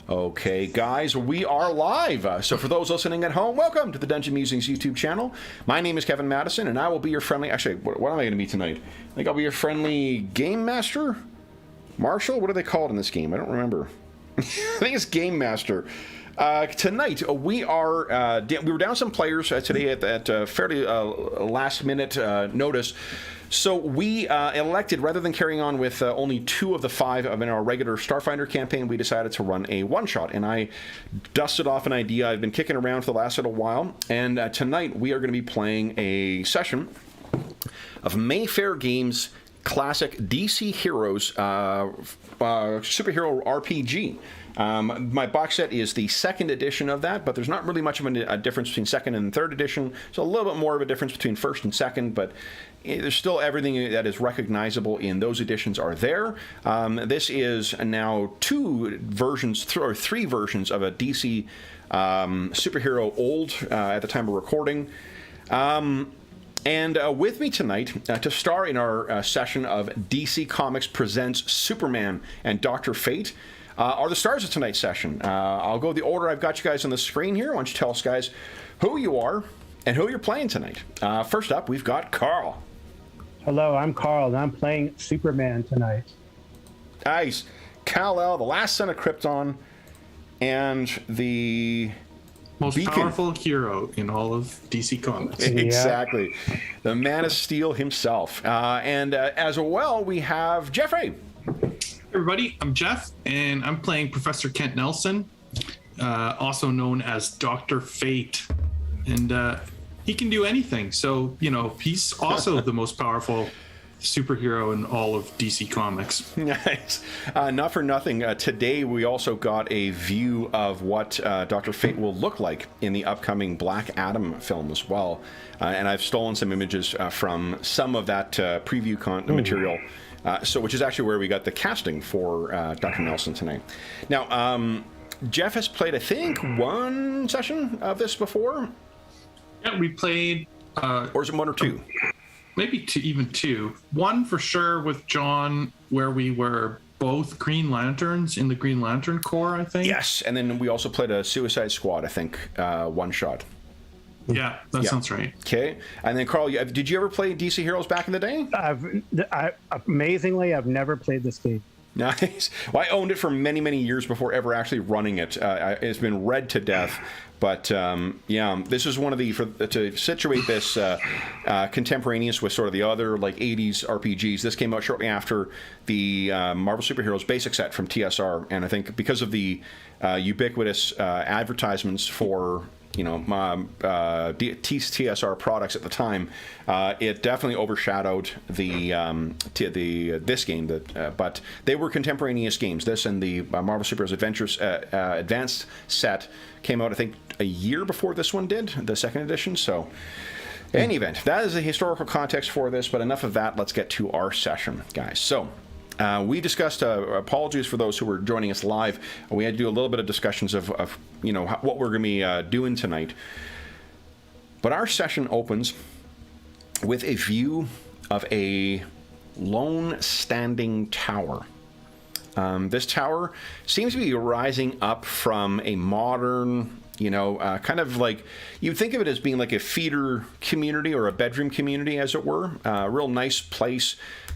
Okay, guys, we are live. So for those listening at home, welcome to the Dungeon Musings YouTube channel. My name is Kevin Madison, and I will be your friendly... Actually, what am I going to be tonight? I think I'll be your friendly game master? Marshal? What are they called in this game? I don't remember. I think it's game master. Tonight, we were down some players today at fairly last-minute notice. So we elected, rather than carrying on with only 2 of the 5 in our regular Starfinder campaign, we decided to run a one-shot. And I dusted off an idea I've been kicking around for the last little while. And tonight we are going to be playing a session of Mayfair Games classic DC Heroes superhero RPG. My box set is the 2nd edition of that, but there's not really much of a difference between 2nd and 3rd edition. There's a little bit more of a difference between 1st and 2nd, but there's still everything that is recognizable in those editions are there. This is now 3 versions of a DC superhero old at the time of recording. And with me tonight to star in our session of DC Comics Presents Superman and Dr. Fate are the stars of tonight's session. I'll go the order I've got you guys on the screen here. Why don't you tell us, guys, who you are and who you're playing tonight. First up, we've got Carl. Hello, I'm Carl, and I'm playing Superman tonight. Nice. Kal-El, the last son of Krypton, and the... most Beacon. powerful hero in all of DC Comics. Exactly. The Man of Steel himself. And as well, we have Jeffrey. Hey everybody, I'm Jeff, and I'm playing Professor Kent Nelson, also known as Dr. Fate. And he can do anything. So, he's also the most powerful superhero in all of DC Comics. Nice. Not for nothing. Today we also got a view of what Dr. Fate will look like in the upcoming Black Adam film as well. And I've stolen some images from some of that preview material, which is actually where we got the casting for Dr. Nelson tonight. Now, Jeff has played, I think, 1 session of this before? Yeah, we played... or is it 1 or 2? Maybe even 2. 1 for sure with John, where we were both Green Lanterns in the Green Lantern Corps, I think. Yes, and then we also played a Suicide Squad, I think, one shot. Yeah, that sounds right. Okay, and then Carl, did you ever play DC Heroes back in the day? Amazingly, I've never played this game. Nice. Well, I owned it for many, many years before ever actually running it. It's been read to death. But this is one of to situate this contemporaneous with sort of the other like 80s RPGs. This came out shortly after the Marvel Superheroes basic set from TSR, and I think because of the ubiquitous advertisements for TSR products at the time, it definitely overshadowed this game. But they were contemporaneous games. This and the Marvel Superheroes Adventures Advanced set came out, I think, a year before this one did, the 2nd edition. So, in any event, that is the historical context for this. But enough of that. Let's get to our session, guys. So. We discussed, apologies for those who were joining us live. We had to do a little bit of discussions of what we're going to be doing tonight. But our session opens with a view of a lone standing tower. This tower seems to be rising up from a modern, kind of like, you'd think of it as being like a feeder community or a bedroom community, as it were. A real nice place.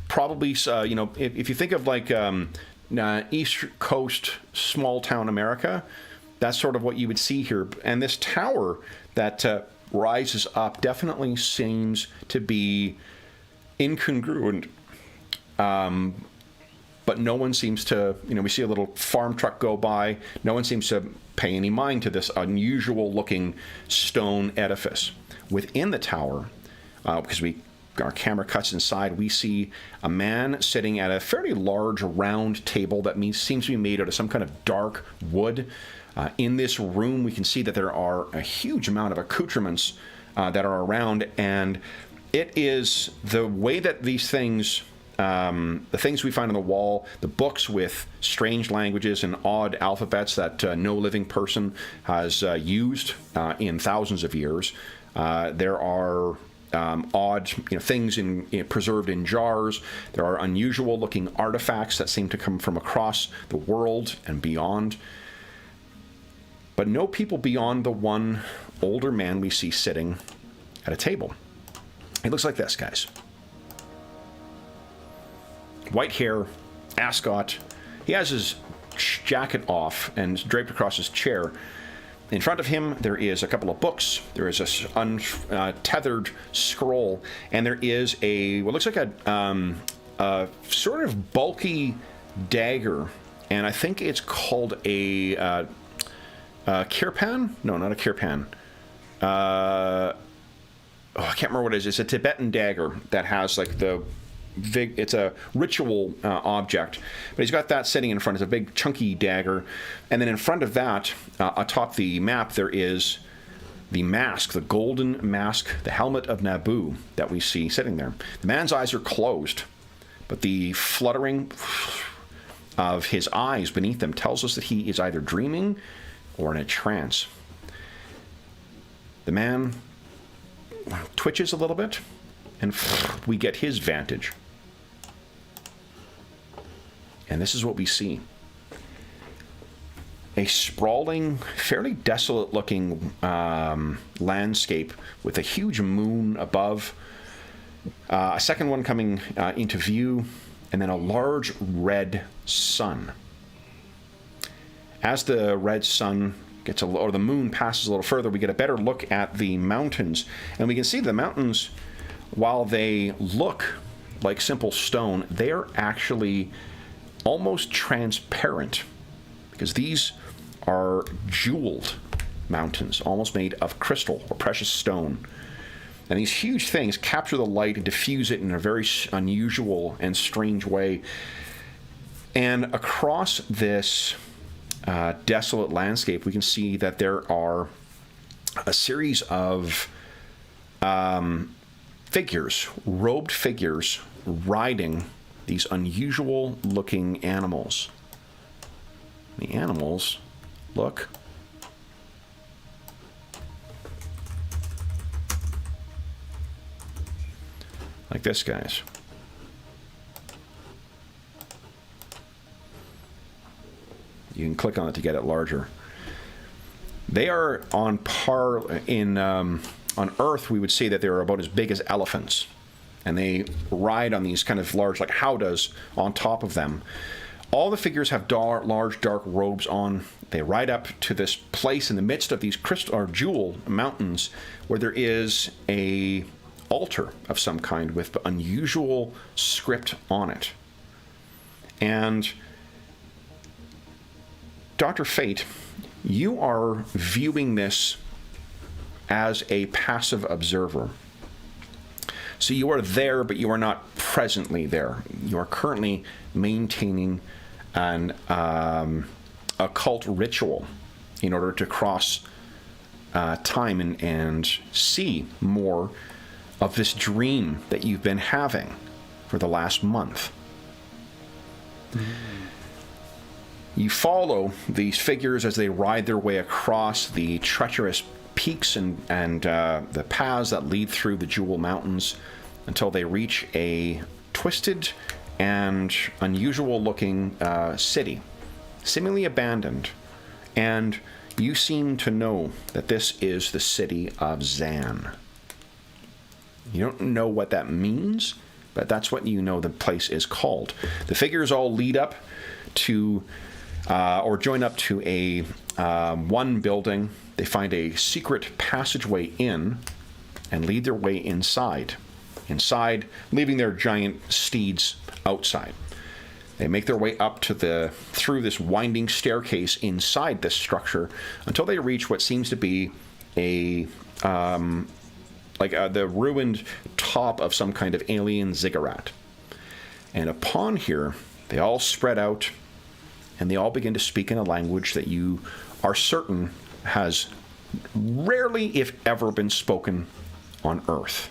Probably, if you think of like East Coast small town America, that's sort of what you would see here. And this tower that rises up definitely seems to be incongruent. But no one seems to, we see a little farm truck go by. No one seems to pay any mind to this unusual looking stone edifice. Within the tower, because our camera cuts inside, we see a man sitting at a fairly large round table that seems to be made out of some kind of dark wood. In this room, we can see that there are a huge amount of accoutrements that are around, and it is the way that these things, the things we find on the wall, the books with strange languages and odd alphabets that no living person has used in thousands of years. There are odd things preserved in jars. There are unusual looking artifacts that seem to come from across the world and beyond. but no people beyond the one older man we see sitting at a table. He looks like this, guys. White hair, ascot. He has his jacket off and draped across his chair. In front of him, there is a couple of books. There is a untethered scroll, and there is what looks like a sort of bulky dagger, and I think it's called a kirpan? No, not a kirpan. I can't remember what it is. It's a Tibetan dagger that has like it's a ritual object, but he's got that sitting in front. It's a big chunky dagger, and then in front of that, atop the map, there is the mask, the golden mask, the helmet of Naboo that we see sitting there. The man's eyes are closed, but the fluttering of his eyes beneath them tells us that he is either dreaming or in a trance. The man twitches a little bit, and we get his vantage. And this is what we see. A sprawling, fairly desolate-looking landscape with a huge moon above, a second one coming into view, and then a large red sun. As the red sun or the moon passes a little further, we get a better look at the mountains, and we can see the mountains, while they look like simple stone, they are actually almost transparent, because these are jeweled mountains, almost made of crystal or precious stone. And these huge things capture the light and diffuse it in a very unusual and strange way. And across this desolate landscape, we can see that there are a series of figures, robed figures, riding these unusual looking animals. The animals look like this, guys. You can click on it to get it larger. They are on par on Earth. We would say that they're about as big as elephants, and they ride on these kind of large, like howdahs, on top of them. All the figures have large, dark robes on. They ride up to this place in the midst of these crystal or jewel mountains, where there is a altar of some kind with unusual script on it. And Dr. Fate, you are viewing this as a passive observer. So you are there, but you are not presently there. You are currently maintaining an occult ritual in order to cross time and see more of this dream that you've been having for the last month. Mm-hmm. You follow these figures as they ride their way across the treacherous peaks and the paths that lead through the Jewel Mountains until they reach a twisted and unusual-looking city, seemingly abandoned. And you seem to know that this is the city of Zan. You don't know what that means, but that's what you know the place is called. The figures all lead up to, or join up to a one building. They find a secret passageway in and lead their way inside. Inside, leaving their giant steeds outside. They make their way up to through this winding staircase inside this structure until they reach what seems to be the ruined top of some kind of alien ziggurat. And upon here, they all spread out, and they all begin to speak in a language that you are certain has rarely, if ever, been spoken on Earth.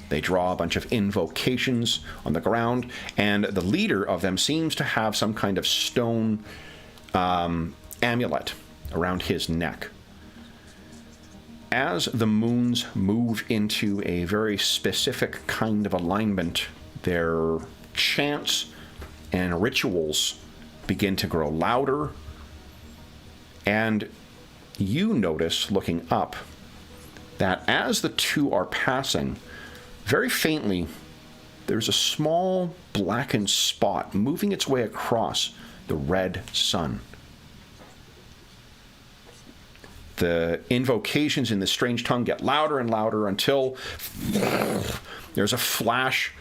They draw a bunch of invocations on the ground, and the leader of them seems to have some kind of stone amulet around his neck. As the moons move into a very specific kind of alignment, their chants and rituals begin to grow louder, and you notice, looking up, that as the two are passing, very faintly, there's a small blackened spot moving its way across the red sun. The invocations in this strange tongue get louder and louder until there's a flash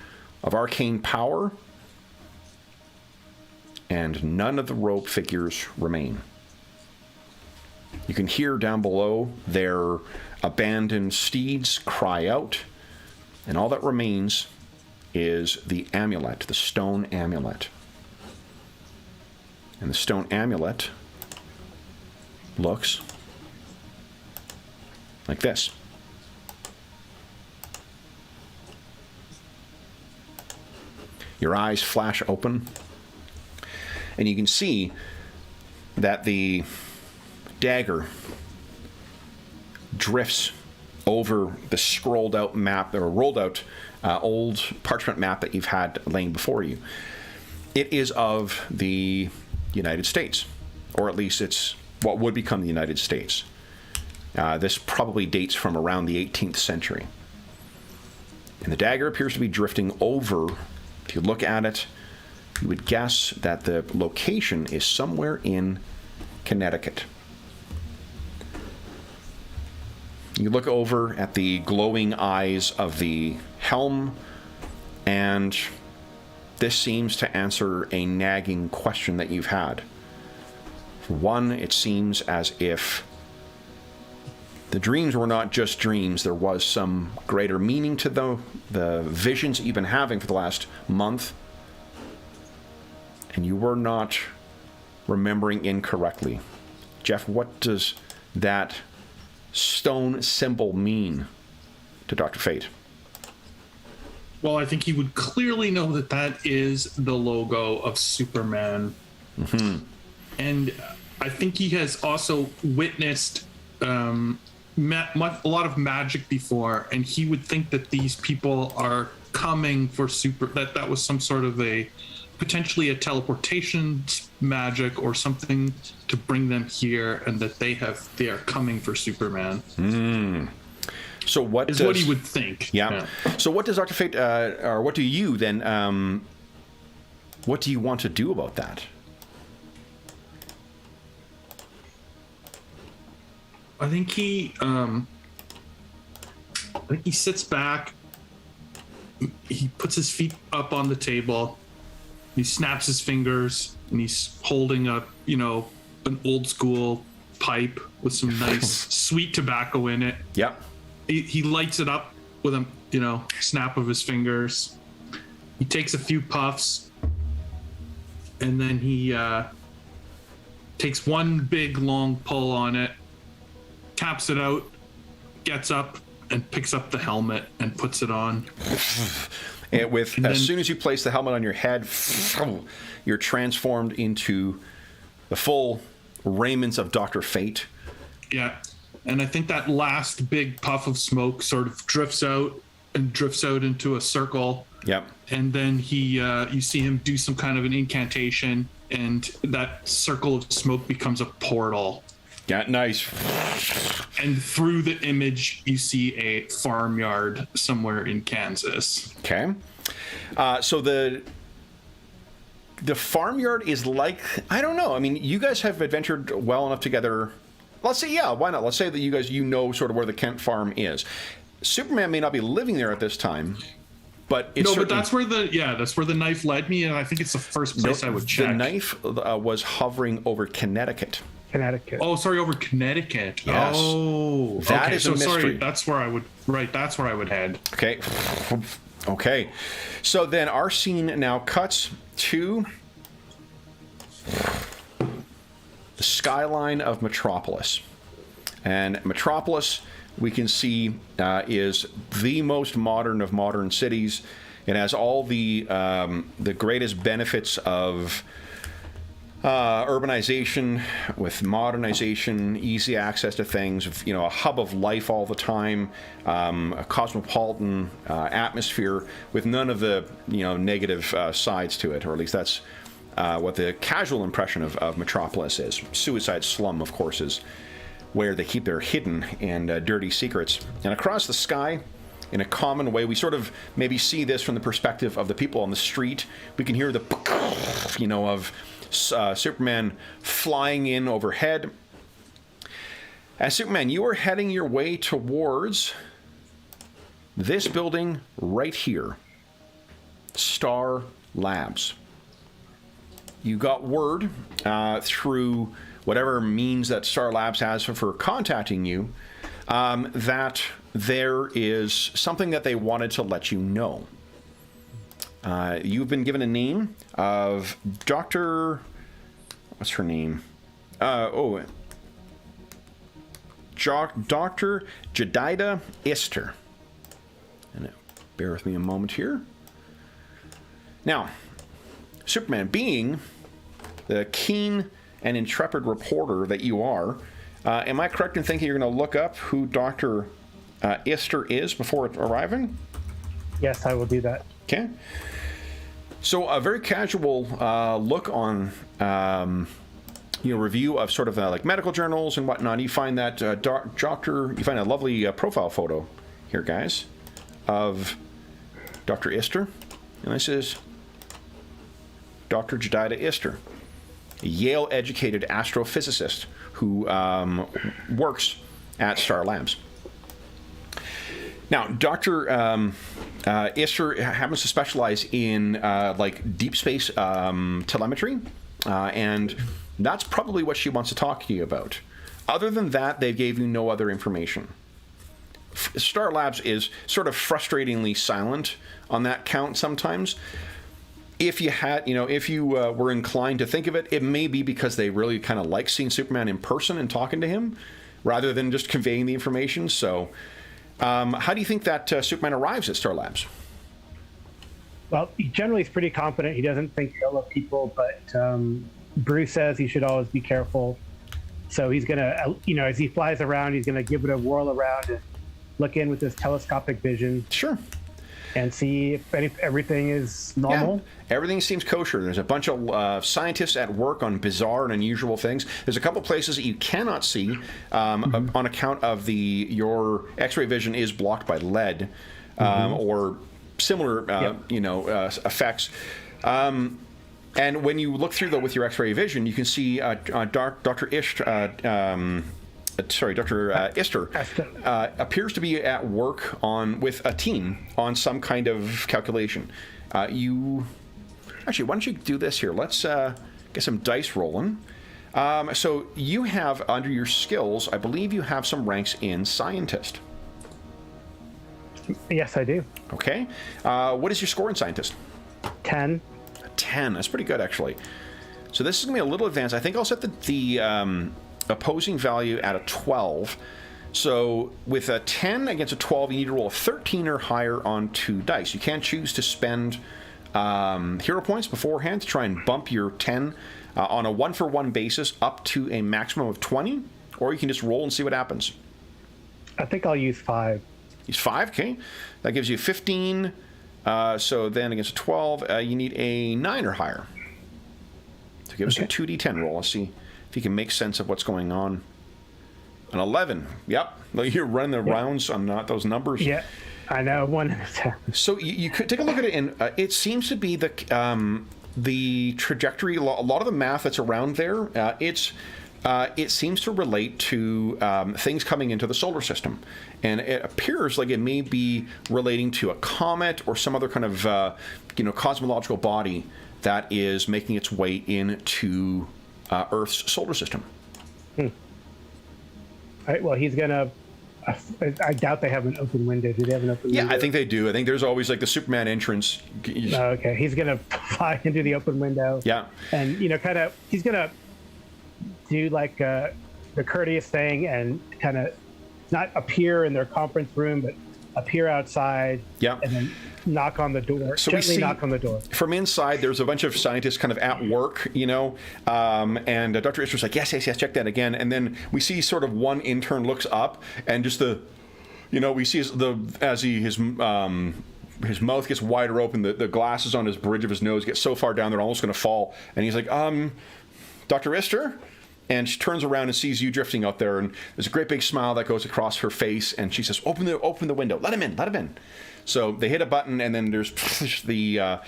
of arcane power, and none of the robe figures remain. You can hear down below their abandoned steeds cry out, and all that remains is the amulet, the stone amulet. And the stone amulet looks like this. Your eyes flash open, and you can see that the dagger drifts over the scrolled out map, or rolled out old parchment map that you've had laying before you. It is of the United States, or at least it's what would become the United States. This probably dates from around the 18th century. And the dagger appears to be drifting over. If you look at it, you would guess that the location is somewhere in Connecticut. You look over at the glowing eyes of the helm, and this seems to answer a nagging question that you've had. For one, it seems as if the dreams were not just dreams. There was some greater meaning to the visions that you've been having for the last month, and you were not remembering incorrectly. Jeff, what does that stone symbol mean to Dr. Fate? Well, I think he would clearly know that that is the logo of Superman. Mm-hmm. And I think he has also witnessed a lot of magic before, and he would think that these people are coming for that was some sort of potentially a teleportation magic or something to bring them here, and that they are coming for Superman. So what what he would think. Yeah. So what does Dr. Fate, or what do you then, what do you want to do about that? I think he sits back, he puts his feet up on the table, he snaps his fingers, and he's holding an old school pipe with some nice sweet tobacco in it. Yep. He lights it up with a snap of his fingers. He takes a few puffs, and then he takes one big long pull on it, taps it out, gets up, and picks up the helmet and puts it on. And as soon as you place the helmet on your head, you're transformed into the full raiments of Dr. Fate. Yeah. And I think that last big puff of smoke sort of drifts out into a circle. Yep. And then you see him do some kind of an incantation, and that circle of smoke becomes a portal. Yeah, nice. And through the image, you see a farmyard somewhere in Kansas. Okay. So the farmyard is like, I don't know. I mean, you guys have adventured well enough together. Let's say, yeah, why not? Let's say that you guys, sort of where the Kent farm is. Superman may not be living there at this time, but it's but that's where the knife led me, and I think it's the first place I would check. The knife was hovering over Connecticut. Oh, sorry, over Connecticut. Yes. Oh, that is a mystery. Sorry, that's where I would. Right, that's where I would head. Okay. Okay. So then our scene now cuts to the skyline of Metropolis. And Metropolis, we can see, is the most modern of modern cities. It has all the greatest benefits of urbanization with modernization, easy access to things, a hub of life all the time, a cosmopolitan atmosphere with none of the negative sides to it, or at least that's what the casual impression of Metropolis is. Suicide Slum, of course, is where they keep their hidden and dirty secrets. And across the sky, in a common way, we sort of maybe see this from the perspective of the people on the street. We can hear the, of Superman flying in overhead. As Superman, you are heading your way towards this building right here, Star Labs. You got word through whatever means that Star Labs has for contacting you that there is something that they wanted to let you know. You've been given a name of Dr. What's her name? Dr. Jedida Ister. And bear with me a moment here. Now, Superman, being the keen and intrepid reporter that you are, am I correct in thinking you're going to look up who Dr. Ister is before arriving? Yes, I will do that. Okay. So a very casual look on review of sort of like medical journals and whatnot. You find that you find a lovely profile photo here, guys, of Dr. Ister, and this is Dr. Jedida Ister, a Yale-educated astrophysicist who works at Star Labs. Now, Dr. Ister happens to specialize in like deep space telemetry, and that's probably what she wants to talk to you about. Other than that, they gave you no other information. Star Labs is sort of frustratingly silent on that count sometimes. If you had, if you were inclined to think of it, it may be because they really kind of like seeing Superman in person and talking to him, rather than just conveying the information. So, how do you think that Superman arrives at Star Labs? Well, he generally is pretty confident. He doesn't think ill of people, but Bruce says he should always be careful. So he's going to, as he flies around, he's going to give it a whirl around and look in with his telescopic vision. Sure. And see if everything is normal. Yeah, everything seems kosher. There's a bunch of scientists at work on bizarre and unusual things. There's a couple places that you cannot see on account of your X-ray vision is blocked by lead or similar, effects. And when you look through with your X-ray vision, you can see Dr. Ister appears to be at work with a team on some kind of calculation. Actually, why don't you do this here? Let's get some dice rolling. So you have, under your skills, I believe you have some ranks in scientist. Yes, I do. Okay. What is your score in scientist? 10. 10. That's pretty good, actually. So this is going to be a little advanced. I think I'll set the opposing value at a 12. So with a 10 against a 12, you need to roll a 13 or higher on 2 dice. You can't choose to spend hero points beforehand to try and bump your 10 on a 1-for-1 basis up to a maximum of 20, or you can just roll and see what happens. I think I'll use 5. Use 5, okay. That gives you 15. So then against a 12, you need a 9 or higher. So give us a 2d10 roll. Let's see if you can make sense of what's going on. An 11. Yep. You're running the rounds on those numbers. Yeah, I know. 1 and a 10. So you could take a look at it, and it seems to be the trajectory. A lot of the math that's around there, it seems to relate to things coming into the solar system. And it appears like it may be relating to a comet or some other kind of cosmological body that is making its way into Earth's solar system. All right, well, he's going to... I doubt they have an open window. Do they have an open window? Yeah, I think they do. I think there's always like the Superman entrance. Okay, he's going to fly into the open window. Yeah. And, he's going to do like the courteous thing and kind of not appear in their conference room, but appear outside. Yeah. And then knock on the door. So gently we see, knock on the door. From inside, there's a bunch of scientists kind of at work, and Dr. Ister's like, yes, check that again. And then we see sort of one intern looks up, and just we see his mouth gets wider open, the glasses on his bridge of his nose get so far down they're almost going to fall. And he's like, Dr. Ister? And she turns around and sees you drifting out there, and there's a great big smile that goes across her face, and she says, open the window, let him in. So they hit a button, and then there's the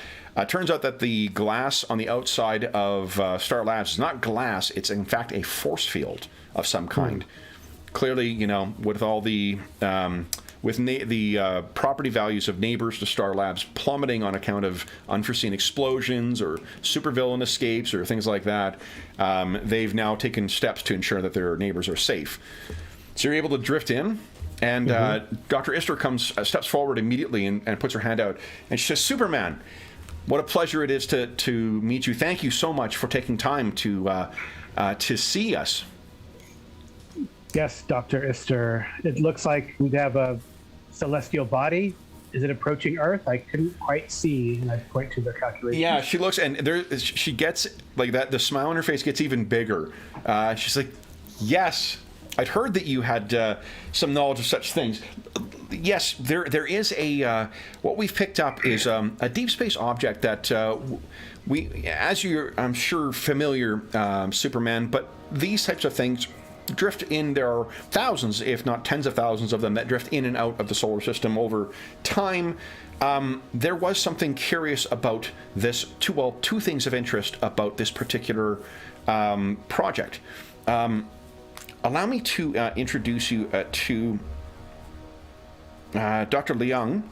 turns out that the glass on the outside of Star Labs is not glass, it's in fact a force field of some kind. Clearly, you know, with all the property values of neighbors to Star Labs plummeting on account of unforeseen explosions or supervillain escapes or things like that, they've now taken steps to ensure that their neighbors are safe. So you're able to drift in, and Dr. Ister steps forward immediately and puts her hand out, and she says, Superman, what a pleasure it is to meet you. Thank you so much for taking time to see us. Yes, Dr. Ister. It looks like we have a celestial body. Is it approaching Earth? I couldn't quite see, and I point to the calculation. Yeah, she looks, and she gets like that. The smile on her face gets even bigger. She's like, "Yes, I'd heard that you had some knowledge of such things. Yes, there is a what we've picked up is a deep space object that we, as you're, I'm sure, familiar, Superman. But these types of things drift in. There are thousands, if not tens of thousands of them that drift in and out of the solar system over time. There was something curious about this, two things of interest about this particular project. Allow me to introduce you to Dr. Liang,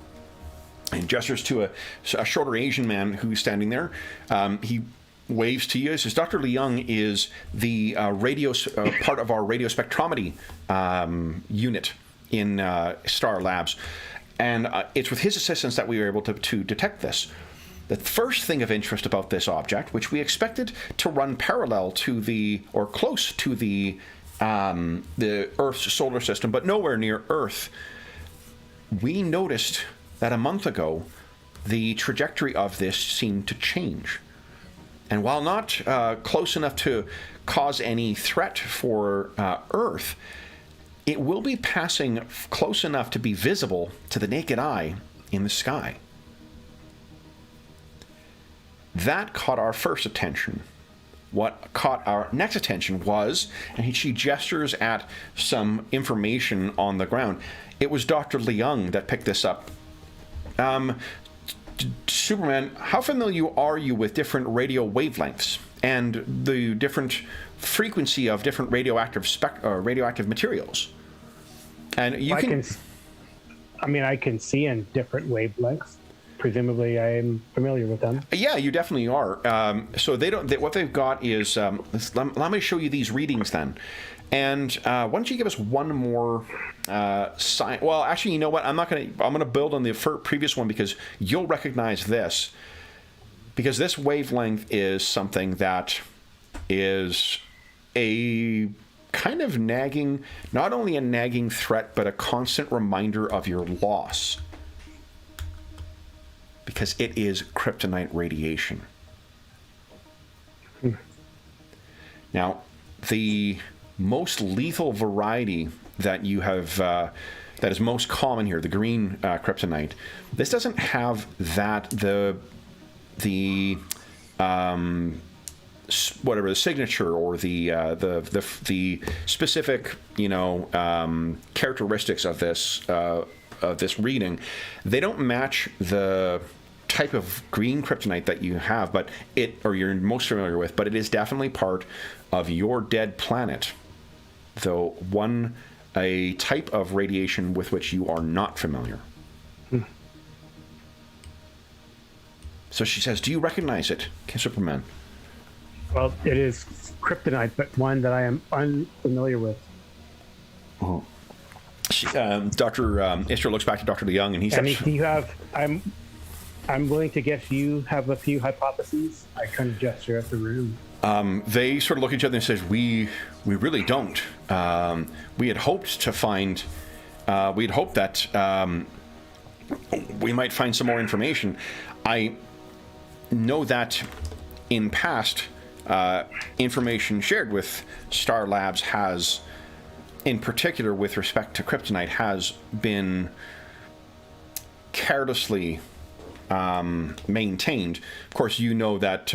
and gestures to a shorter Asian man who's standing there. He waves to you. He says, Dr. Liang is the part of our radio spectrometry unit in Star Labs. And it's with his assistance that we were able to detect this. The first thing of interest about this object, which we expected to run parallel to or close to the Earth's solar system, but nowhere near Earth, we noticed that a month ago, the trajectory of this seemed to change. And while not close enough to cause any threat for Earth, it will be passing close enough to be visible to the naked eye in the sky. That caught our first attention. What caught our next attention was, and she gestures at some information on the ground, it was Dr. Liang that picked this up. Superman, how familiar are you with different radio wavelengths and the different frequency of different radioactive materials? And I can see in different wavelengths. Presumably, I am familiar with them. Yeah, you definitely are. So what they've got is. Let me show you these readings then. And why don't you give us one more sign? Well, actually, you know what? I'm gonna build on the previous one because you'll recognize this. Because this wavelength is something that is a kind of nagging, not only a nagging threat, but a constant reminder of your loss. Because it is kryptonite radiation. Now, the most lethal variety that you have, that is most common here, the green kryptonite, this doesn't have that, the whatever the signature or the specific, characteristics of this reading. They don't match the type of green kryptonite that you have, or you're most familiar with, but it is definitely part of your dead planet, though a type of radiation with which you are not familiar. So she says, do you recognize it, Superman? Well, it is kryptonite, but one that I am unfamiliar with. Oh. Dr. Ister looks back to Dr. Liang, and he says, I'm willing to guess you have a few hypotheses. I kind of gesture at the room. They sort of look at each other and says, we really don't. We had hoped to find, we had hoped that we might find some more information. I know that in past, information shared with Star Labs has, in particular with respect to kryptonite, has been carelessly maintained. Of course, you know that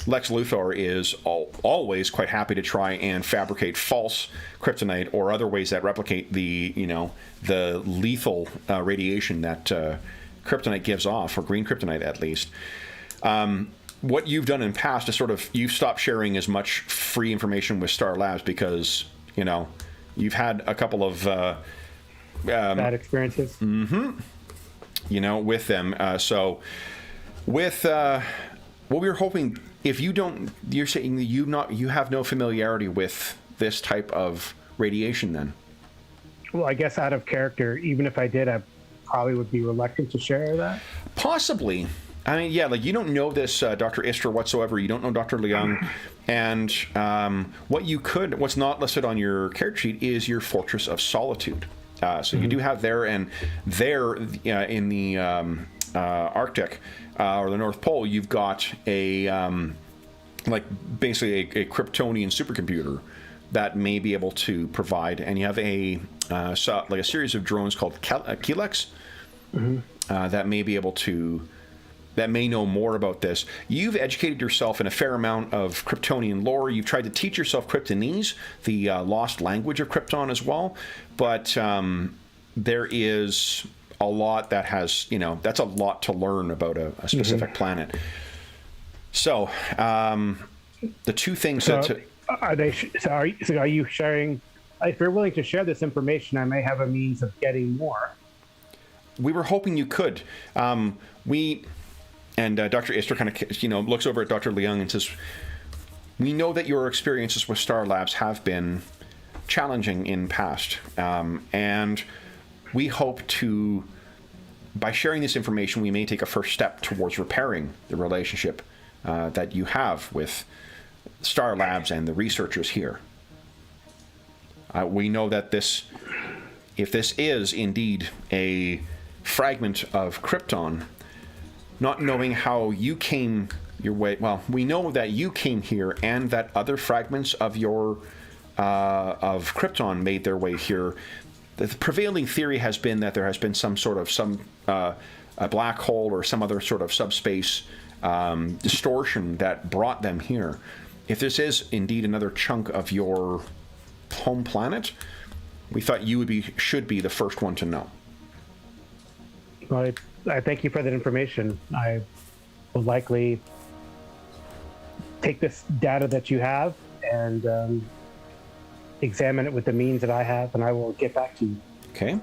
Lex Luthor is always quite happy to try and fabricate false kryptonite or other ways that replicate the lethal radiation that kryptonite gives off, or green kryptonite at least. What you've done in past is you've stopped sharing as much free information with Star Labs because, you've had a couple of bad experiences. With them. So with what we were hoping, if you're saying that you have no familiarity with this type of radiation then? Well, I guess out of character, even if I did, I probably would be reluctant to share that. Possibly. I mean, yeah, like you don't know this Dr. Istra whatsoever. You don't know Dr. Leung. And what's not listed on your character sheet is your Fortress of Solitude. So you do have there, and there in the Arctic or the North Pole, you've got basically a Kryptonian supercomputer that may be able to provide, and you have a series of drones called Kelex that may be able to. That may know more about this. You've educated yourself in a fair amount of Kryptonian lore. You've tried to teach yourself Kryptonese, the lost language of Krypton as well. But there is a lot that has, that's a lot to learn about a specific planet. So the two things are you sharing? If you're willing to share this information, I may have a means of getting more. We were hoping you could. And Dr. Istra kind of, looks over at Dr. Leung and says, "We know that your experiences with Star Labs have been challenging in past, and we hope to, by sharing this information, we may take a first step towards repairing the relationship that you have with Star Labs and the researchers here. We know that if this is indeed a fragment of Krypton, not knowing how you came your way, well, we know that you came here and that other fragments of of Krypton made their way here. The prevailing theory has been that there has been a black hole or some other sort of subspace distortion that brought them here. If this is indeed another chunk of your home planet, we thought you should be the first one to know." Well, I thank you for that information. I will likely take this data that you have and examine it with the means that I have, and I will get back to you. Okay.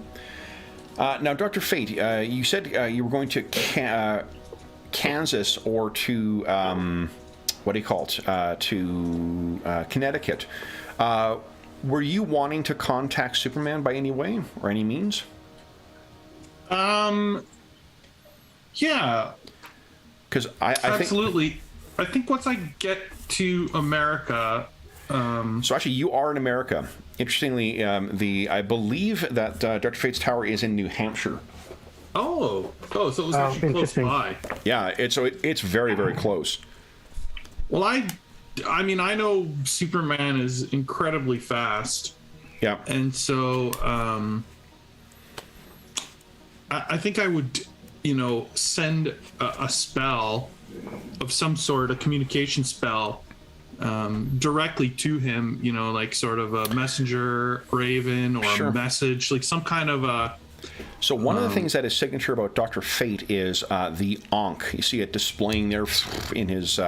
Now, Dr. Fate, you said you were going to Kansas or to, to Connecticut. Were you wanting to contact Superman by any way or any means? Yeah. Because I absolutely. I think once I get to America. So actually, you are in America. Interestingly, I believe that Dr. Fate's tower is in New Hampshire. So it was actually close by. Yeah, it's very, very close. Well, I mean, I know Superman is incredibly fast. Yeah. And so I think I would, send a spell of some sort, a communication spell, directly to him, like sort of a messenger raven or a message, like some kind of a... So one of the things that is signature about Dr. Fate is the Ankh. You see it displaying there in his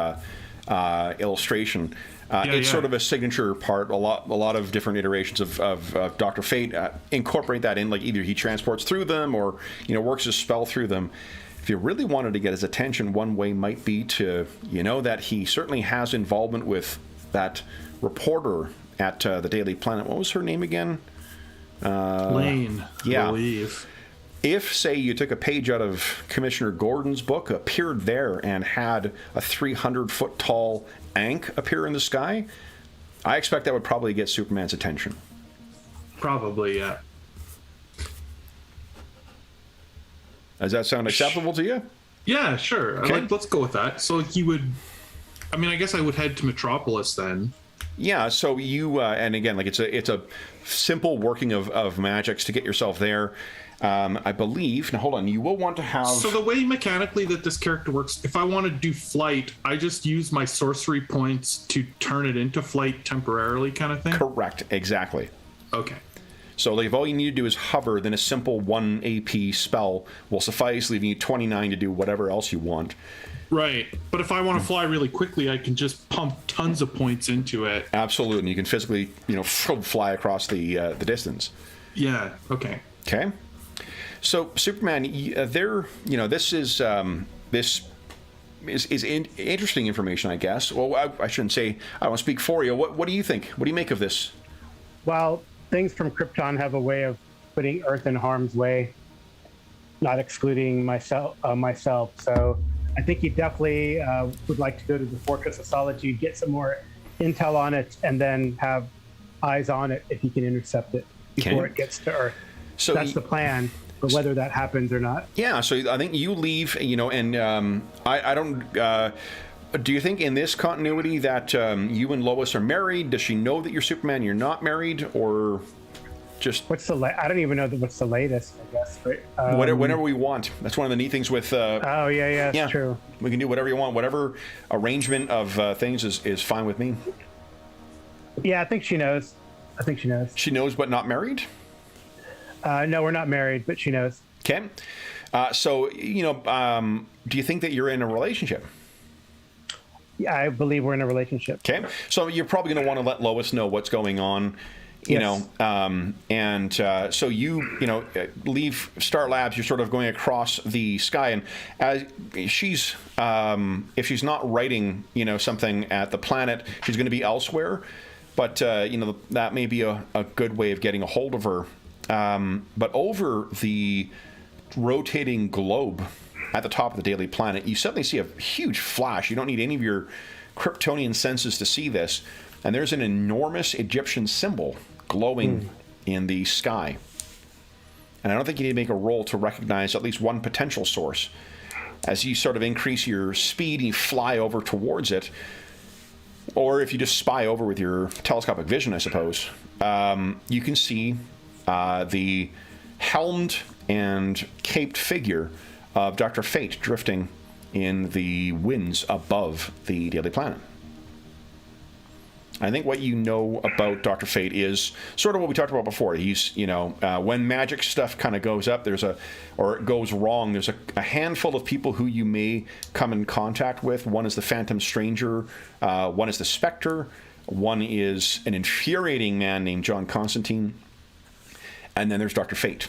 illustration. It's sort of a signature part. A lot of different iterations of Dr. Fate incorporate that in, like either he transports through them or works a spell through them. If you really wanted to get his attention, one way might be to that he certainly has involvement with that reporter at the Daily Planet. What was her name again? Lane. Yeah. I believe. If, say, you took a page out of Commissioner Gordon's book, appeared there, and had a 300-foot tall Ankh appear in the sky, I expect that would probably get Superman's attention. Probably, yeah. Does that sound acceptable to you? Yeah, sure. Okay. Let's go with that. So he would... I mean, I guess I would head to Metropolis then. Yeah, so you... and again, like it's a simple working of magics to get yourself there. I believe. Now, hold on. You will want to have. So the way mechanically that this character works, if I want to do flight, I just use my sorcery points to turn it into flight temporarily, kind of thing. Correct. Exactly. Okay. So if all you need to do is hover, then a simple 1 AP spell will suffice, leaving you 29 to do whatever else you want. Right. But if I want to fly really quickly, I can just pump tons of points into it. Absolutely. And you can physically, fly across the distance. Yeah. Okay. Okay. So Superman, this is interesting information, I guess. Well, I shouldn't say. I don't speak for you. What do you think? What do you make of this? Well, things from Krypton have a way of putting Earth in harm's way, not excluding myself. So I think he definitely would like to go to the Fortress of Solitude, get some more intel on it, and then have eyes on it if he can intercept it before it gets to Earth. So that's the plan. But whether that happens or not. Yeah, so I think you leave, and I don't. Do you think in this continuity that you and Lois are married? Does she know that you're Superman? You're not married, or just I don't even know what's the latest. I guess, but whenever we want. That's one of the neat things with. That's true. We can do whatever you want. Whatever arrangement of things is fine with me. Yeah, I think she knows. She knows, but not married. No, we're not married, but she knows. Okay. So, do you think that you're in a relationship? Yeah, I believe we're in a relationship. Okay. So you're probably going to want to let Lois know what's going on, so you leave Star Labs, you're sort of going across the sky, and as she's, if she's not writing, something at the planet, she's going to be elsewhere, but, that may be a good way of getting a hold of her. But over the rotating globe at the top of the Daily Planet, you suddenly see a huge flash. You don't need any of your Kryptonian senses to see this. And there's an enormous Egyptian symbol glowing in the sky. And I don't think you need to make a roll to recognize at least one potential source. As you sort of increase your speed and you fly over towards it, or if you just spy over with your telescopic vision, I suppose, you can see the helmed and caped figure of Dr. Fate drifting in the winds above the Daily Planet. I think what you know about Dr. Fate is sort of what we talked about before. He's, when magic stuff kind of goes up, or it goes wrong, there's a handful of people who you may come in contact with. One is the Phantom Stranger, one is the Spectre, one is an infuriating man named John Constantine, and then there's Dr. Fate.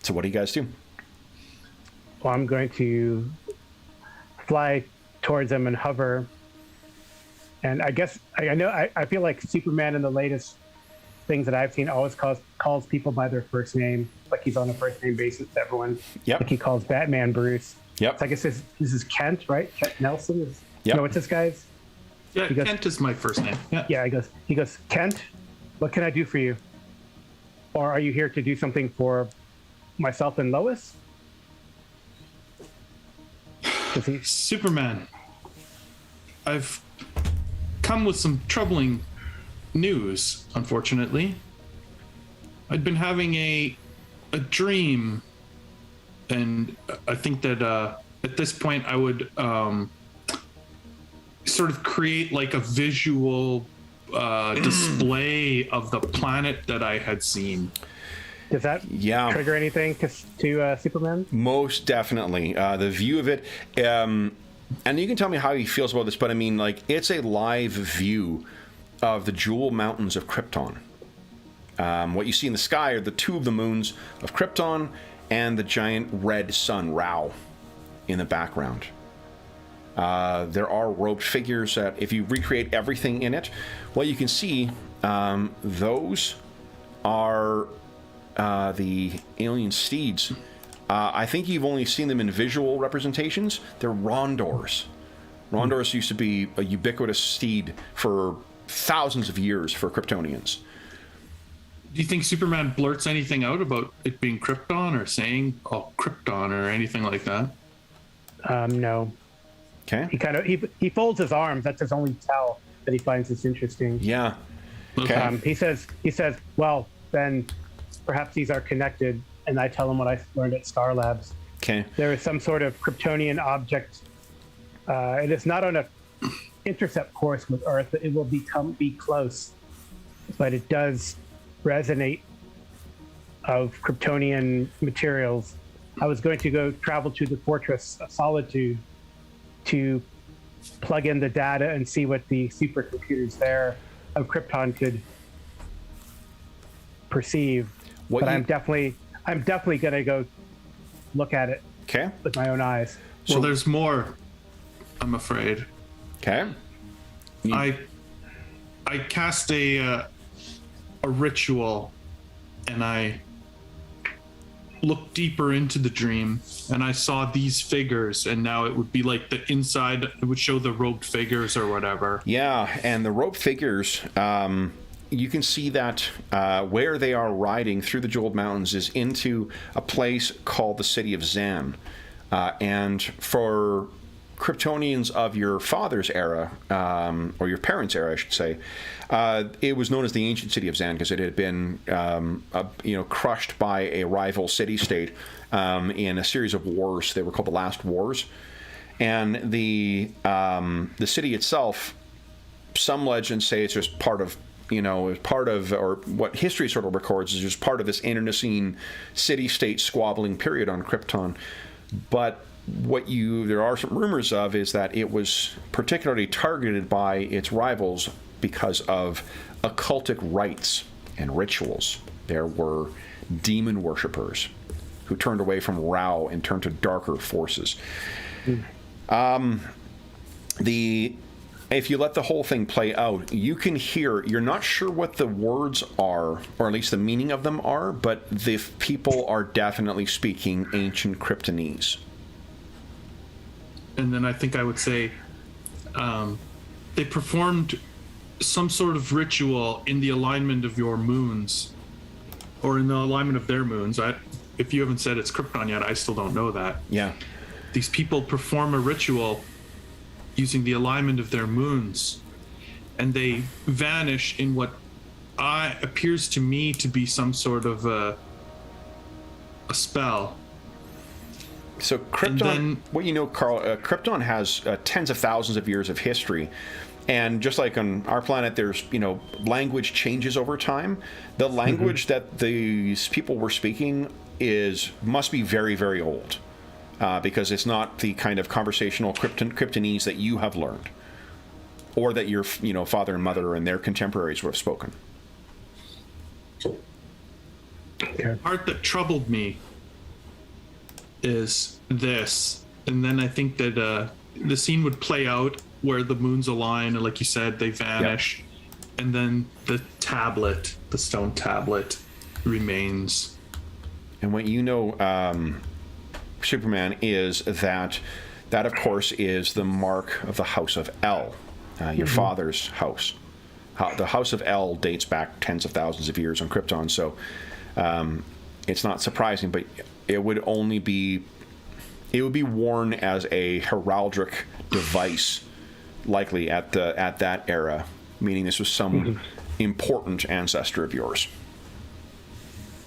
So what do you guys do? Well, I'm going to fly towards them and hover. And I guess I feel like Superman in the latest things that I've seen always calls people by their first name, like he's on a first name basis with everyone. Yep. Like he calls Batman Bruce. Yep. So I guess this is Kent, right? Kent Nelson. Yep. What's this guy's? Yeah, goes, Kent is my first name. Yeah. Yeah. He goes, Kent, what can I do for you? Or are you here to do something for myself and Lois? Superman, I've come with some troubling news, unfortunately. I'd been having a dream, and I think that at this point I would sort of create like a visual display of the planet that I had seen. Does that trigger anything to Superman? Most definitely. The view of it, and you can tell me how he feels about this, but I mean, like, it's a live view of the Jewel Mountains of Krypton. What you see in the sky are the two of the moons of Krypton and the giant red sun, Rao, in the background. There are robed figures that, if you recreate everything in it, well, you can see those are the alien steeds. I think you've only seen them in visual representations. They're Rondors. Rondors used to be a ubiquitous steed for thousands of years for Kryptonians. Do you think Superman blurts anything out about it being Krypton, or saying, Krypton, or anything like that? No. Okay. He folds his arms. That's his only tell that he finds this interesting. Yeah. Okay. He says, well, then perhaps these are connected, and I tell him what I learned at Star Labs. Okay. There is some sort of Kryptonian object. It is not on a intercept course with Earth. It will be close, but it does resonate of Kryptonian materials. I was going to go travel to the Fortress of Solitude to plug in the data and see what the supercomputers there of Krypton could perceive. I'm definitely going to go look at it with my own eyes. Well, there's more, I'm afraid. Okay. I cast a ritual, and I looked deeper into the dream, and I saw these figures, and now it would be like the inside, it would show the robed figures or whatever. Yeah, and the robed figures, you can see that where they are riding through the Jeweled Mountains is into a place called the City of Zan. And for Kryptonians of your father's era, or your parents' era, I should say, it was known as the ancient city of Zan because it had been, crushed by a rival city-state in a series of wars. They were called the Last Wars, and the city itself, some legends say it's just part of, or what history sort of records is just part of this internecine city-state squabbling period on Krypton, but there are some rumors of is that it was particularly targeted by its rivals because of occultic rites and rituals. There were demon worshippers who turned away from Rao and turned to darker forces. If you let the whole thing play out, you can hear, you're not sure what the words are, or at least the meaning of them are, but the people are definitely speaking ancient Kryptonese. And then I think I would say they performed some sort of ritual in the alignment of your moons, or in the alignment of their moons. If you haven't said it's Krypton yet, I still don't know that. Yeah. These people perform a ritual using the alignment of their moons, and they vanish in what appears to me to be some sort of a spell. So Krypton, what you know, Carl, Krypton has tens of thousands of years of history. And just like on our planet, there's, language changes over time. The language that these people were speaking must be very, very old. Because it's not the kind of conversational Kryptonese that you have learned. Or that your, father and mother and their contemporaries would have spoken. The part that troubled me is this, and then I think that the scene would play out where the moons align, and like you said, they vanish, and then the stone tablet, remains. And what Superman, is that of course is the mark of the House of El, your father's house. The House of El dates back tens of thousands of years on Krypton, so it's not surprising, but it would be worn as a heraldic device, likely at that era, meaning this was some important ancestor of yours.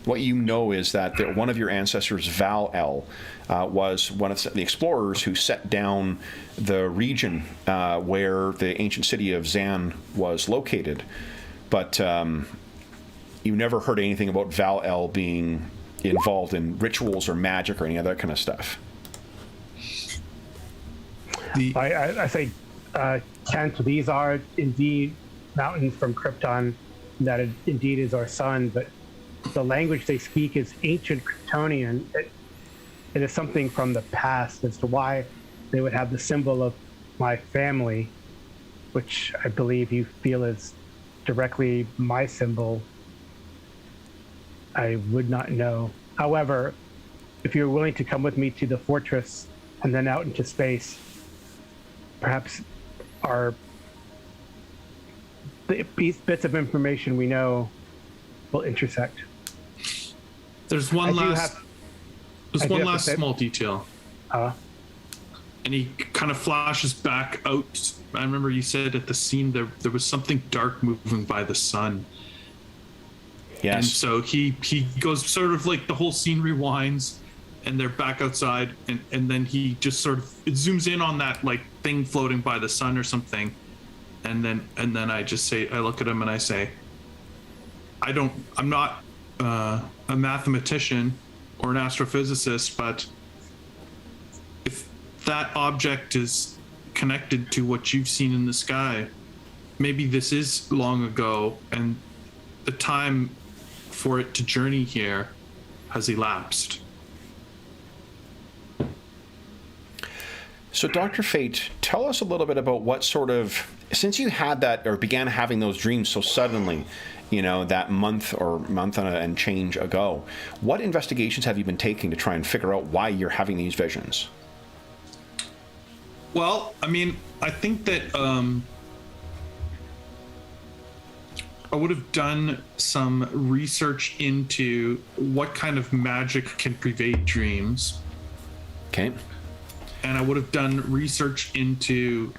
What you know is that one of your ancestors, Val-El, was one of the explorers who set down the region where the ancient city of Zan was located, but you never heard anything about Val-El being involved in rituals or magic or any other kind of stuff. I say, Kent, these are indeed mountains from Krypton, that it indeed is our sun, but the language they speak is ancient Kryptonian. It is something from the past as to why they would have the symbol of my family, which I believe you feel is directly my symbol. I would not know. However, if you're willing to come with me to the fortress and then out into space, perhaps the bits of information we know will intersect. There's one last small detail. And he kind of flashes back out. I remember you said at the scene there was something dark moving by the sun. Yes. And so he goes sort of like the whole scene rewinds, and they're back outside, and then he just sort of it zooms in on that like thing floating by the sun or something, and then I just say, I look at him and I say, I'm not a mathematician or an astrophysicist, but if that object is connected to what you've seen in the sky, maybe this is long ago, and the time for it to journey here has elapsed. So, Dr. Fate, tell us a little bit about what sort of, since you had that or began having those dreams so suddenly, that month and change ago, what investigations have you been taking to try and figure out why you're having these visions? Well, I mean, I think that I would have done some research into what kind of magic can pervade dreams. Okay. And I would have done research into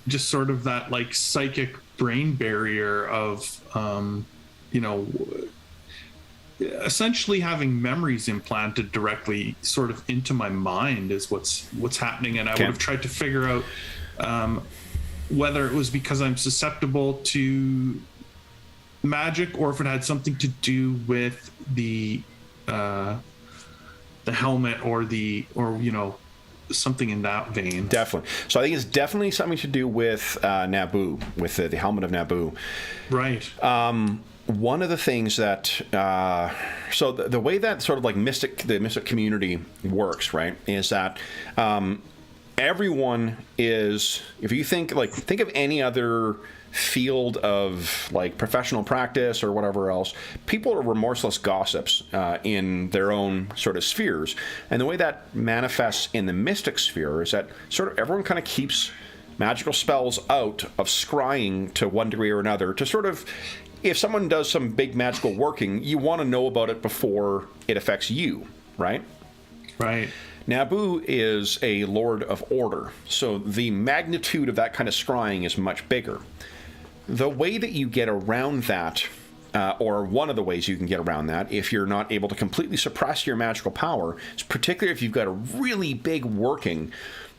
just sort of that like psychic brain barrier of, essentially having memories implanted directly sort of into my mind is what's happening. And I would have tried to figure out whether it was because I'm susceptible to magic or if it had something to do with the helmet or something in that vein. Definitely. So I think it's definitely something to do with Naboo, with the helmet of Naboo. Right. One of the things that, so the way that sort of like the mystic community works, right, is that everyone is, if you think of any other field of like professional practice or whatever else, people are remorseless gossips in their own sort of spheres. And the way that manifests in the mystic sphere is that sort of everyone kind of keeps magical spells out of scrying to one degree or another to sort of, if someone does some big magical working, you want to know about it before it affects you, right? Right. Naboo is a Lord of Order, so the magnitude of that kind of scrying is much bigger. The way that you get around that, or one of the ways you can get around that, if you're not able to completely suppress your magical power, particularly if you've got a really big working,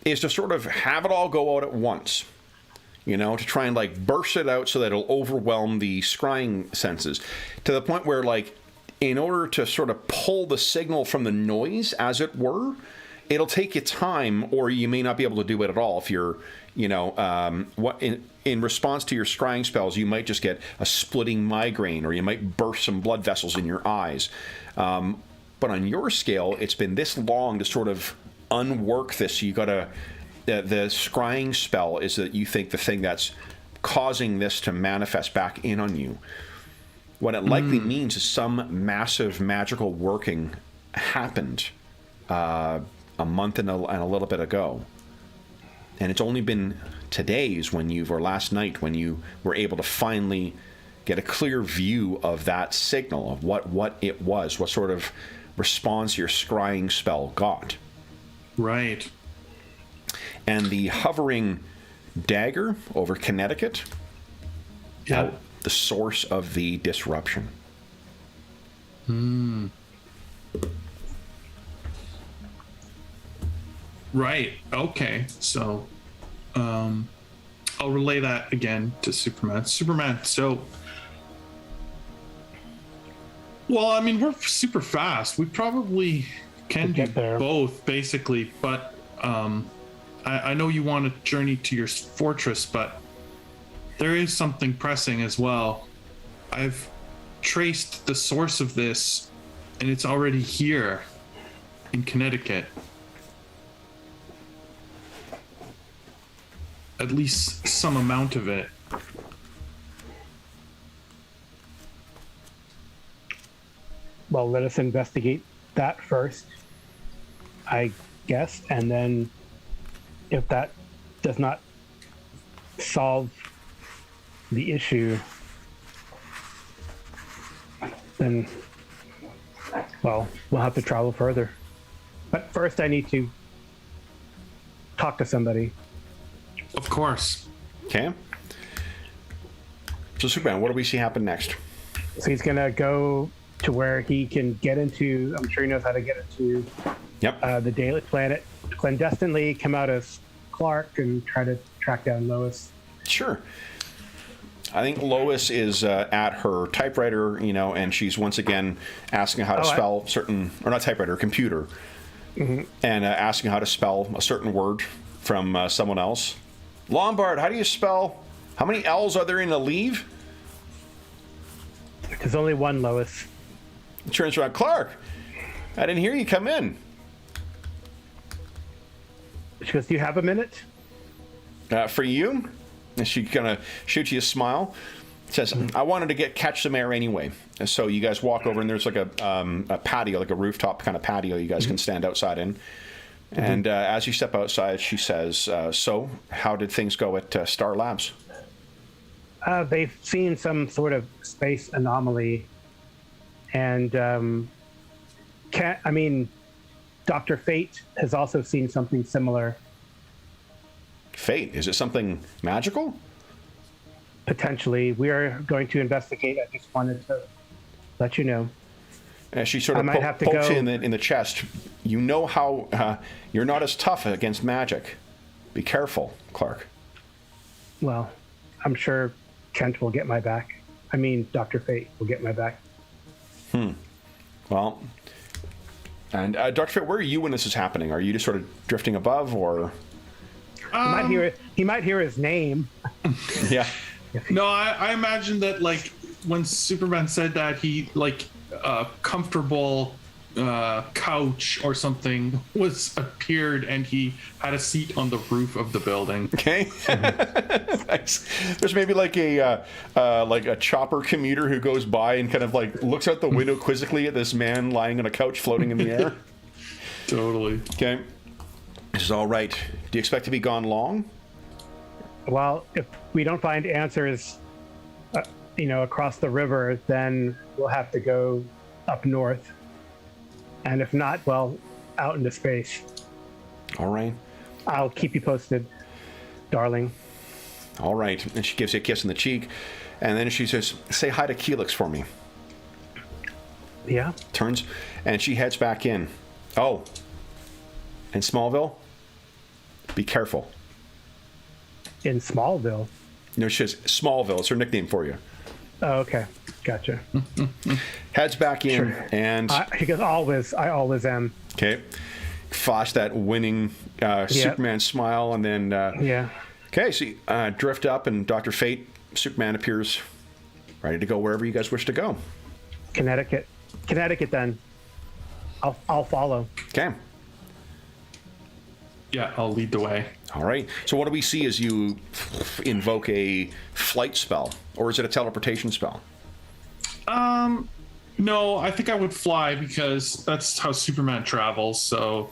is to sort of have it all go out at once. To try and like burst it out so that it'll overwhelm the scrying senses to the point where, like, in order to sort of pull the signal from the noise, as it were, it'll take you time, or you may not be able to do it at all. If you're, in response to your scrying spells, you might just get a splitting migraine, or you might burst some blood vessels in your eyes. But on your scale, it's been this long to sort of unwork this. You got to. The scrying spell is that you think the thing that's causing this to manifest back in on you. What it likely means is some massive magical working happened a month and a little bit ago. And it's only been today's or last night when you were able to finally get a clear view of that signal, of what it was, what sort of response your scrying spell got. Right. And the hovering dagger over Connecticut, yeah, the source of the disruption. Right. Okay. So, I'll relay that again to Superman. So, well, I mean, we're super fast. We probably can do both, basically. But I know you want to journey to your fortress, but there is something pressing as well. I've traced the source of this, and it's already here in Connecticut. At least some amount of it. Well, let us investigate that first, I guess, and then if that does not solve the issue, then, well, we'll have to travel further. But first I need to talk to somebody. Of course. Okay. So, Superman, what do we see happen next? So he's gonna go to where he can get into. I'm sure he knows how to get into Yep. the Daily Planet clandestinely, come out as Clark, and try to track down Lois. Sure. I think Lois is at her typewriter, and she's once again asking how to spell certain, or not typewriter, computer, and asking how to spell a certain word from someone else. Lombard, how do you spell? How many L's are there in a leave? There's only one Lois. He turns around, Clark, I didn't hear you come in. She goes, "Do you have a minute?" For you? And she kind of shoots you a smile. Says, I wanted to catch some air anyway. And so you guys walk over, and there's like a patio, like a rooftop kind of patio you guys can stand outside in. And as you step outside, she says, so how did things go at Star Labs? They've seen some sort of space anomaly, and Dr. Fate has also seen something similar. Fate? Is it something magical? Potentially. We are going to investigate. I just wanted to let you know. She sort of pokes you in the chest. You know how you're not as tough against magic. Be careful, Clark. Well, I'm sure Kent will get my back. Dr. Fate will get my back. Well, and Dr. Fate, where are you when this is happening? Are you just sort of drifting above, or? He might hear his name. Yeah. No, I imagine that, like, when Superman said that, he, like, a comfortable couch or something appeared, and he had a seat on the roof of the building. Okay. Nice. There's maybe like a chopper commuter who goes by and kind of like looks out the window quizzically at this man lying on a couch floating in the air. Totally. Okay. This is all right. Do you expect to be gone long? Well, if we don't find answers, across the river, then we'll have to go up north. And if not, well, out into space. All right. I'll keep you posted, darling. All right. And she gives you a kiss on the cheek. And then she says, say hi to Keelix for me. Yeah. Turns, and she heads back in. Oh. In Smallville? Be careful. In Smallville? No, she says Smallville. It's her nickname for you. Oh, okay. Gotcha. Heads back in, Sure. and he goes, I always am. okay, flash that winning Superman smile, and then Yeah. okay, so you, drift up, and Dr. Fate, Superman appears, ready to go wherever you guys wish to go. Connecticut then. I'll follow. Okay. Yeah, I'll lead the way. All right. So what do we see as you invoke a flight spell, or is it a teleportation spell? No, I think I would fly because that's how Superman travels. So,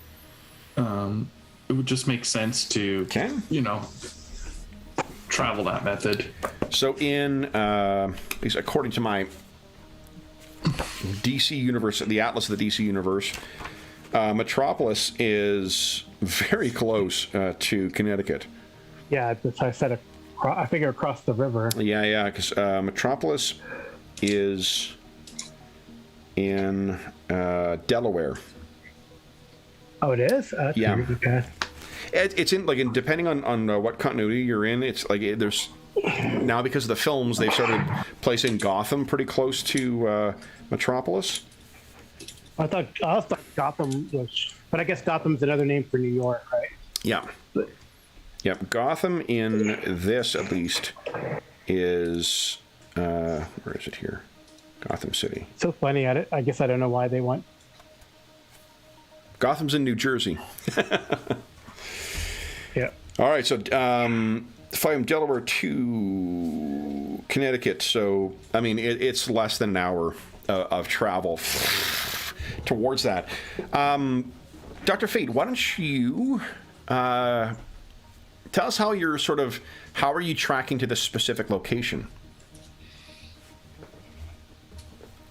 it would just make sense to, travel that method. So in, at least according to my DC universe, the Atlas of the DC universe, Metropolis is very close to Connecticut. Yeah, I said I figure across the river. Yeah, because Metropolis is in Delaware. Oh, it is? Yeah. Okay. It's in depending on what continuity you're in. It's like there's now, because of the films, they've started placing Gotham pretty close to Metropolis. I thought Gotham was, but I guess Gotham's another name for New York, right? Yeah. Yep. Gotham in this, at least, is where is it here? Gotham City. So funny. I guess I don't know why they want. Gotham's in New Jersey. Yeah. All right. So from Delaware to Connecticut. So I mean, it's less than an hour of travel towards that. Dr. Fate, why don't you tell us how are you tracking to this specific location?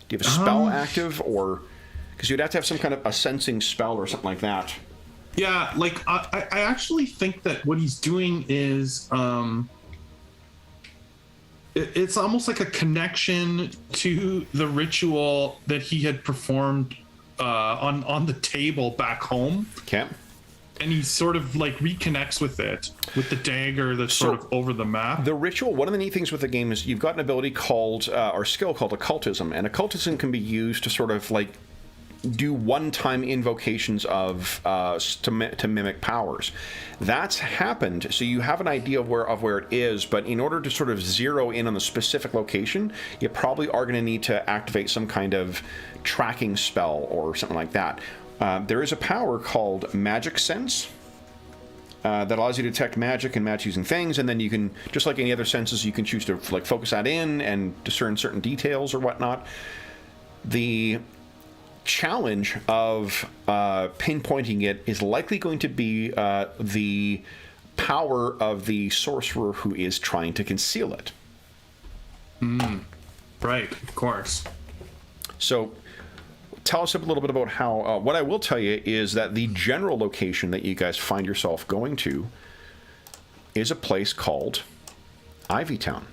Do you have a spell active, or because you'd have to have some kind of a sensing spell or something like that? Yeah, like I actually think that what he's doing is it's almost like a connection to the ritual that he had performed on the table back home. Okay. And he sort of like reconnects with it, with the dagger that's sort of over the map. The ritual, one of the neat things with the game is you've got an ability called, or skill called occultism, and occultism can be used to sort of like do one-time invocations of to mimic powers. That's happened, so you have an idea of where it is, but in order to sort of zero in on the specific location, you probably are going to need to activate some kind of tracking spell or something like that. There is a power called Magic Sense that allows you to detect magic and match using things, and then you can, just like any other senses, you can choose to like focus that in and discern certain details or whatnot. The challenge of pinpointing it is likely going to be the power of the sorcerer who is trying to conceal it. Right, of course. So tell us a little bit about how, what I will tell you is that the general location that you guys find yourself going to is a place called Ivytown.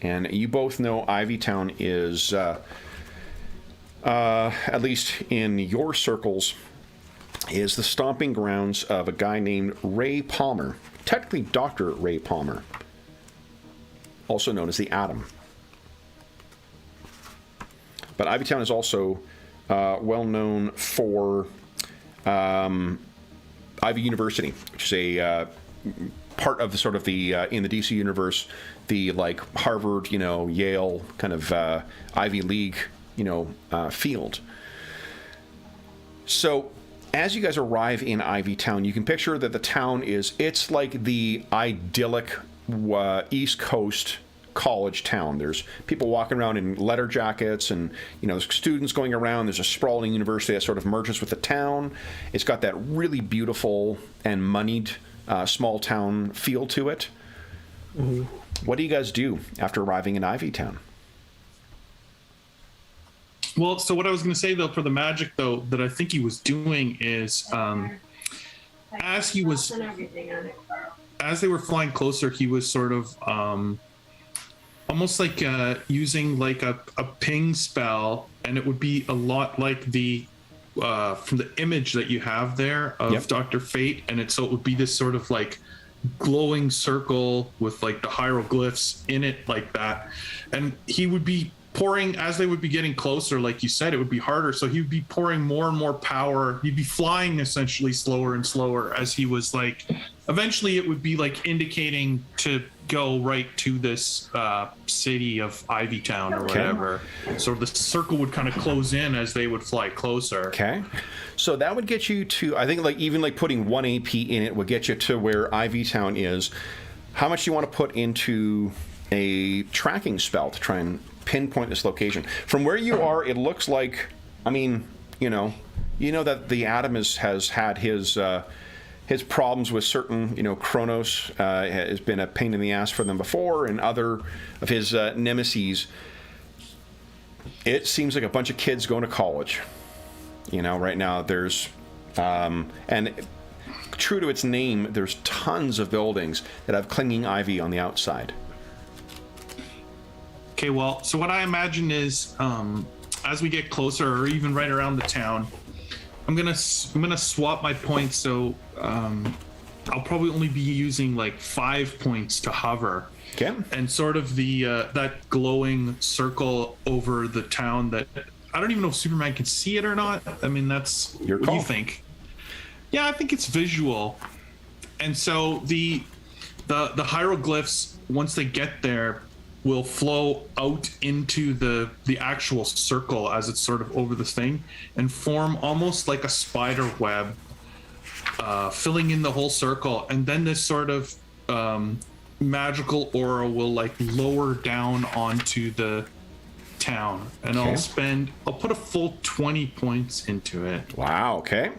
And you both know Ivytown is, at least in your circles, is the stomping grounds of a guy named Ray Palmer. Technically Dr. Ray Palmer, also known as the Atom. But Ivytown is also well known for Ivy University, which is a part of the sort of the in the DC universe, the like Harvard, Yale kind of Ivy League, field. So as you guys arrive in Ivytown, you can picture that the town it's like the idyllic East Coast college town. There's people walking around in leather jackets, and there's students going around. There's a sprawling university that sort of merges with the town. It's got that really beautiful and moneyed small town feel to it. Mm-hmm. What do you guys do after arriving in Ivytown? Well, so what I was going to say though, for the magic though, that I think he was doing is, as they were flying closer, he was sort of almost like using like a ping spell, and it would be a lot like the from the image that you have there of Dr. Fate, and it would be this sort of like glowing circle with like the hieroglyphs in it like that, and he would be pouring, as they would be getting closer, like you said, it would be harder, so he would be pouring more and more power. He'd be flying essentially slower and slower as he was like, eventually it would be like indicating to go right to this city of Ivytown or whatever. So the circle would kind of close in as they would fly closer. Okay. So that would get you to, I think like even like putting 1 AP in it would get you to where Ivytown is. How much do you want to put into a tracking spell to try and pinpoint this location? From where you are, it looks like, I mean, that the Atom has had his problems with certain, Kronos has been a pain in the ass for them before, and other of his nemeses. It seems like a bunch of kids going to college. Right now there's, and true to its name, there's tons of buildings that have clinging ivy on the outside. Okay, well, so what I imagine is, as we get closer, or even right around the town, I'm gonna swap my points. So I'll probably only be using like 5 points to hover. Okay. And sort of the that glowing circle over the town that I don't even know if Superman can see it or not. I mean, that's your call. What do you think? Yeah, I think it's visual. And so the hieroglyphs, once they get there, will flow out into the actual circle as it's sort of over this thing and form almost like a spider web, filling in the whole circle. And then this sort of magical aura will like lower down onto the town. And okay. I'll put a full 20 points into it. Wow, okay.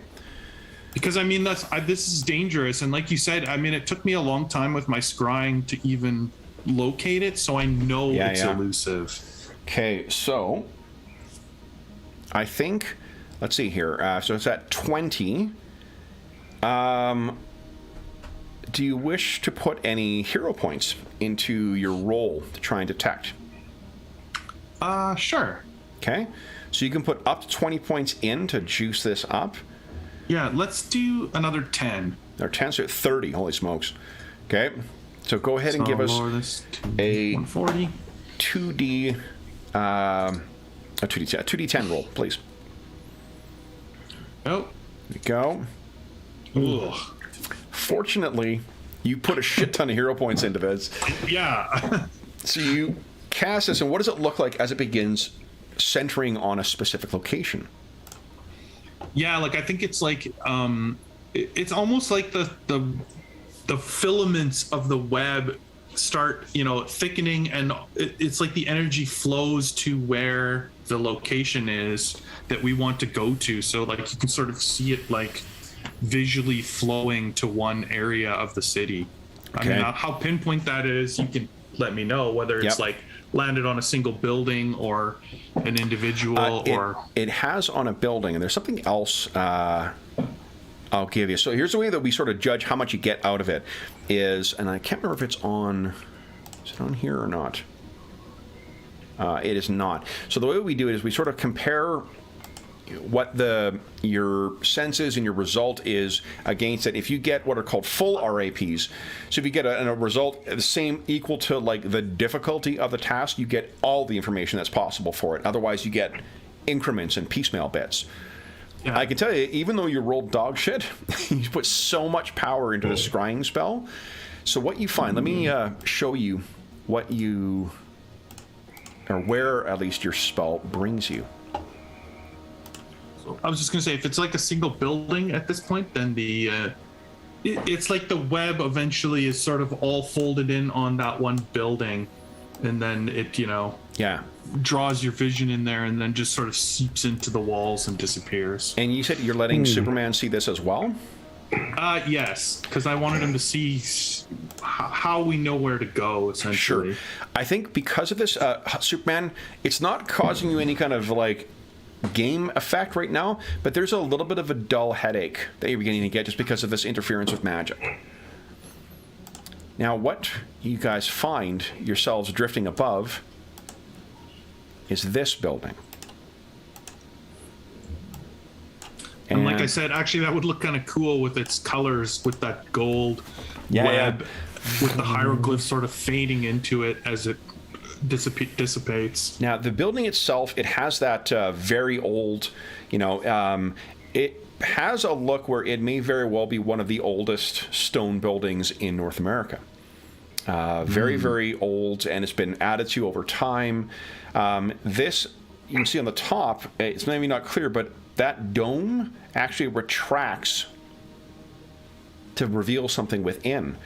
Because I mean, this is dangerous. And like you said, I mean, it took me a long time with my scrying to even locate it, so I know it's elusive. Okay, so I think, let's see here. So it's at 20. do you wish to put any hero points into your roll to try and detect? Sure. Okay. So you can put up to 20 points in to juice this up. Yeah, let's do another 10. Or 10, so 30. Holy smokes. Okay. So go ahead and give us a 140. 2D, a 2D10 roll, please. Oh. There you go. Ugh. Fortunately, you put a shit ton of hero points into this. Yeah. So you cast this, and what does it look like as it begins centering on a specific location? Yeah, like I think it's like it's almost like the filaments of the web start, thickening, and it's like the energy flows to where the location is that we want to go to. So like you can sort of see it like visually flowing to one area of the city. Okay. I mean, how pinpoint that is, you can let me know, whether it's like landed on a single building or an individual it has on a building, and there's something else I'll give you. So here's the way that we sort of judge how much you get out of it is, and I can't remember if is it on here or not? It is not. So the way we do it is we sort of compare what your senses and your result is against it. If you get what are called full RAPs, so if you get a result the same equal to like the difficulty of the task, you get all the information that's possible for it. Otherwise, you get increments and piecemeal bits. Yeah. I can tell you, even though you rolled dog shit, you put so much power into the scrying spell. So what you find, let me show you what you, or where at least your spell brings you. I was just going to say, if it's like a single building at this point, then it's like the web eventually is sort of all folded in on that one building, and then it, draws your vision in there and then just sort of seeps into the walls and disappears. And you said you're letting Superman see this as well? Yes, because I wanted him to see how we know where to go, essentially. Sure. I think because of this, Superman, it's not causing you any kind of like game effect right now, but there's a little bit of a dull headache that you're beginning to get just because of this interference with magic. Now, what you guys find yourselves drifting above is this building. And like I said, actually, that would look kind of cool with its colors, with that gold web, with the hieroglyphs sort of fading into it as it dissipates. Now, the building itself, it has that very old, it has a look where it may very well be one of the oldest stone buildings in North America. Very, very old, and it's been added to over time. This, you can see on the top, it's maybe not clear, but that dome actually retracts to reveal something within.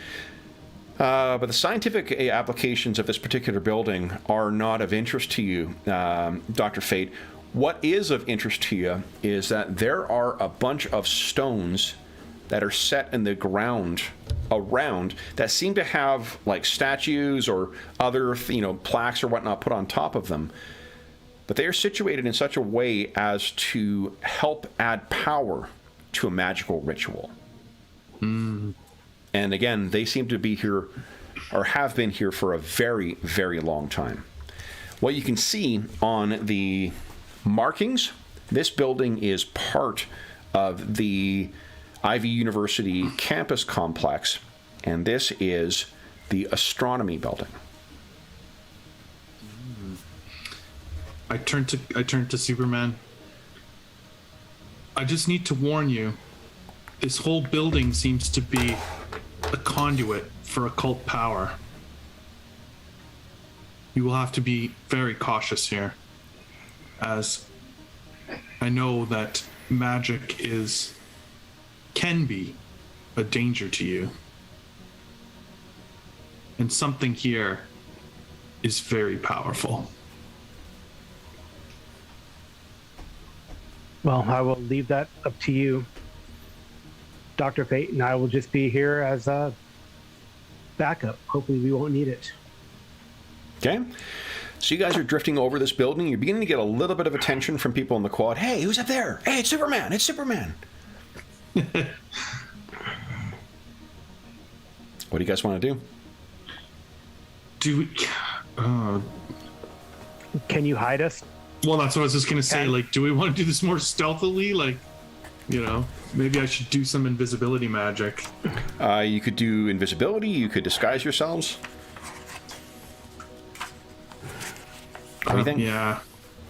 But the scientific applications of this particular building are not of interest to you, Dr. Fate. What is of interest to you is that there are a bunch of stones that are set in the ground around that seem to have like statues or other, plaques or whatnot put on top of them. But they are situated in such a way as to help add power to a magical ritual. And again, they seem to be here, or have been here for a very, very long time. What you can see on the markings, this building is part of the Ivy University campus complex, and this is the astronomy building. I turned to Superman. I just need to warn you, this whole building seems to be a conduit for occult power. You will have to be very cautious here, as I know that magic can be a danger to you. And something here is very powerful. Well, I will leave that up to you, Dr. Fate, and I will just be here as a backup. Hopefully we won't need it. Okay. So you guys are drifting over this building. You're beginning to get a little bit of attention from people in the quad. Hey, who's up there? Hey, it's Superman. It's Superman. What do you guys want to do? Do we, Can you hide us? well, that's what I was just gonna say. Okay. Like, do we want to do this more stealthily? Like, maybe I should do some invisibility magic. You could do invisibility. You could disguise yourselves. What do you think? Yeah,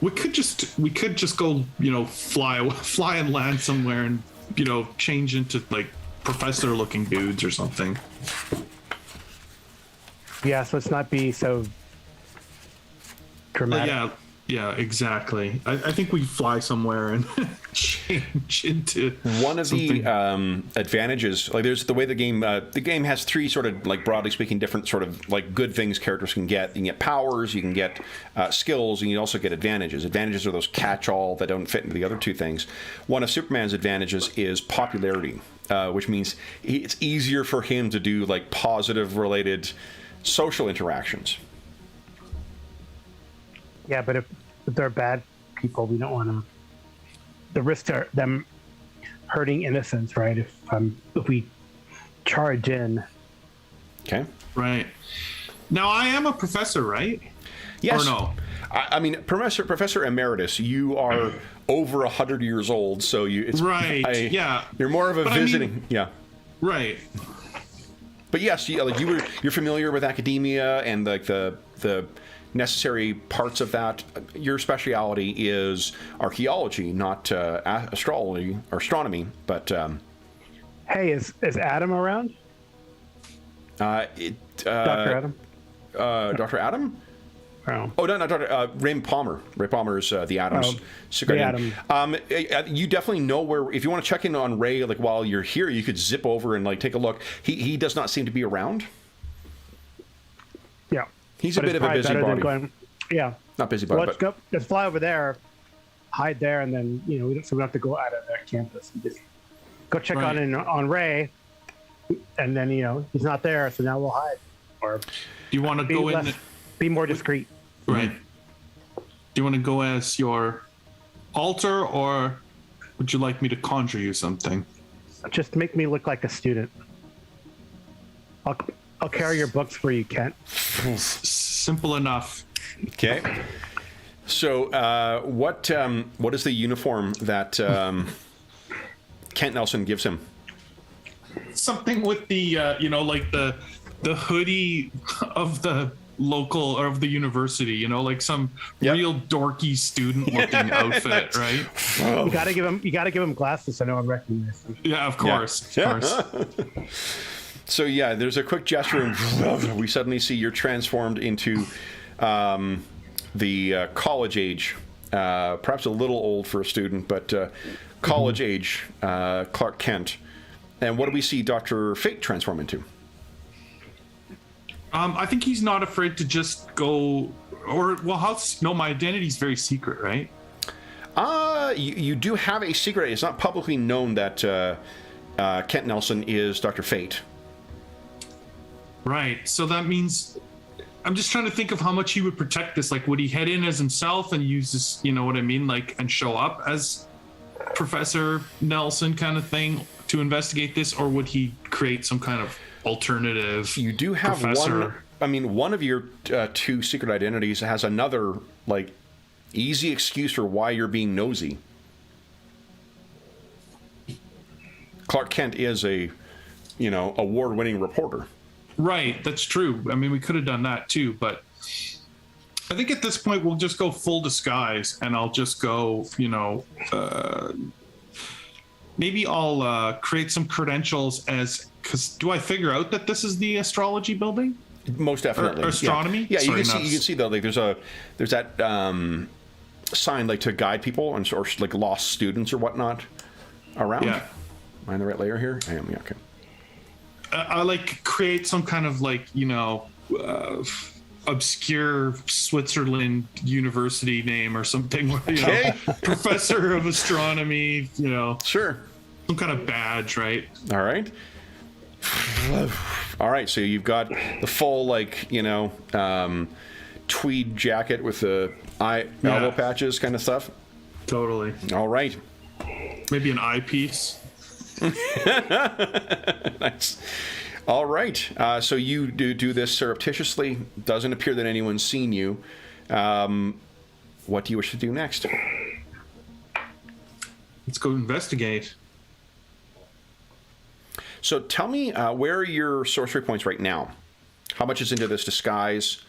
we could just go, fly and land somewhere, and change into like professor-looking dudes or something. Yeah, so let's not be so dramatic. Yeah, exactly. I think we fly somewhere and change into One of something. the advantages, like there's the way the game has three sort of like broadly speaking different sort of like good things characters can get. You can get powers, you can get skills, and you also get advantages. Advantages are those catch-all that don't fit into the other two things. One of Superman's advantages is popularity, which means it's easier for him to do like positive related social interactions. Yeah, but if they're bad people, we don't want to. The risk to them hurting innocents, right? If we charge in. Okay. Right. Now I am a professor, right? Yes. Or no? I mean, Professor Emeritus, you are over 100 years old, so it's Right. Yeah. You're more of a But I mean- visiting. Yeah. Right. But yes, you're familiar with academia and like the necessary parts of that. Your speciality is archaeology, not astrology or astronomy. But Hey, is Adam around? Dr. Dr. Adam? Dr. Adam? Oh. Oh, no, not Dr. Ray Palmer. Ray Palmer is the Adams. the You definitely know where. If you want to check in on Ray, like while you're here, you could zip over and like take a look. He does not seem to be around. Yeah. He's a bit of a busybody. Yeah. Not busybody, Well, but let's fly over there, hide there, and then we don't have to go out of their campus. We just go check Right. on Ray, and then he's not there, so now we'll hide or Do you want to be go in? less, be more discreet. Right. Do you want to go as your alter, or would you like me to conjure you something? Just make me look like a student. I'll carry your books for you, Kent. Simple enough. okay. So, what is the uniform that Kent Nelson gives him? Something with the like the hoodie of the local or of the university, like some Yep. real dorky student looking outfit, right? You gotta give him glasses so no one recognizes him. Yeah, of course. Yeah. Of course. So yeah, there's a quick gesture, and we suddenly see you're transformed into the college age, perhaps a little old for a student, but college age Clark Kent. And what do we see Dr. Fate transform into? I think he's not afraid to just go, my identity's very secret, right? You do have a secret. It's not publicly known that Kent Nelson is Dr. Fate. Right. So that means I'm just trying to think of how much he would protect this. Like, would he head in as himself and use this, you know what I mean? like, and show up as Professor Nelson kind of thing to investigate this, or would he create some kind of alternative? You do have professor? one of your two secret identities has another like easy excuse for why you're being nosy. Clark Kent is a award-winning reporter. Right, that's true. I mean, we could have done that too, but I think at this point we'll just go full disguise, and I'll just go, maybe I'll create some credentials because do I figure out that this is the astrology building? Most definitely. Or astronomy? Yeah, Sorry, you can see though, like there's that sign like to guide people or like lost students or whatnot around. Yeah. Am I in the right layer here? I am. Yeah. Okay. I like create some kind of like obscure Switzerland university name or something. Okay. Professor of astronomy. Sure. Some kind of badge, right? All right. All right. So you've got the full tweed jacket with the elbow patches kind of stuff. Totally. All right. Maybe an eyepiece. Nice. All right. So you do this surreptitiously. Doesn't appear that anyone's seen you. What do you wish to do next? Let's go investigate. So tell me, where are your sorcery points right now? How much is into this disguise?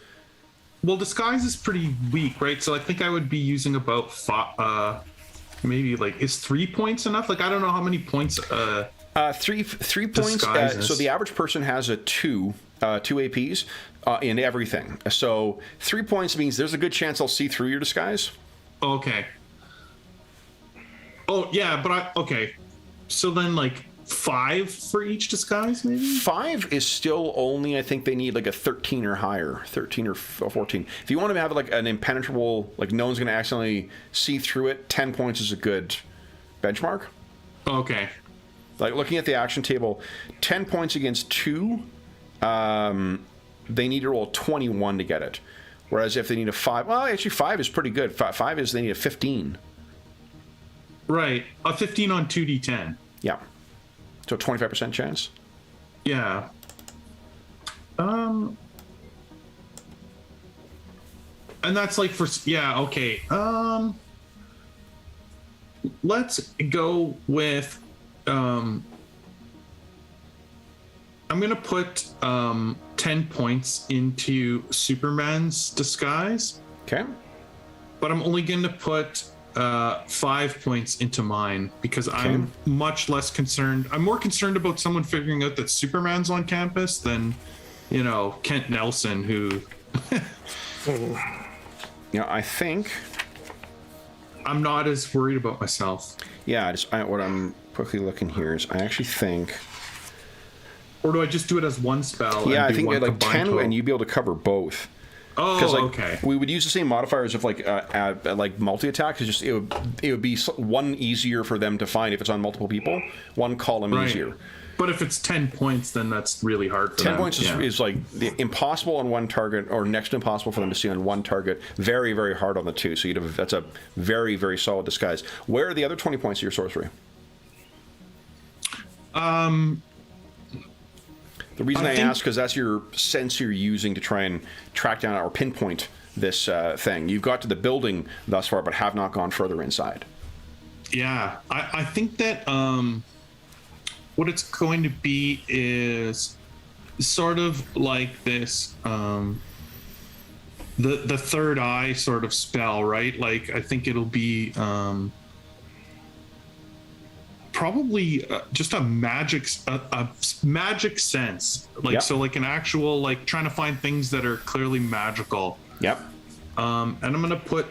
Well, disguise is pretty weak, right? So I think I would be using about maybe like, is 3 points enough? Like, I don't know how many points. Three points. So the average person has a two APs in everything. So 3 points means there's a good chance I'll see through your disguise. Okay. Oh yeah, but okay. So then like 5 for each disguise, maybe? 5 is still only, I think they need like a 13 or higher, 13 or 14. If you want to have like an impenetrable, like no one's going to accidentally see through it, 10 points is a good benchmark. Okay. Like looking at the action table, 10 points against 2, they need to roll 21 to get it. Whereas if they need a 5, well, actually 5 is pretty good. 5 is they need a 15. Right, a 15 on 2d10. Yeah. So 25% chance? Yeah. And that's like for, yeah, okay. Let's go with, I'm going to put 10 points into Superman's disguise. Okay. But I'm only going to put 5 points into mine because I'm much less concerned. I'm more concerned about someone figuring out that Superman's on campus than, Kent Nelson, who. Yeah, I think. I'm not as worried about myself. Yeah, what I'm quickly looking here is I actually think. Or do I just do it as one spell? Yeah, and I think one like 10 total? and you'd be able to cover both. Oh, okay. We would use the same modifiers of like multi-attack. It's just it would be one easier for them to find if it's on multiple people. One column easier. But if it's 10 points, then that's really hard for 10 them. points is like impossible on one target, or next to impossible for them to see on one target. Very, very hard on the two. So that's a very, very solid disguise. Where are the other 20 points of your sorcery? The reason I ask, because that's your sense you're using to try and track down or pinpoint this thing. You've got to the building thus far, but have not gone further inside. Yeah, I think that what it's going to be is sort of like this, the third eye sort of spell, right? Like, I think it'll be probably just a magic sense, like so like an actual, like trying to find things that are clearly magical. Yep. And I'm gonna put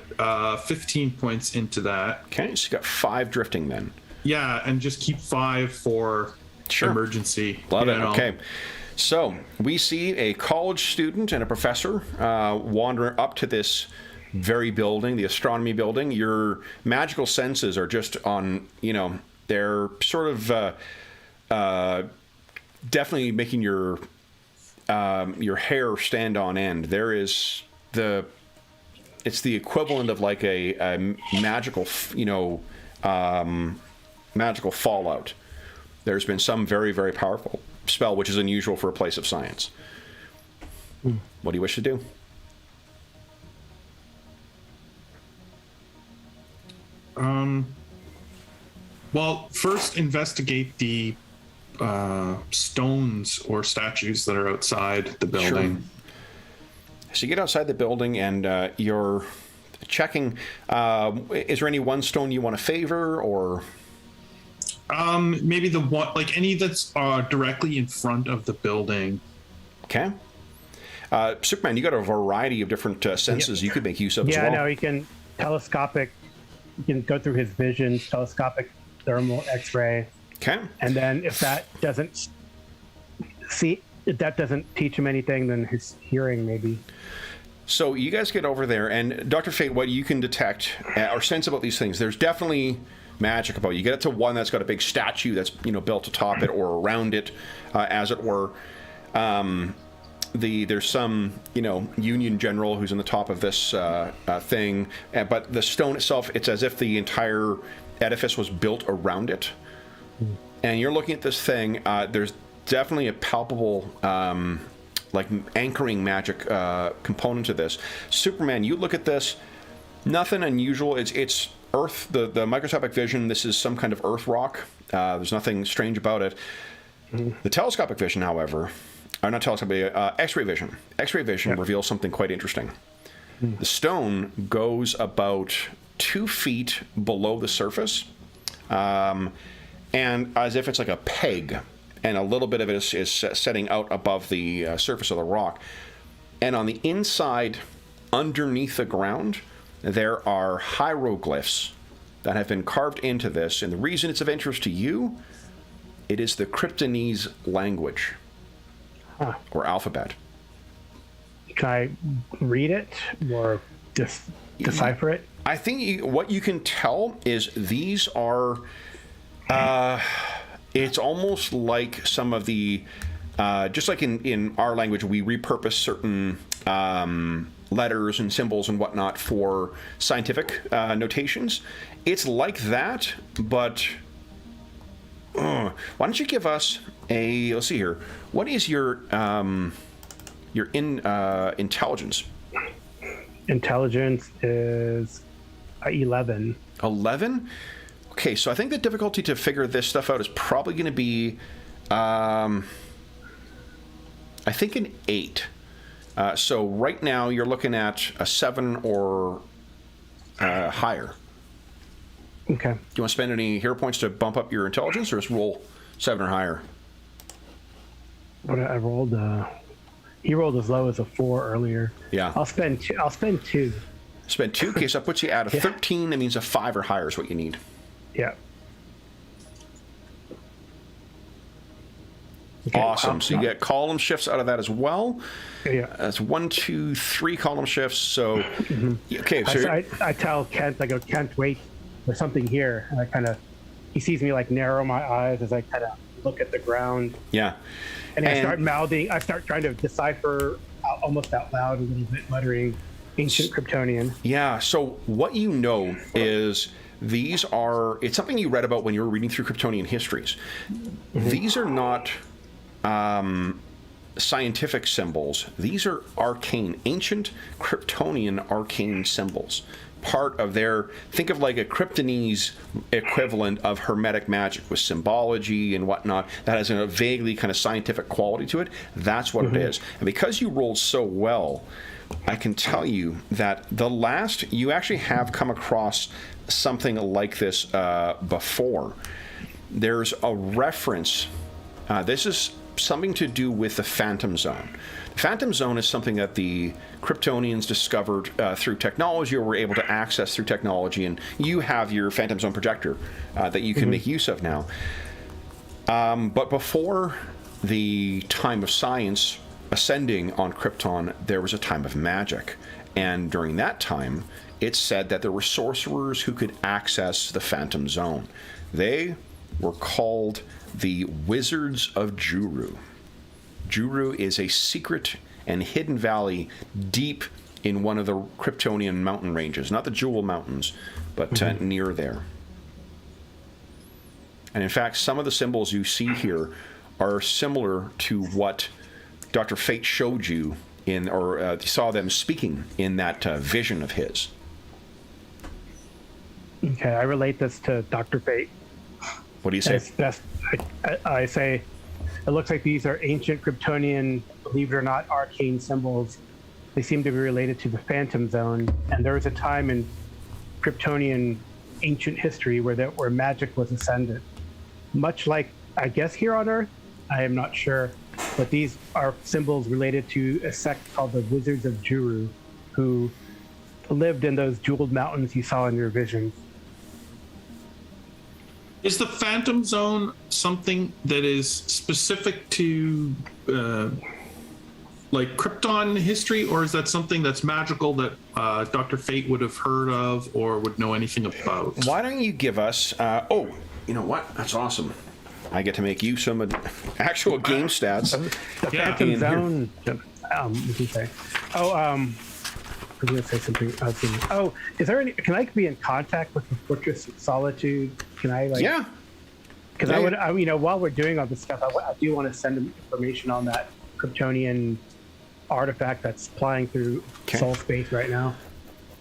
15 points into that. Okay, so you got 5 drifting then. Yeah, and just keep 5 for emergency. Love it. Okay. So we see a college student and a professor wander up to this very building, the astronomy building. Your magical senses are just on, they're sort of definitely making your hair stand on end. There is it's the equivalent of like a magical, magical fallout. There's been some very, very powerful spell, which is unusual for a place of science. What do you wish to do? Well, first investigate the stones or statues that are outside the building. Sure. So you get outside the building and you're checking. Is there any one stone you want to favor, or? Maybe the one, like any that's directly in front of the building. Okay. Superman, you got a variety of different senses you could make use of as well. Yeah, no, he can telescopic. You can go through his vision, telescopic thermal X-ray. Okay. And then if that doesn't teach him anything, then his hearing maybe. So you guys get over there, and Dr. Fate, what you can detect or sense about these things, there's definitely magic about it. You get it to one that's got a big statue that's built atop it or around it, as it were. There's some Union general who's on the top of this thing, but the stone itself, it's as if the entire edifice was built around it. And you're looking at this thing. There's definitely a palpable, like anchoring magic component to this. Superman, you look at this, nothing unusual. It's Earth, the microscopic vision. This is some kind of Earth rock. There's nothing strange about it. The telescopic vision, however, not telescopic, X-ray vision. X-ray vision reveals something quite interesting. The stone goes about 2 feet below the surface, and as if it's like a peg, and a little bit of it is setting out above the surface of the rock. And on the inside, underneath the ground, there are hieroglyphs that have been carved into this. And the reason it's of interest to you, it is the Kryptonese language, or alphabet. Can I read it or just decipher it? I think what you can tell is these are, it's almost like some of the, just like in our language, we repurpose certain letters and symbols and whatnot for scientific notations. It's like that, but why don't you give us let's see here. What is your intelligence? Intelligence is 11. 11? Okay, so I think the difficulty to figure this stuff out is probably going to be, I think an 8. So right now you're looking at a 7 or higher. Okay. Do you want to spend any hero points to bump up your intelligence, or just roll 7 or higher? What I rolled? He rolled as low as a 4 earlier. Yeah. I'll spend 2. Spend 2. Okay, so that puts you at a 13. That means a 5 or higher is what you need. Yeah. Okay, awesome. So you get column shifts out of that as well. Yeah. That's 1, 2, 3 column shifts. So, okay. So I tell Kent, I go, Kent, wait, there's something here. And he sees me like narrow my eyes as I kind of look at the ground. Yeah. And I start mouthing, I start trying to decipher almost out loud, a little bit, muttering ancient Kryptonian. Yeah. So what you know is it's something you read about when you were reading through Kryptonian histories. These are not scientific symbols. These are arcane, ancient Kryptonian arcane symbols. Part of think of like a Kryptonese equivalent of Hermetic magic with symbology and whatnot that has a vaguely kind of scientific quality to it. That's what it is. And because you rolled so well, I can tell you that you actually have come across something like this before. There's a reference. This is something to do with the Phantom Zone. The Phantom Zone is something that the Kryptonians discovered through technology, or were able to access through technology, and you have your Phantom Zone projector that you can make use of now. But before the time of science ascending on Krypton, there was a time of magic. And during that time, it's said that there were sorcerers who could access the Phantom Zone. They were called the Wizards of Juru. Juru is a secret and hidden valley deep in one of the Kryptonian mountain ranges. Not the Jewel Mountains, but near there. And in fact, some of the symbols you see here are similar to what Dr. Fate showed you you saw them speaking in that vision of his. Okay, I relate this to Dr. Fate. What do you say? I say, it looks like these are ancient Kryptonian, believe it or not, arcane symbols. They seem to be related to the Phantom Zone, and there was a time in Kryptonian ancient history where magic was ascendant. Much like, I guess, here on Earth, I am not sure, but these are symbols related to a sect called the Wizards of Juru, who lived in those jeweled mountains you saw in your visions. Is the Phantom Zone something that is specific to like Krypton history, or is that something that's magical that Dr. Fate would have heard of or would know anything about? Why don't you give us... you know what? That's awesome. I get to make you some actual game stats. The Phantom Zone... what did you say? I was going to say something. Is there any... Can I be in contact with the Fortress of Solitude? Can I, Yeah. Because while we're doing all this stuff, I do want to send them information on that Kryptonian artifact that's flying through soul space right now.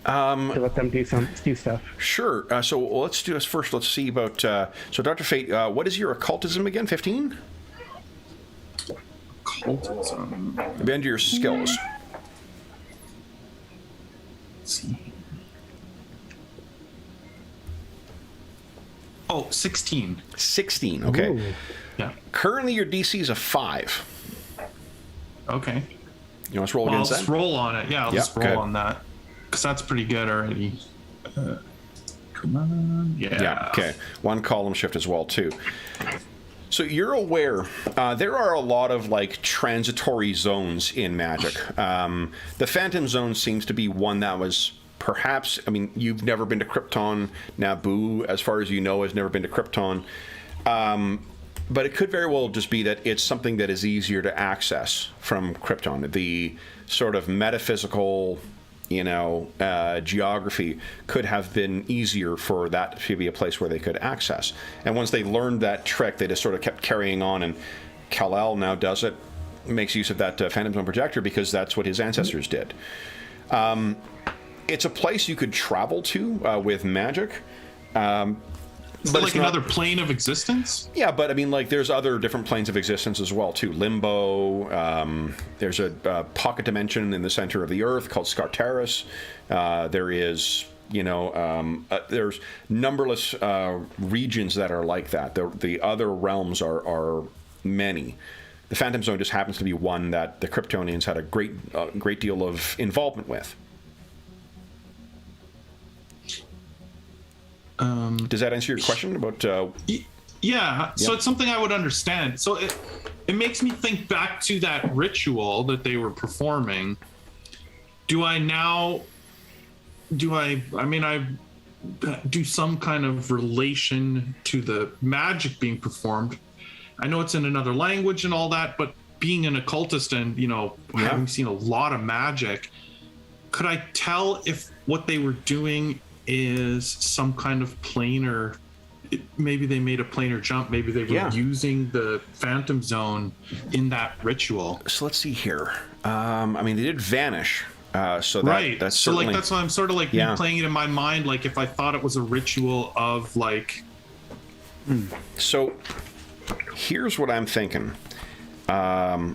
To let them do stuff. Sure. So let's do this first. Let's see about. So Dr. Fate, what is your occultism again? 15. Occultism. Bend your skills. Let's see. Oh, 16. 16. Okay. Ooh. Yeah. Currently, your DC is a 5. Okay. You want to roll Well, against let's that? roll on it. Yeah, let's Yep, roll good. on that. Because that's pretty good already. Come on. Yeah. Okay. One column shift as well too. So you're aware there are a lot of like transitory zones in Magic. The Phantom Zone seems to be one that was perhaps. I mean, you've never been to Krypton. Naboo, as far as you know, has never been to Krypton. But it could very well just be that it's something that is easier to access from Krypton. The sort of metaphysical, geography could have been easier for that to be a place where they could access. And once they learned that trick, they just sort of kept carrying on. And Kal-El now does it, makes use of that Phantom Zone projector because that's what his ancestors did. It's a place you could travel to with magic. Is it like another plane of existence? Yeah, but I mean, like, there's other different planes of existence as well, too. Limbo, there's a pocket dimension in the center of the Earth called Scartaris. There is, there's numberless regions that are like that. The other realms are many. The Phantom Zone just happens to be one that the Kryptonians had a great deal of involvement with. Does that answer your question about? Yeah. So it's something I would understand. So it makes me think back to that ritual that they were performing. I do some kind of relation to the magic being performed. I know it's in another language and all that, but being an occultist and, having seen a lot of magic, could I tell if what they were doing is some kind of planar, maybe they made a planar jump, maybe they were using the Phantom Zone in that ritual. So let's see here. They did vanish. That's so certainly... like that's why I'm sort of like playing it in my mind, like if I thought it was a ritual of like. So here's what I'm thinking. I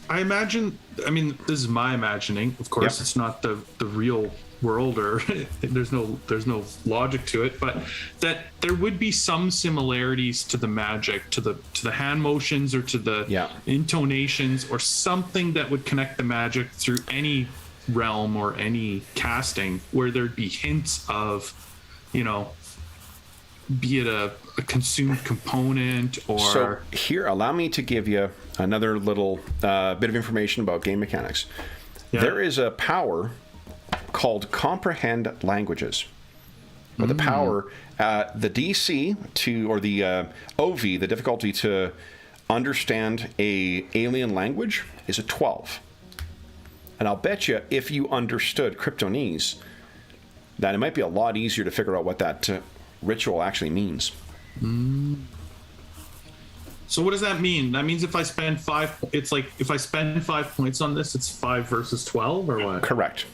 imagine. I mean, this is my imagining. Of course, it's not the real world, or there's no logic to it, but that there would be some similarities to the magic, to the hand motions or to the intonations or something that would connect the magic through any realm or any casting, where there'd be hints of, be it a consumed component or. So here, allow me to give you another little bit of information about game mechanics. There is a power called Comprehend Languages. But the power, the DC or the OV, the difficulty to understand a alien language is a 12. And I'll bet you, if you understood Kryptonese, that it might be a lot easier to figure out what that ritual actually means. So what does that mean? That means if I spend 5, it's like if I spend 5 points on this, it's 5 versus 12, or what? Correct.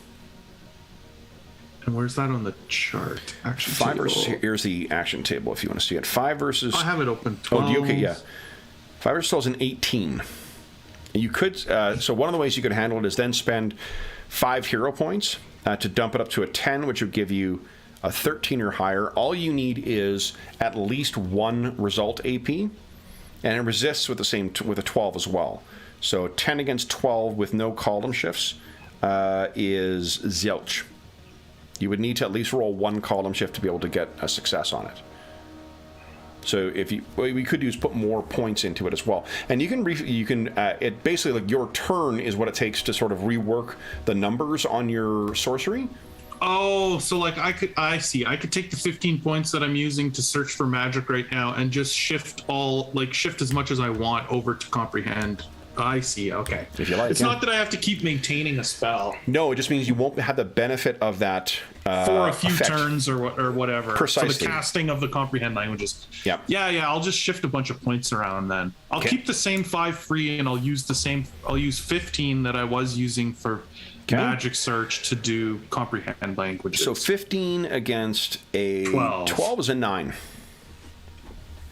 And where's that on the chart? Action 5 table. versus, here's the action table if you want to see it. 5 versus. I have it open. 12. Okay, yeah. 5 versus 12 is an 18. You could, so one of the ways you could handle it is then spend 5 hero points to dump it up to a 10, which would give you a 13 or higher. All you need is at least 1 result AP, and it resists with with a 12 as well. So 10 against 12 with no column shifts is zilch. You would need to at least roll 1 column shift to be able to get a success on it. So what we could do is put more points into it as well, and you can it basically, like, your turn is what it takes to sort of rework the numbers on your sorcery. Oh, so like I could take the 15 points that I'm using to search for magic right now and just shift as much as I want over to comprehend I see. Okay. If you like, it's not that I have to keep maintaining a spell No, it just means you won't have the benefit of that for a few effect. turns or whatever. Precisely. For the casting of the comprehend languages. Yep. Yeah. I'll just shift a bunch of points around then. I'll Okay. keep the same 5 free, and I'll use 15 that I was using for magic search to do comprehend languages. So 15 against a 12. 12 is a 9.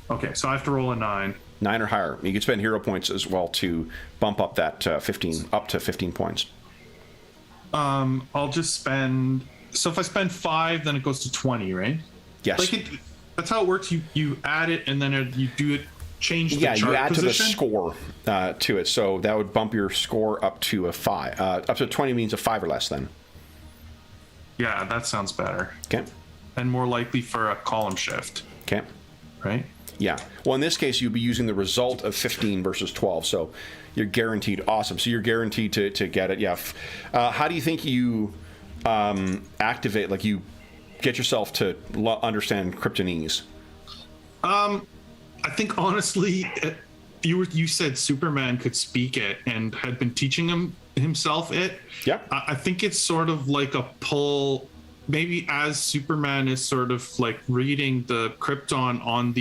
Okay, so I have to roll a 9. 9 or higher. You can spend hero points as well to bump up that 15 up to 15 points. I'll just spend. So if I spend 5, then it goes to 20, right? Yes. That's how it works. You add it, and then you do it. Change the chart you add position? to the score to it, so that would bump your score up to a 5. Up to 20 means a 5 or less then. Yeah, that sounds better. Okay. And more likely for a column shift, Okay. right? Yeah. Well, in this case, you'll be using the result of 15 versus 12, so you're guaranteed. Awesome. So you're guaranteed to get it. Yeah. How do you think you activate, like you get yourself to understand Kryptonese? I think honestly, you said Superman could speak it and had been teaching himself it. Yeah. I think it's sort of like a pull. Maybe as Superman is sort of like reading the Krypton on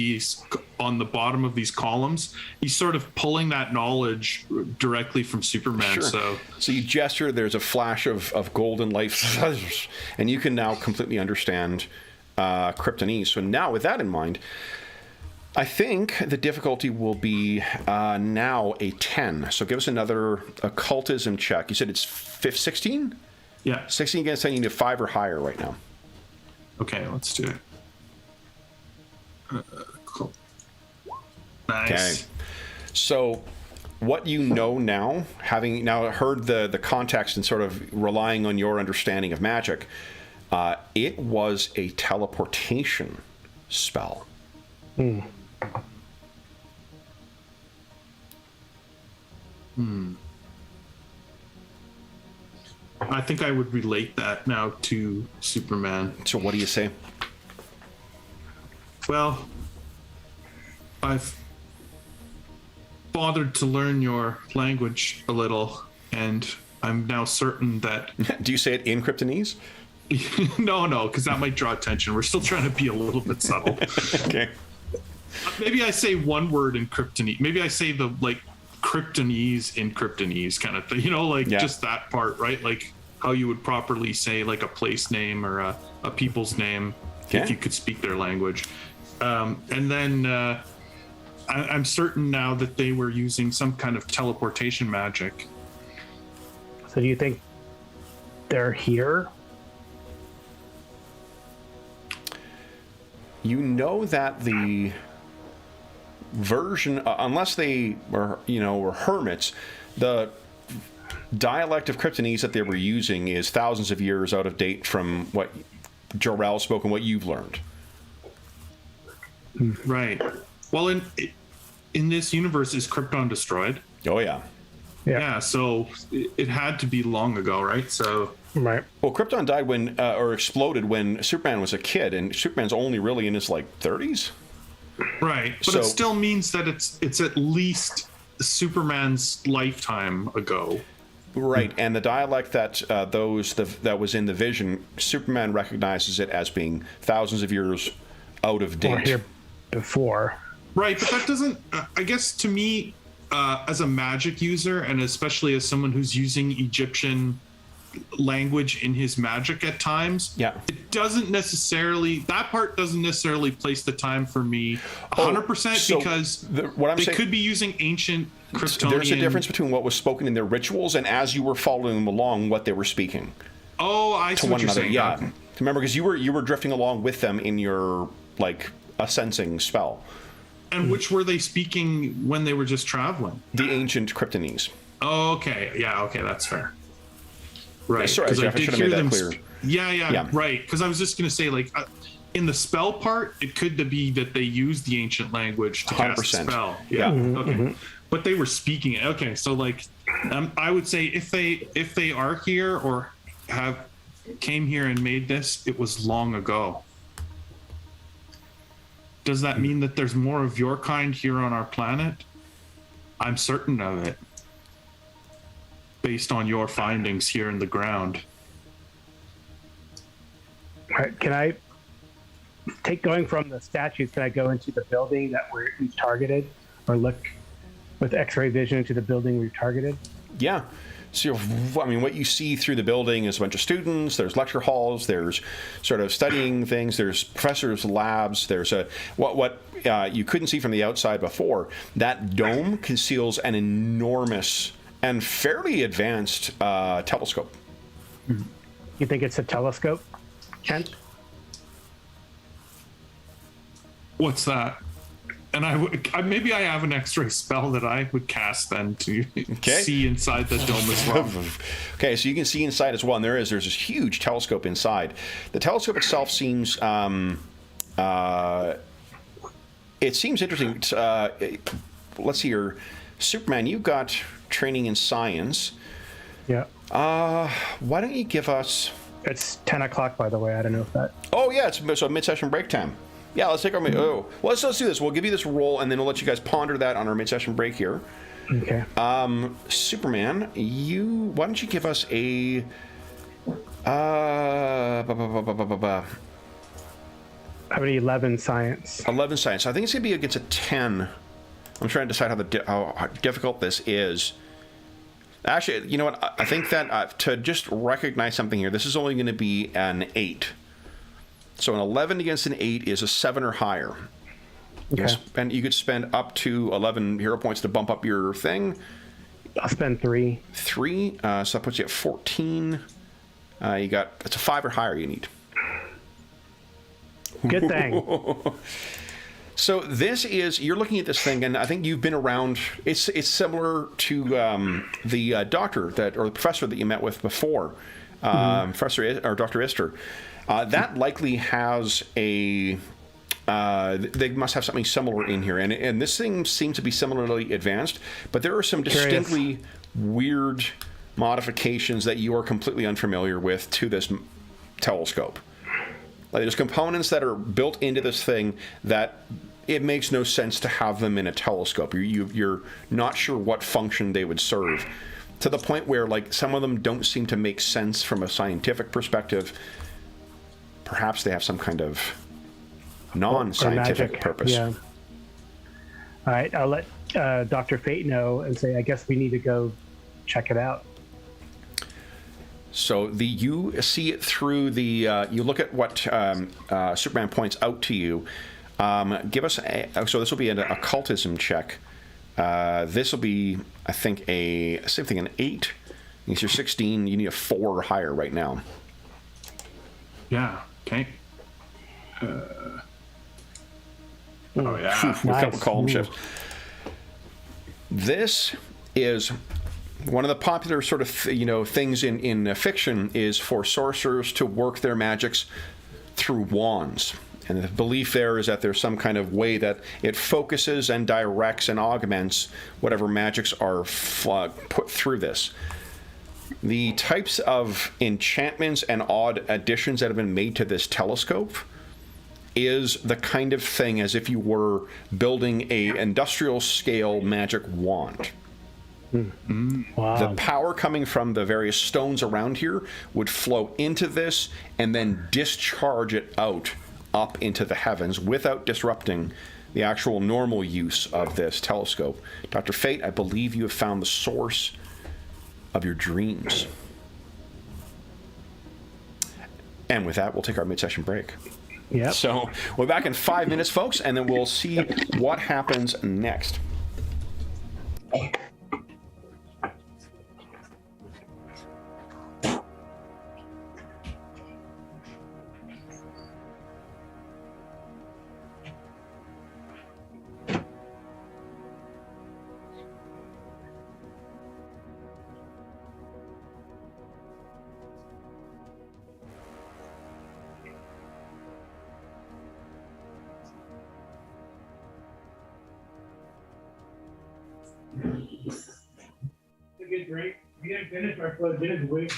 the bottom of these columns, he's sort of pulling that knowledge directly from Superman. Sure. So you gesture, there's a flash of golden light, and you can now completely understand Kryptonese. So now, with that in mind, I think the difficulty will be now a 10. So give us another occultism check. You said it's 16? Yeah. 16 against 10, you need a 5 or higher right now. Okay, let's do it. Cool. Nice. Okay. So what you know now, having now heard the context and sort of relying on your understanding of magic, it was a teleportation spell. I think I would relate that now to Superman. So what do you say? Well, I've bothered to learn your language a little, and I'm now certain that... Do you say it in Kryptonese? No, because that might draw attention. We're still trying to be a little bit subtle. Okay. Maybe I say one word in Kryptonese. Maybe I say the, like, Kryptonese in Kryptonese kind of thing. You know, like, just that part, right? Like, how you would properly say, like, a place name or a people's name if you could speak their language. And then I'm certain now that they were using some kind of teleportation magic. So do you think they're here? You know that the version, unless they were hermits, the dialect of Kryptonese that they were using is thousands of years out of date from what Jor-El spoke and what you've learned. Right. Well, in this universe, is Krypton destroyed? Oh, yeah. Yeah, so it had to be long ago, right? So... Right. Well, Krypton died when, or exploded when Superman was a kid, and Superman's only really in his, 30s? Right, but it still means that it's at least Superman's lifetime ago. Right, and the dialect that that was in the Vision, Superman recognizes it as being thousands of years out of date. Or here before. Right, but that doesn't... I guess to me, as a magic user, and especially as someone who's using Egyptian language in his magic at times, it doesn't necessarily... That part doesn't necessarily place the time for me 100% because they could be using ancient Kryptonian... There's a difference between what was spoken in their rituals and as you were following them along, what they were speaking. Oh, I see what you're saying. Yeah. Remember, because you were drifting along with them in your, a sensing spell. And which were they speaking when they were just traveling? The ancient Kryptonese. Oh, okay. Yeah, okay, that's fair. Right. Sorry, Jeff, I should have made that clear. Yeah, right. Because I was just going to say, in the spell part, it could be that they used the ancient language to cast a spell. Yeah. Okay. But they were speaking it. Okay, so I would say if they are here or came here and made this, it was long ago. Does that mean that there's more of your kind here on our planet? I'm certain of it. based on your findings here in the ground. All right, can I going from the statues, can I go into the building that we've targeted, or look with X-ray vision into the building we've targeted? Yeah. So, what you see through the building is a bunch of students. There's lecture halls. There's sort of studying things. There's professors' labs. There's what you couldn't see from the outside before. That dome conceals an enormous and fairly advanced telescope. You think it's a telescope, Kent? What's that? And maybe I have an X-ray spell that I would cast then to see inside the dome as well. Okay, so you can see inside as well, and there's this huge telescope inside. The telescope itself seems it seems interesting. Let's see here, Superman. You've got training in science. Yeah. Why don't you give us? It's 10 o'clock, by the way. I don't know if that. Oh yeah, it's so mid-session break time. Yeah, let's take our let's do this. We'll give you this roll, and then we'll let you guys ponder that on our mid-session break here. Okay. Superman, why don't you give us a how many 11 science? 11 science. I think it's gonna be against a 10. I'm trying to decide how difficult this is. Actually, you know what? I think that to just recognize something here, this is only going to be an 8. So an 11 against an 8 is a 7 or higher. Okay. And you could spend up to 11 hero points to bump up your thing. I'll spend 3. 3, so that puts you at 14. It's a 5 or higher you need. Good thing. So you're looking at this thing, and I think you've been around. It's similar to the doctor or the professor that you met with before, Professor or Dr. Ister. That likely has they must have something similar in here, and this thing seems to be similarly advanced, but there are some distinctly weird modifications that you are completely unfamiliar with to this telescope. Like, there's components that are built into this thing that it makes no sense to have them in a telescope. You're not sure what function they would serve, to the point where, like, some of them don't seem to make sense from a scientific perspective. Perhaps they have some kind of non-scientific purpose. Yeah. All right, I'll let Dr. Fate know and say, I guess we need to go check it out. So you see it through you look at what Superman points out to you. Give us so this will be an occultism check. This will be, I think, same thing, an 8. If you're 16, you need a 4 or higher right now. Yeah. Okay. Oh yeah. With a couple column shifts. This is one of the popular sort of things in fiction is for sorcerers to work their magics through wands. And the belief there is that there's some kind of way that it focuses and directs and augments whatever magics are put through this. The types of enchantments and odd additions that have been made to this telescope is the kind of thing as if you were building a industrial scale magic wand. Wow. The power coming from the various stones around here would flow into this and then discharge it out up into the heavens without disrupting the actual normal use of this telescope. Dr. Fate, I believe you have found the source of your dreams. And with that, we'll take our mid-session break. Yep. So we'll be back in 5 minutes, folks, and then we'll see what happens next. A good drink. We didn't finish our flow, did we?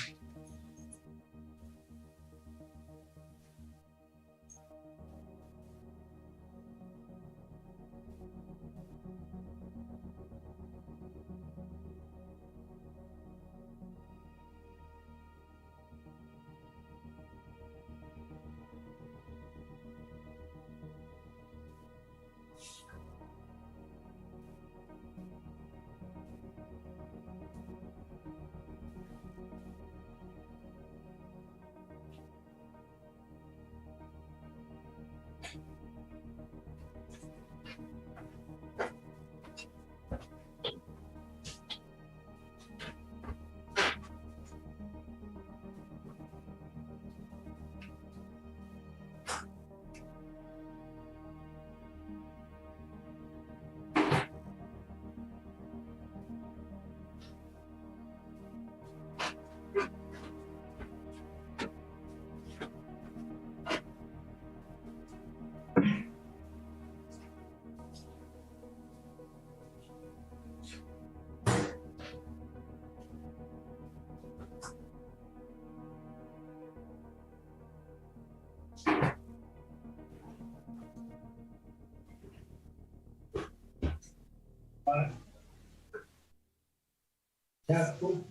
Yeah, cool.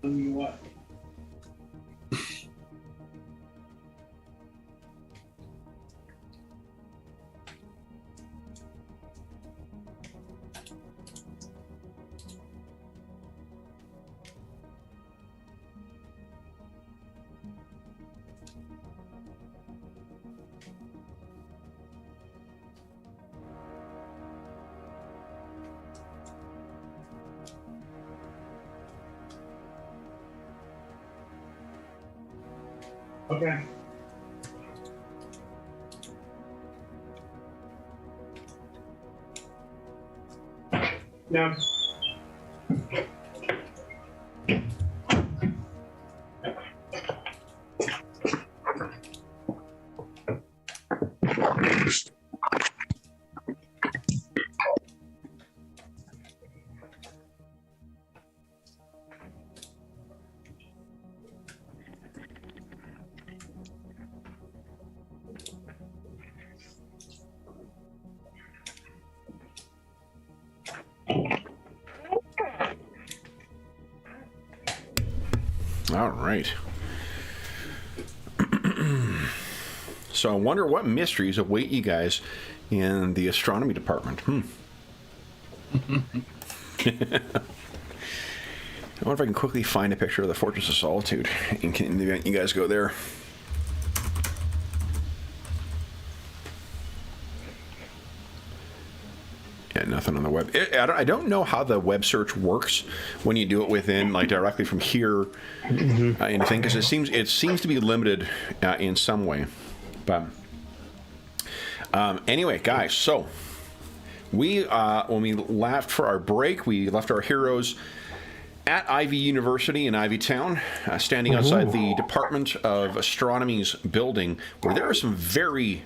What? Okay. No. All right. So I wonder what mysteries await you guys in the astronomy department. I wonder if I can quickly find a picture of the Fortress of Solitude in the event you guys go there. Yeah, nothing on the web. I don't know how the web search works when you do it within, like, directly from here. Anything, because it seems to be limited in some way. But anyway, guys, so we when we left for our break, we left our heroes at Ivy University in Ivy Town, standing outside the Department of Astronomy's building, where there are some very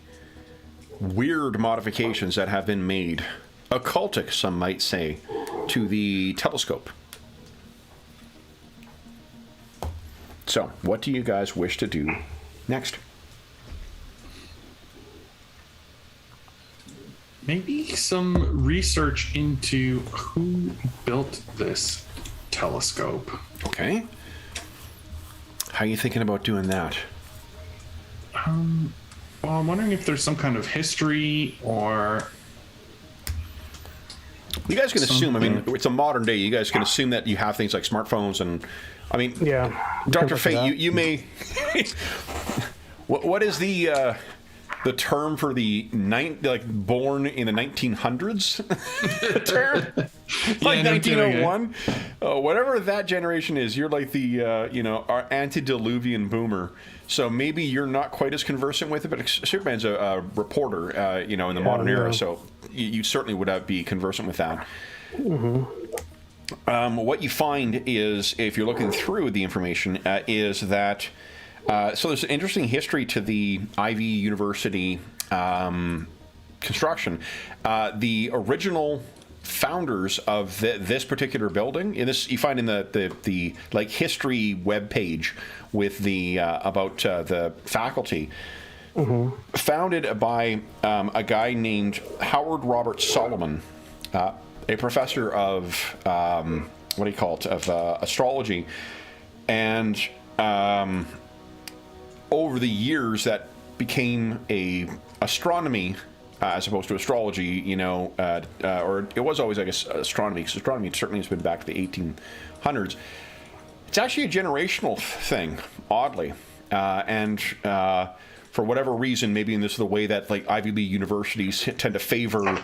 weird modifications that have been made, occultic, some might say, to the telescope. So, what do you guys wish to do next? Maybe some research into who built this telescope. Okay. How are you thinking about doing that? Well, I'm wondering if there's some kind of history or... You guys can assume, I mean, it's a modern day, you guys can assume that you have things like smartphones and, I mean, Yeah. Dr. Fate, you may... what is the term for the born in the 1900s term? Like 1901? Whatever that generation is, you're like the, our antediluvian boomer. So maybe you're not quite as conversant with it, but Superman's a reporter, in the modern era, so you certainly would be conversant with that. What you find is, if you're looking through the information, is that so there's an interesting history to the Ivy University construction. The original founders of this particular building, in this you find in the like history web page with the about the faculty, founded by a guy named Howard Robert Solomon, a professor of what do you call it, of astrology, and over the years that became a astronomy as opposed to astrology, or it was always, I guess, astronomy, because astronomy certainly has been back to the 1800s. It's actually a generational thing, oddly, and for whatever reason, maybe this is the way that like Ivy League universities tend to favor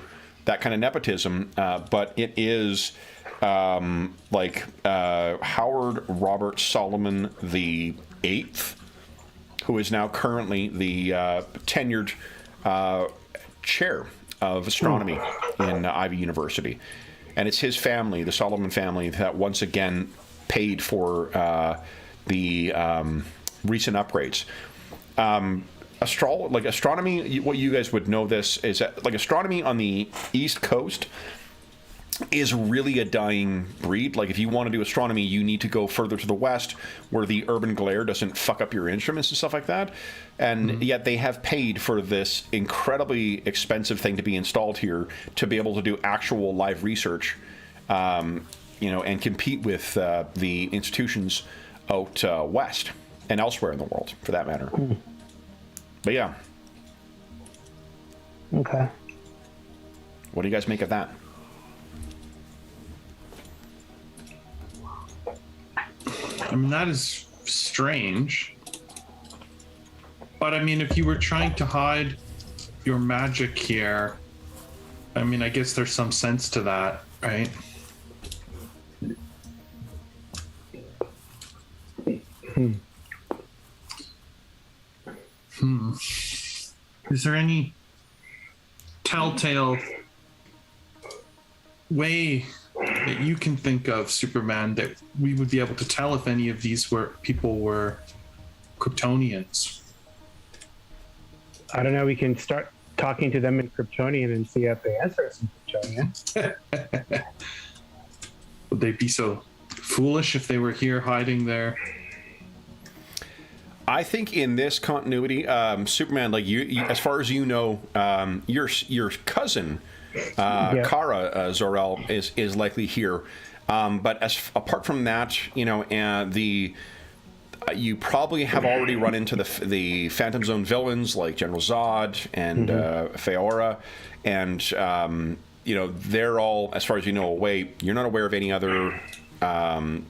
that kind of nepotism, but it is Howard Robert Solomon the Eighth, who is now currently the tenured chair of astronomy in Ivy University. And it's his family, the Solomon family, that once again paid for the recent upgrades. Astronomy, what you guys would know this, is that astronomy on the East Coast is really a dying breed. If you want to do astronomy, you need to go further to the west where the urban glare doesn't fuck up your instruments and stuff like that. And yet they have paid for this incredibly expensive thing to be installed here to be able to do actual live research, and compete with the institutions out west and elsewhere in the world, for that matter. But yeah. Okay. What do you guys make of that? I mean, that is strange. But I mean, if you were trying to hide your magic here, I mean, I guess there's some sense to that, right? Is there any telltale way that you can think of, Superman, that we would be able to tell if any of these people were Kryptonians? I don't know. We can start talking to them in Kryptonian and see if they answer us in Kryptonian. Would they be so foolish if they were here hiding there? I think in this continuity, Superman, you, as far as you know, your cousin Kara Zor-El is likely here, but apart from that, you probably have already run into the Phantom Zone villains like General Zod and Feora, and they're all, as far as you know, away. You're not aware of any other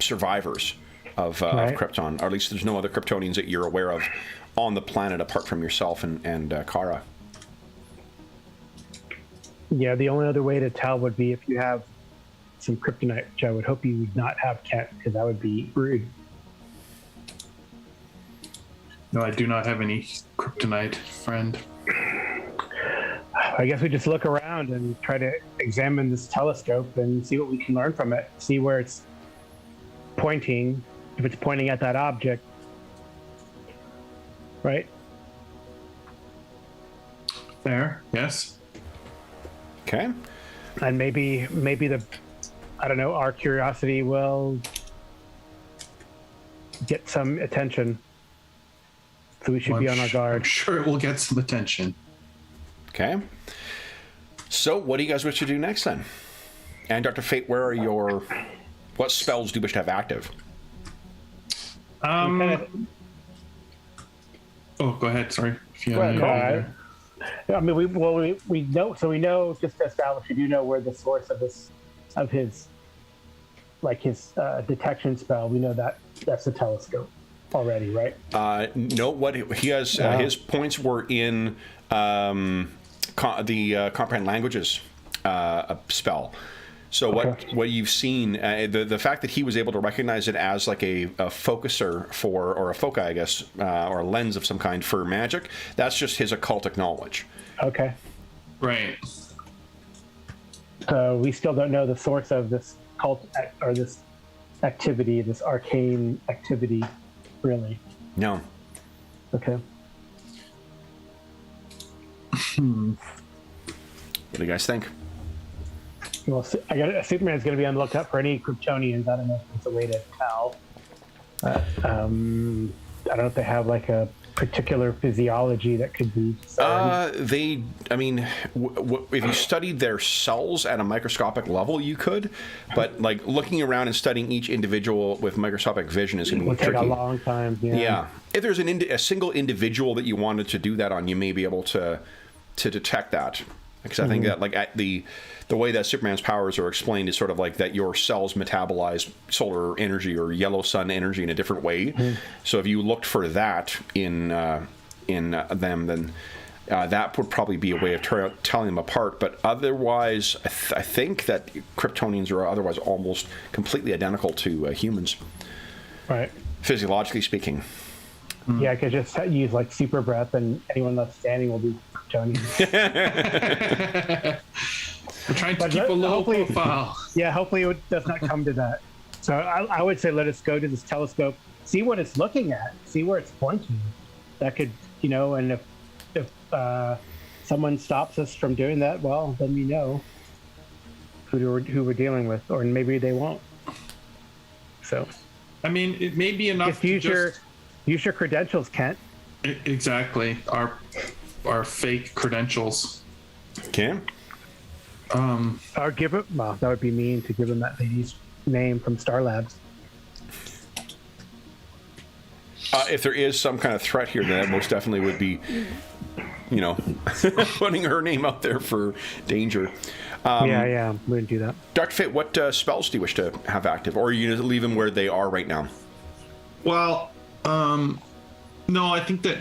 survivors of Krypton, or at least there's no other Kryptonians that you're aware of on the planet apart from yourself and Kara. Yeah, the only other way to tell would be if you have some kryptonite, which I would hope you would not have, Kent, because that would be rude. No, I do not have any kryptonite, friend. I guess we just look around and try to examine this telescope and see what we can learn from it. See where it's pointing, if it's pointing at that object. Right? Fair, yes. Okay. And maybe our curiosity will get some attention. So we should be on our guard. I'm sure it will get some attention. Okay. So what do you guys wish to do next then? And Dr. Fate, what spells do you wish to have active? Oh, go ahead. Sorry. If you I mean, we know. So we know, just to establish, we do know where the source of his detection spell. We know that that's the telescope already, right? No. What he has, his points were in the comprehend languages spell. So what you've seen, the fact that he was able to recognize it as like a focuser or a foci, I guess, or a lens of some kind for magic, that's just his occultic knowledge. Okay. Right. So we still don't know the source of this cult or this activity, this arcane activity, really. No. Okay. What do you guys think? Well, Superman's going to be on the lookout for any Kryptonians. I don't know if it's a way to tell. I don't know if they have like a particular physiology that could be discerned. If you studied their cells at a microscopic level, you could, but like looking around and studying each individual with microscopic vision is going to be tricky. Take a long time. Yeah. If there's a single individual that you wanted to do that on, you may be able to detect that. Because I think that like the way that Superman's powers are explained is sort of like that your cells metabolize solar energy or yellow sun energy in a different way. So if you looked for that in them, then that would probably be a way of telling them apart. But otherwise, I think that Kryptonians are otherwise almost completely identical to humans, Right. physiologically speaking. Yeah, I could just use like super breath, and anyone left standing will be Kryptonian. We're trying to But keep a low hopefully- profile. Yeah, hopefully it does not come to that. So I would say let us go to this telescope, see what it's looking at, see where it's pointing. That could, and if someone stops us from doing that, well, then we know who we're dealing with, or maybe they won't. So I mean, it may be enough just to use your credentials, Kent. Exactly. Our fake credentials. Okay. Or give it. Well, that would be mean to give him that lady's name from Star Labs. If there is some kind of threat here, then that most definitely would be, putting her name out there for danger. Yeah, we wouldn't do that. Dr. Fate, what spells do you wish to have active? Or are you going to leave them where they are right now? Well, no, I think that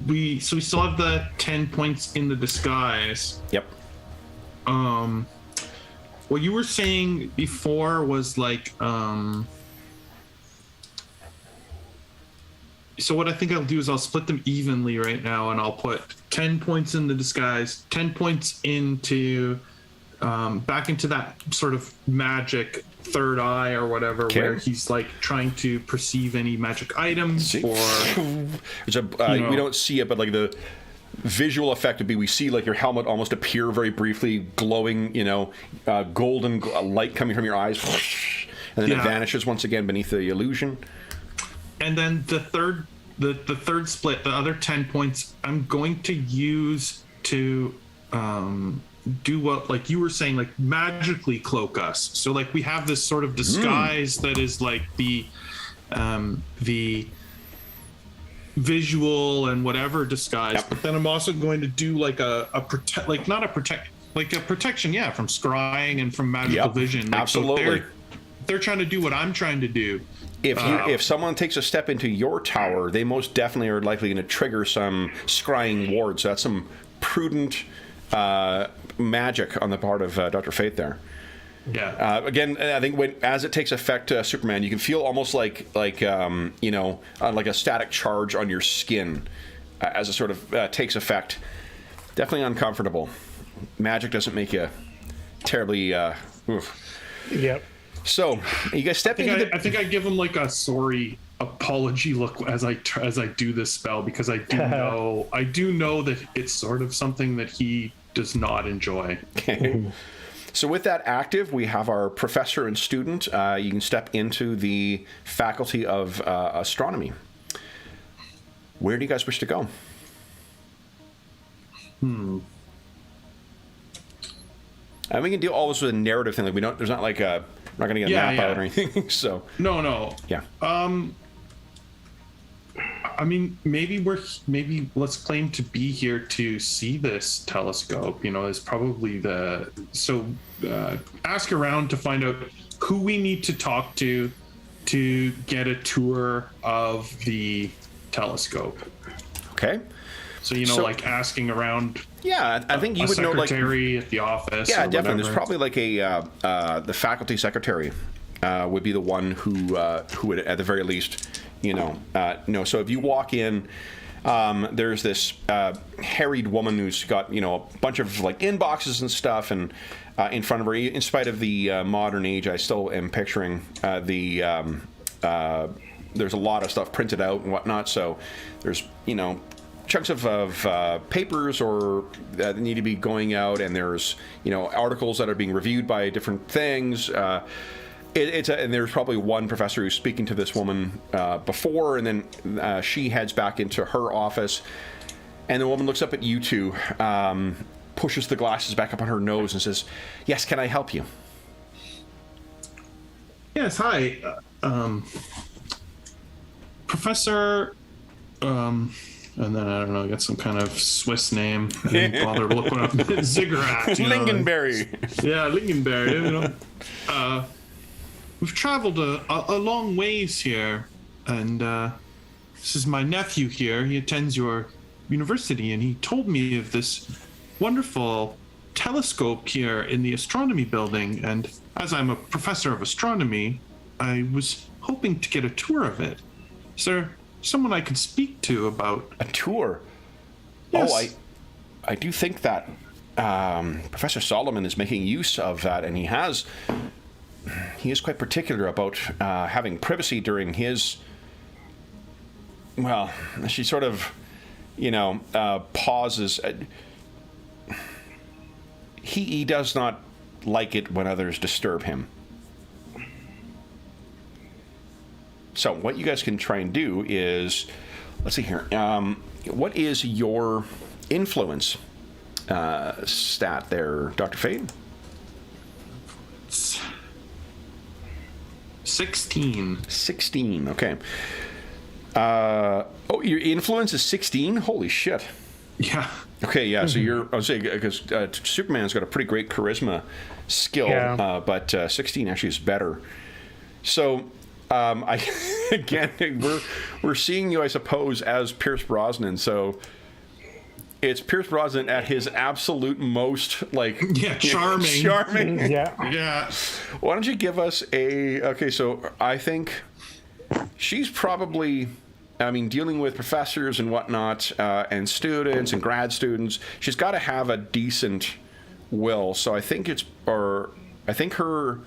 we still have the 10 points in the disguise. Yep. What you were saying before was like, so what I think I'll do is I'll split them evenly right now, and I'll put 10 points in the disguise, 10 points into back into that sort of magic third eye or whatever, where he's like trying to perceive any magic items or There's we don't see it, but like the visual effect would be we see like your helmet almost appear very briefly, glowing, golden light coming from your eyes, and then it vanishes once again beneath the illusion. And then the third split, the other 10 points, I'm going to use to do what, like you were saying, like magically cloak us. So like we have this sort of disguise that is like the visual and whatever disguise, but then I'm also going to do like a protection, from scrying and from magical vision. Like, absolutely. So they're trying to do what I'm trying to do. If someone takes a step into your tower, they most definitely are likely going to trigger some scrying wards. So that's some prudent magic on the part of Dr. Fate there. Yeah. Again, I think as it takes effect, Superman, you can feel almost like a static charge on your skin as it sort of takes effect. Definitely uncomfortable. Magic doesn't make you terribly. Yep. So you guys step into I think I give him like a sorry apology look as I do this spell, because I do know that it's sort of something that he does not enjoy. Okay. So with that active, we have our professor and student. You can step into the faculty of astronomy. Where do you guys wish to go? Hmm. And we can do all this with a narrative thing. Like there's not like a, we're not going to get a map out or anything. So no. Yeah. I mean, maybe let's claim to be here to see this telescope. Is probably ask around to find out who we need to talk to get a tour of the telescope. Okay. So like asking around. Yeah, I think you would know, like secretary at the office. Yeah, or definitely. whatever. There's probably like the faculty secretary would be the one who would at the very least know. So if you walk in, there's this harried woman who's got a bunch of like inboxes and stuff, and in front of her, in spite of the modern age, I still am picturing there's a lot of stuff printed out and whatnot. So there's chunks of papers or that need to be going out, and there's articles that are being reviewed by different things. And there's probably one professor who's speaking to this woman before, and then she heads back into her office, and the woman looks up at you two, pushes the glasses back up on her nose, and says, "Yes, can I help you?" Yes, hi, Professor. And then I don't know, got some kind of Swiss name. I didn't bother looking up Ziggurat. Lingonberry. Yeah, Lingonberry. We've traveled a long ways here, and this is my nephew here. He attends your university, and he told me of this wonderful telescope here in the astronomy building. And as I'm a professor of astronomy, I was hoping to get a tour of it. Is there someone I could speak to about A tour? Yes. Oh, I do think that Professor Solomon is making use of that, and he is quite particular about having privacy during his. Well, she sort of, pauses. He does not like it when others disturb him. So what you guys can try and do is, let's see here. What is your influence stat there, Dr. Fate? 16? 16, okay. Your influence is 16? Holy shit. Yeah. Okay, yeah, so I was saying, because Superman's got a pretty great charisma skill, Yeah. but 16 actually is better. So, we're seeing you, I suppose, as Pierce Brosnan, so it's Pierce Brosnan at his absolute most, Charming. charming. Yeah. Yeah. Why don't you give us okay, so I think she's probably, dealing with professors and whatnot, and students and grad students, she's got to have a decent will. So I think her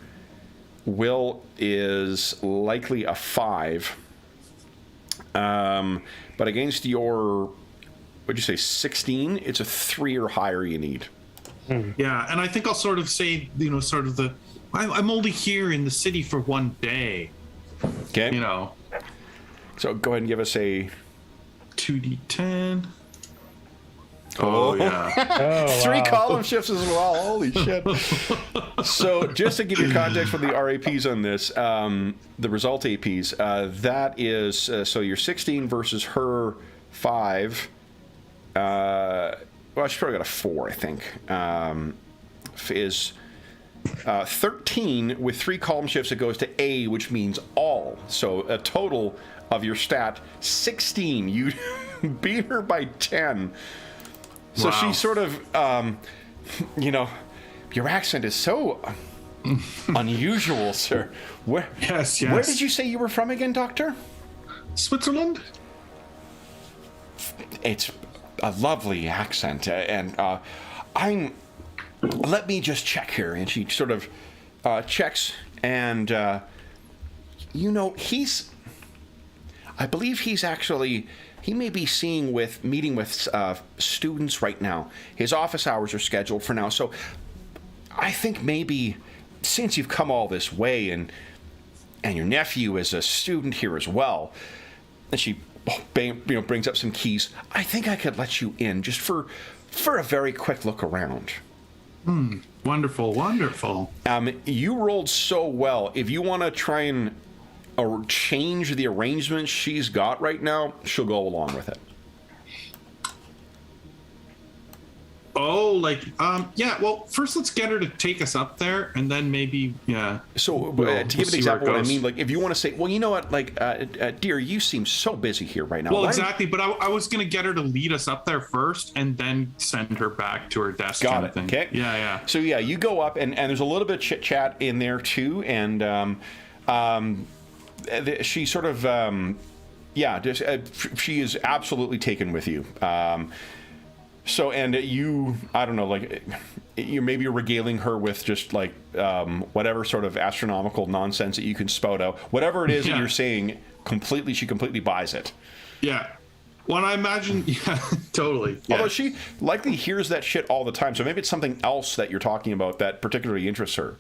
will is likely a 5. But against your, what'd you say, 16? It's a 3 or higher you need. Yeah, and I think I'll sort of say, sort of I'm only here in the city for one day, Okay. So go ahead and give us a 2d10. Oh, yeah. Oh, 3 wow. column shifts as well. Holy shit. So just to give you context for the RAPs on this, the result APs, that is, so you're 16 versus her 5. Well, she's probably got a 4, I think. Is 13 with 3 column shifts. It goes to A, which means all. So a total of your stat 16. You beat her by 10. So Wow. she sort of, your accent is so unusual, sir. Yes. Where did you say you were from again, Doctor? Switzerland? It's a lovely accent, and let me just check here. And she sort of checks, and I believe he may be meeting with students right now. His office hours are scheduled for now, so I think maybe since you've come all this way, and your nephew is a student here as well, and she brings up some keys. I think I could let you in just for a very quick look around. Wonderful. You rolled so well. If you want to try and change the arrangement she's got right now, she'll go along with it. Oh, yeah. Well, first let's get her to take us up there, and then maybe, yeah. So to give an example, what I mean, if you want to say, well, you know what, dear, you seem so busy here right now. Well, exactly. But I was going to get her to lead us up there first, and then send her back to her desk. Got kind it. of thing. Okay. Yeah. So yeah, you go up, and there's a little bit of chit chat in there too, and she sort of, she is absolutely taken with you. So, and I don't know, you maybe regaling her with just whatever sort of astronomical nonsense that you can spout out. Whatever it is that you're saying, she completely buys it. Yeah. Well, I imagine, yeah, totally. Yeah. Although she likely hears that shit all the time, so maybe it's something else that you're talking about that particularly interests her.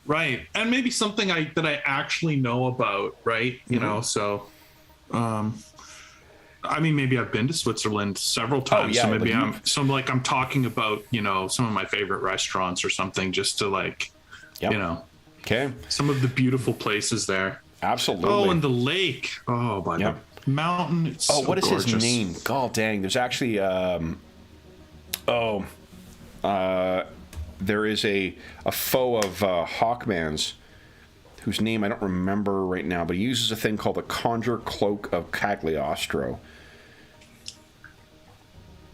Right. And maybe something that I actually know about, right? You know, so maybe I've been to Switzerland several times. yeah, So maybe but I'm talking about, some of my favorite restaurants or something, just to Okay. some of the beautiful places there. Absolutely. Oh, and the lake. Oh, by the mountain. It's so what is gorgeous. his name? God dang. There's actually there is a foe of Hawkman's whose name I don't remember right now, but he uses a thing called the Conjure Cloak of Cagliostro.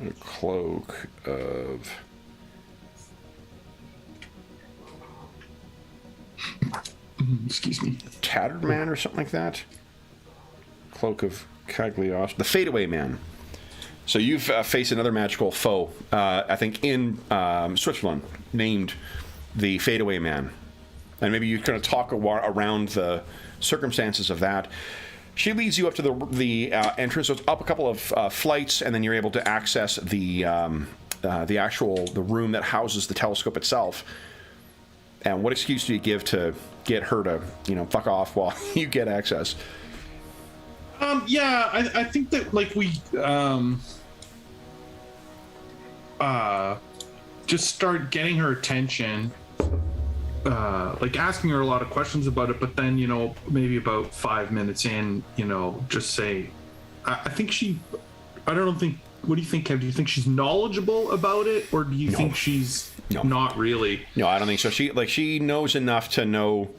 A cloak of... Excuse me. Tattered Man or something like that. Cloak of Cagliostro. The Fadeaway Man. So you've faced another magical foe, I think, in Switzerland, named the Fadeaway Man. And maybe you kind of talk around the circumstances of that. She leads you up to the entrance. So it's up a couple of flights, and then you're able to access the room that houses the telescope itself. And what excuse do you give to get her to, fuck off while you get access? Yeah, I think that like we just start getting her attention, like asking her a lot of questions about it, but then maybe about 5 minutes in, just say, I don't think. What do you think, Kev? Do you think she's knowledgeable about it, or do you think she's not really? No, I don't think so. She knows enough to know.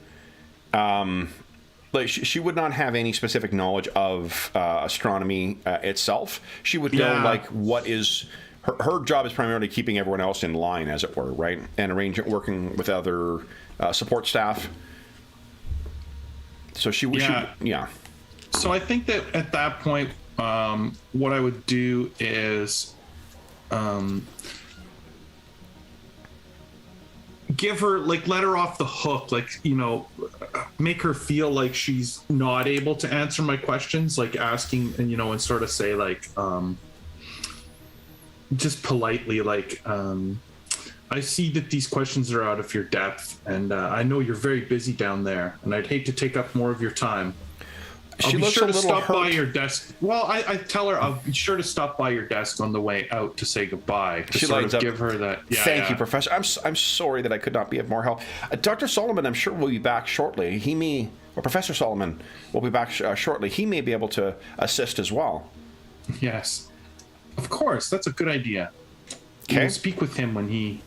She would not have any specific knowledge of astronomy itself. She would know what is her job is primarily keeping everyone else in line, as it were, right? And working with other support staff. So she would. Yeah. So I think that at that point, what I would do is give her, let her off the hook, make her feel like she's not able to answer my questions, asking, and sort of say, just politely, I see that these questions are out of your depth, and I know you're very busy down there, and I'd hate to take up more of your time. I'll be sure to stop by your desk. Well, I tell her I'll be sure to stop by your desk on the way out to say goodbye. To sort of give her that. Yeah, Thank you, Professor. I'm sorry that I could not be of more help. Dr. Solomon, I'm sure, will be back shortly. Professor Solomon will be back shortly. He may be able to assist as well. Yes, of course. That's a good idea. Okay. We'll speak with him when he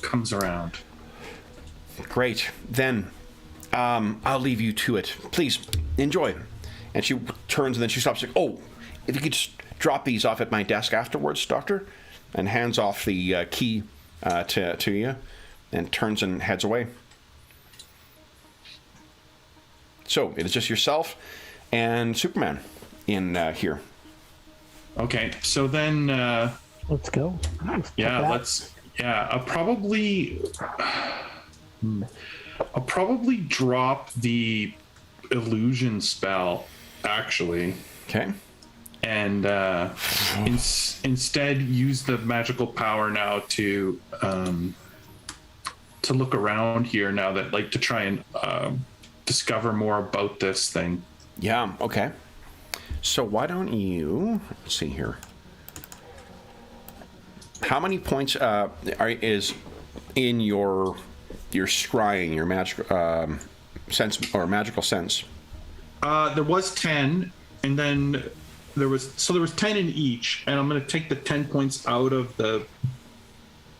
comes around. Great. Then I'll leave you to it. Please enjoy. And she turns and then she stops. Like, oh, if you could just drop these off at my desk afterwards, Doctor, and hands off the key to you, and turns and heads away. So it is just yourself and Superman in here. Okay, so then let's go. I'll probably drop the illusion spell, actually. Okay. And instead use the magical power now to look around here now, that to try and discover more about this thing. Yeah, okay. So why don't you, let's see here. How many points is in your scrying, your magic sense or magical sense? There was 10, and then there was 10 in each, and I'm going to take the 10 points out of the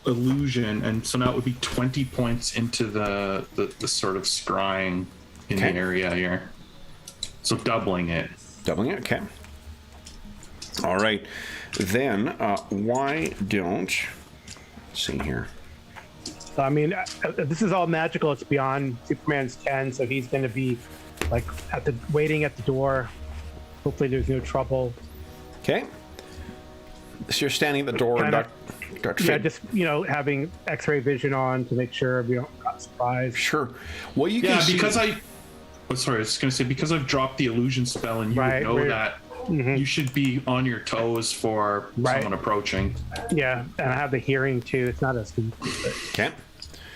illusion, and so now it would be 20 points into the sort of scrying in the area here. So doubling it. Okay. All right. Then why don't, let's see here. So, I mean, this is all magical. It's beyond Superman's 10, so he's going to be waiting at the door. Hopefully there's no trouble. Okay. So you're standing at the door, and Dr. Yeah, just, having X-ray vision on to make sure we don't get surprised. Sure. Well, you can see... because I was going to say, because I've dropped the illusion spell, and you would know that you should be on your toes for someone approaching. Yeah, and I have the hearing, too. It's not as good. Okay.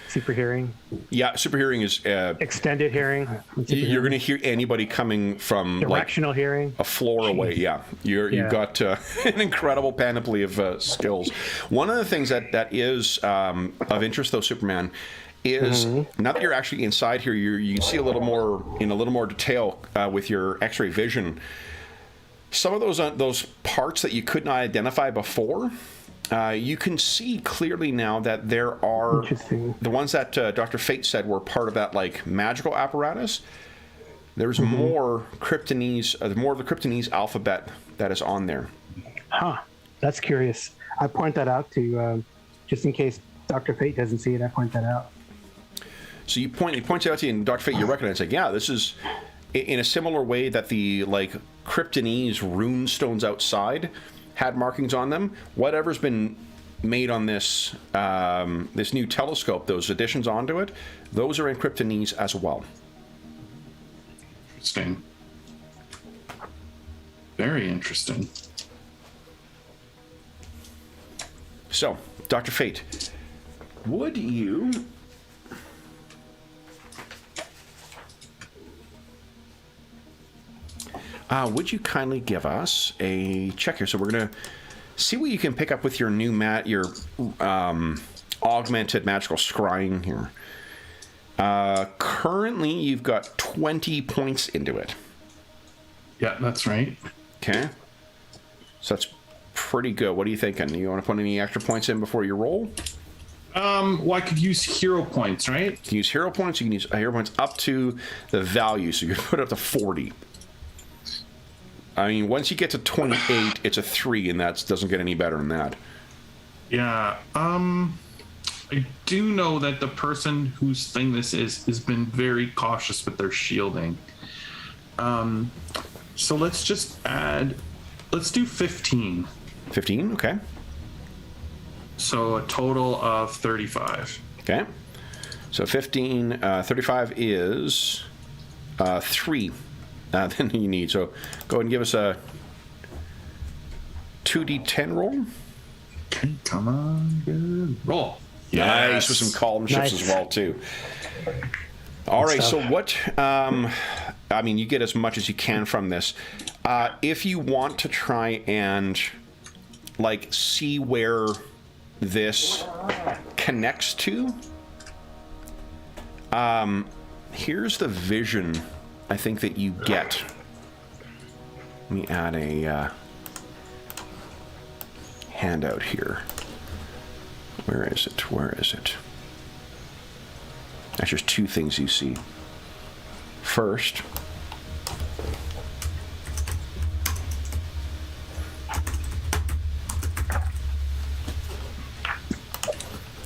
Super hearing. Yeah, super hearing is... extended hearing. You're going to hear anybody coming from... Directional hearing. A floor away, yeah. You've got an incredible panoply of skills. One of the things that is of interest, though, Superman, is now that you're actually inside here, you can see a little more detail with your X-ray vision. Some of those parts that you could not identify before, you can see clearly now that there are the ones that Dr. Fate said were part of that magical apparatus. There's more Kryptonese, more of the Kryptonese alphabet that is on there. Huh. That's curious. I point that out to just in case Dr. Fate doesn't see it. I point that out. So he points out to you, and Dr. Fate, you recognize, like, yeah, this is in a similar way that the like Kryptonese rune stones outside had markings on them. Whatever's been made on this this new telescope, those additions onto it, those are in Kryptonese as well. Interesting. Very interesting. So, Dr. Fate, would you kindly give us a check here? So we're going to see what you can pick up with your new your augmented magical scrying here. Currently, you've got 20 points into it. Yeah, that's right. Okay. So that's pretty good. What are you thinking? You want to put any extra points in before you roll? Well, I could use hero points, right? You can use hero points. You can use hero points up to the value. So you can put it up to 40. I mean, once you get to 28, it's a 3, and that doesn't get any better than that. Yeah. I do know that the person whose thing this is has been very cautious with their shielding. So let's just add. Let's do 15. 15, okay. So a total of 35. Okay. So 15, 35 is 3 than you need. So go ahead and give us a 2d10 roll. Okay, come on, good. Roll. Nice, with some column shifts as well, too. All right, so what, I mean, you get as much as you can from this. If you want to try and, like, see where this connects to, here's the vision I think that you get. Let me add a handout here. Where is it? Where is it? Actually, there's 2 things you see. First,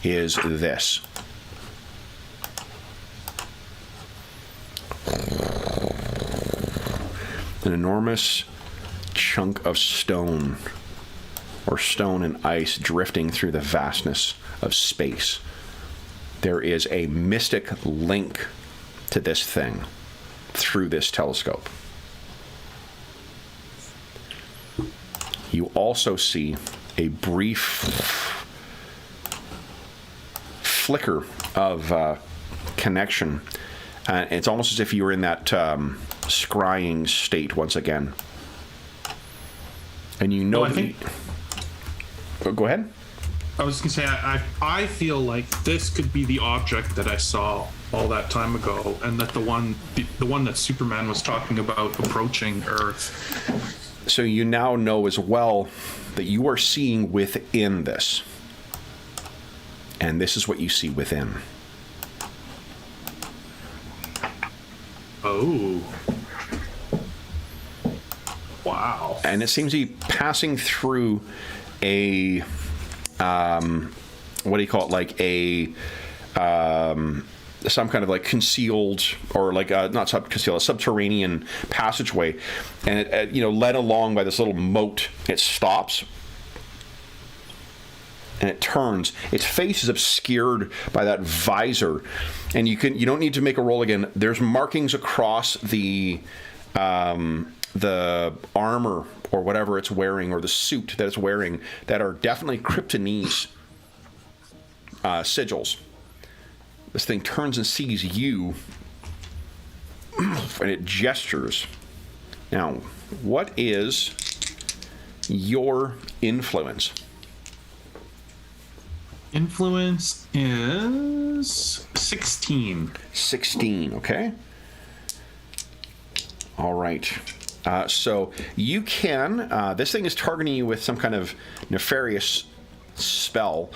is this. An enormous chunk of stone, or stone and ice, drifting through the vastness of space. There is a mystic link to this thing through this telescope. You also see a brief flicker of connection. It's almost as if you were in that scrying state once again. And you know... Well, I think... Go ahead. I was going to say, I feel like this could be the object that I saw all that time ago, and that the one that Superman was talking about approaching Earth. So you now know as well that you are seeing within this. And this is what you see within. Oh. Wow. And it seems to be passing through a... what do you call it? Like a some kind of like concealed, or like not concealed, a subterranean passageway, and it led along by this little moat. It stops and it turns. Its face is obscured by that visor, and you don't need to make a roll again. There's markings across the armor or whatever it's wearing, or the suit that it's wearing, that are definitely Kryptonese sigils. This thing turns and sees you, and it gestures. Now, what is your influence? Influence is 16. 16, okay. All right. So you can, this thing is targeting you with some kind of nefarious spell.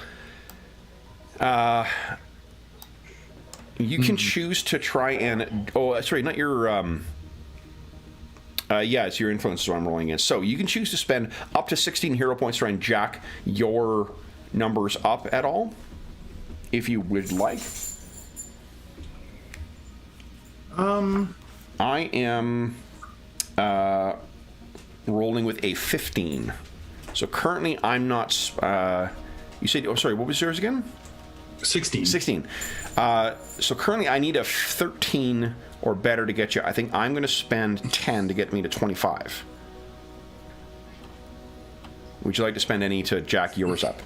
You can choose to try and, not your Yeah, it's your influence is what I'm rolling in. So you can choose to spend up to 16 hero points to try and jack your numbers up at all, if you would like. I am rolling with a 15. So currently I'm not... you said... Oh, sorry, what was yours again? 16. 16. So currently I need a 13 or better to get you. I think I'm going to spend 10 to get me to 25. Would you like to spend any to jack yours up?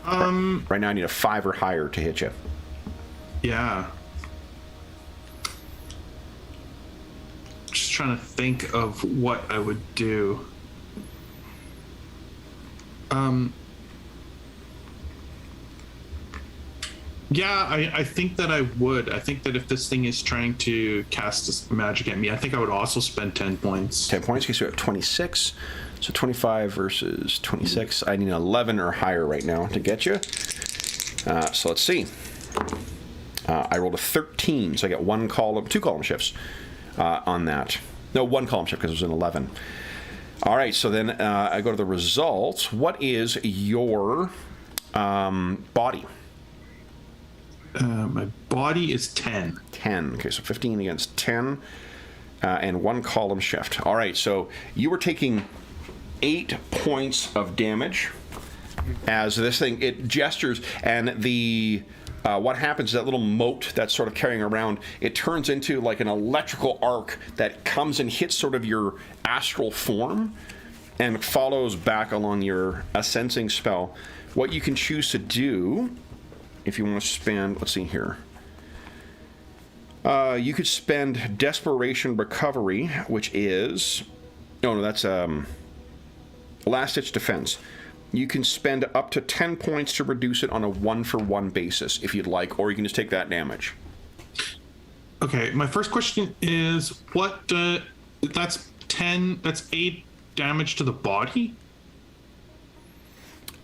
Right now I need a 5 or higher to hit you. Yeah. Just trying to think of what I would do. Yeah, I think that I would. I think that if this thing is trying to cast this magic at me, I think I would also spend 10 points. 10 points, because you're at 26. So 25 versus 26. I need an 11 or higher right now to get you. So let's see. I rolled a 13, so I get two column shifts on that. No, one column shift because it was an 11. All right, so then I go to the results. What is your body? My body is 10. 10. Okay, so 15 against 10 and one column shift. All right, so you were taking 8 points of damage as this thing, it gestures, and the what happens is that little mote that's sort of carrying around, it turns into like an electrical arc that comes and hits sort of your astral form and follows back along your sensing spell. What you can choose to do, if you want to spend, let's see here. You could spend Desperation Recovery, which is... No, that's Last-Ditch Defense. You can spend up to 10 points to reduce it on a 1-for-1 basis, if you'd like, or you can just take that damage. Okay, my first question is, what... that's 10... That's 8 damage to the body?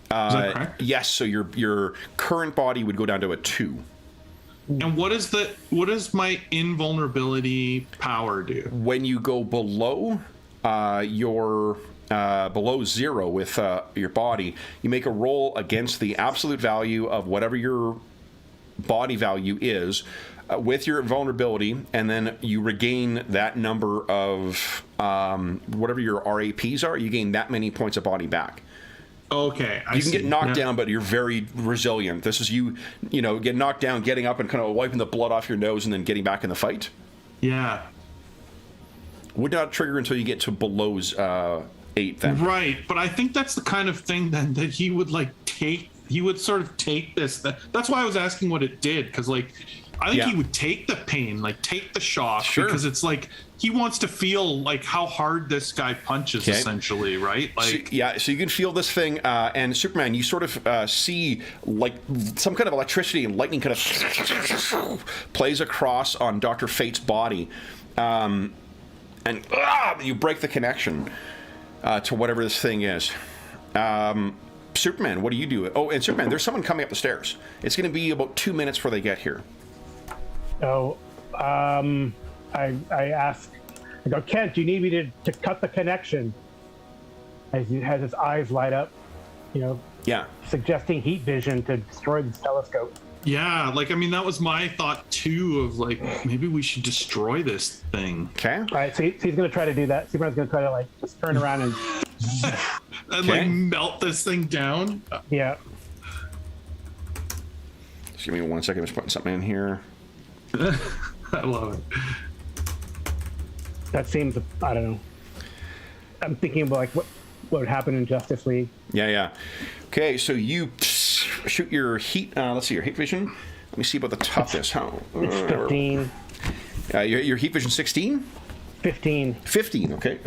Is that correct? Yes, so your current body would go down to a 2. And what does my invulnerability power do? When you go below below 0 with your body, you make a roll against the absolute value of whatever your body value is with your vulnerability, and then you regain that number of whatever your RAPs are. You gain that many points of body back. Okay, you can get knocked down, but you're very resilient. This is you get knocked down, getting up and kind of wiping the blood off your nose, and then getting back in the fight. Yeah. Would not trigger until you get to below 8 then. Right, but I think that's the kind of thing then that he would take. He would sort of take this. That's why I was asking what it did, because I think he would take the pain, take the shock, because it's he wants to feel how hard this guy punches, essentially, right? So you can feel this thing, and Superman, you sort of see some kind of electricity and lightning kind of plays across on Dr. Fate's body, and you break the connection to whatever this thing is. Superman, what do you do? Oh, and Superman, there's someone coming up the stairs. It's going to be about 2 minutes before they get here. So, I ask, I go, Kent, do you need me to cut the connection? As he has his eyes light up, suggesting heat vision to destroy this telescope. Yeah, that was my thought too, of maybe we should destroy this thing. Okay. All right, so he's going to try to do that. Superman's going to try to just turn around and melt this thing down. Yeah. Just give me 1 second. I'm just putting something in here. I love it. That seems, I don't know. I'm thinking about what would happen in Justice League. Yeah. Okay, so you shoot your heat. Let's see, your heat vision. Let me see about the toughness. It's 15. Your heat vision 16? 15. 15. Okay.